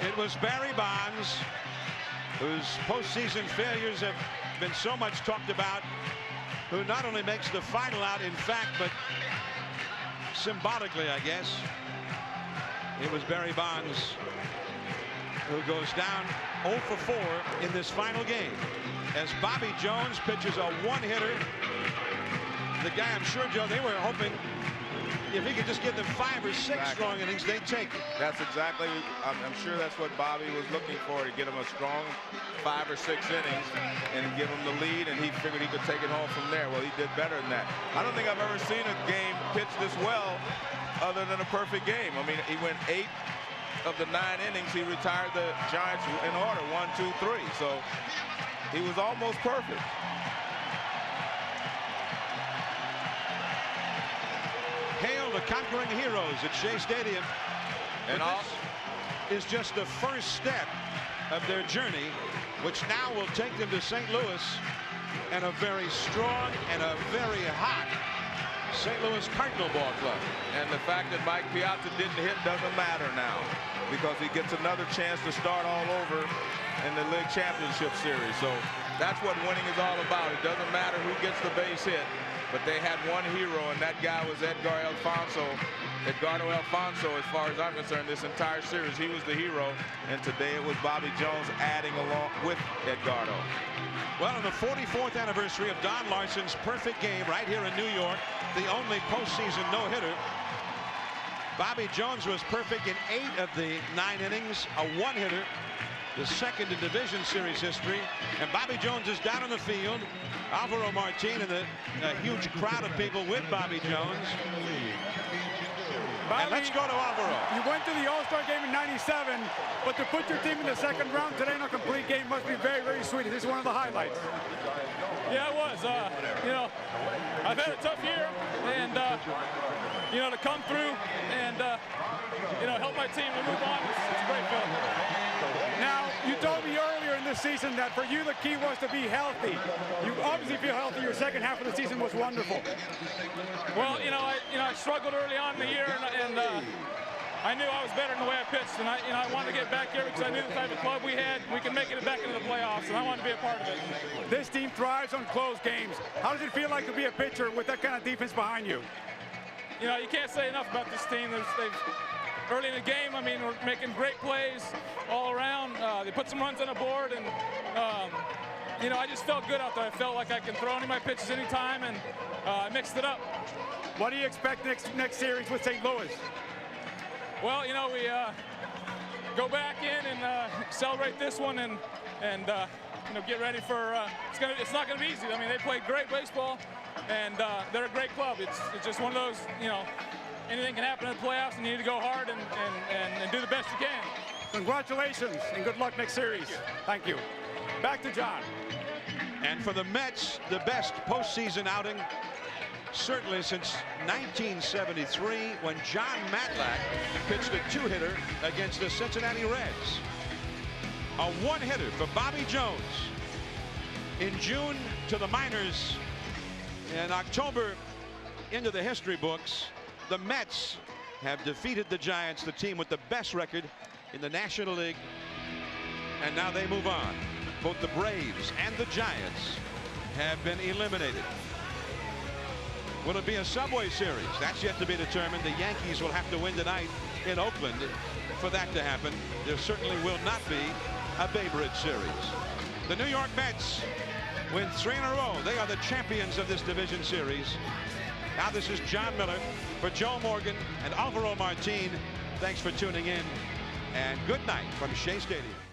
It was Barry Bonds, whose postseason failures have been so much talked about, who not only makes the final out in fact, but symbolically, I guess. It was Barry Bonds who goes down 0 for 4 in this final game as Bobby Jones pitches a 1-hitter. The guy, I'm sure, Joe, they were hoping if he could just give them 5 or 6 strong innings, they'd take it. That's exactly, I'm sure that's what Bobby was looking for, to get him a strong 5 or 6 innings and give him the lead, and he figured he could take it home from there. Well, he did better than that. I don't think I've ever seen a game pitched this well other than a perfect game. I mean, he went 8 of the 9 innings, he retired the Giants in order, 1, 2, 3. So he was almost perfect. Hail the conquering heroes at Shea Stadium. And this is just the first step of their journey, which now will take them to St. Louis and a very strong and a very hot St. Louis Cardinal ball club. And the fact that Mike Piazza didn't hit doesn't matter now, because he gets another chance to start all over in the League Championship Series. So that's what winning is all about. It doesn't matter who gets the base hit, but they had one hero, and that guy was Edgardo Alfonso. As far as I'm concerned, this entire series, he was the hero, and today it was Bobby Jones adding along with Edgardo. Well, on the 44th anniversary of Don Larson's perfect game right here in New York, the only postseason no-hitter, Bobby Jones was perfect in 8 of the 9 innings, a one-hitter, the second in division series history. And Bobby Jones is down on the field. Alvaro Martin and a huge crowd of people with Bobby Jones. Bobby, and let's go to Alvaro. You went to the All-Star game in '97, but to put your team in the second round today in a complete game must be very, very sweet. This is one of the highlights. Yeah, it was. You know, I've had a tough year, and you know, to come through and you know, help my team to move on, it's a great feeling. Now, you told me earlier in this season that for you the key was to be healthy. You obviously feel healthy. Your second half of the season was wonderful. Well, I struggled early on in the year, and I knew I was better in the way I pitched, and I wanted to get back here because I knew the type of club we had. We can make it back into the playoffs, and I wanted to be a part of it. This team thrives on close games. How does it feel like to be a pitcher with that kind of defense behind you? You know, you can't say enough about this team. Early in the game, I mean, we're making great plays all around. They put some runs on the board, and you know, I just felt good out there. I felt like I can throw any of my pitches anytime, and I mixed it up. What do you expect next series with St. Louis? Well, you know, we go back in and celebrate this one, and you know, get ready for. It's not going to be easy. I mean, they play great baseball, and they're a great club. It's just one of those, you know, anything can happen in the playoffs, and you need to go hard and do the best you can. Congratulations and good luck next series. Thank you. Back to John. And for the Mets, the best postseason outing certainly since 1973, when John Matlack pitched a 2-hitter against the Cincinnati Reds. A 1-hitter for Bobby Jones. In June to the minors, in October into the history books, the Mets have defeated the Giants, the team with the best record in the National League, and now they move on. Both the Braves and the Giants have been eliminated. Will it be a Subway Series? That's yet to be determined. The Yankees will have to win tonight in Oakland for that to happen. There certainly will not be a Babe Ruth series. The New York Mets win 3 in a row. They are the champions of this division series. Now this is John Miller for Joe Morgan and Alvaro Martin. Thanks for tuning in, and good night from Shea Stadium.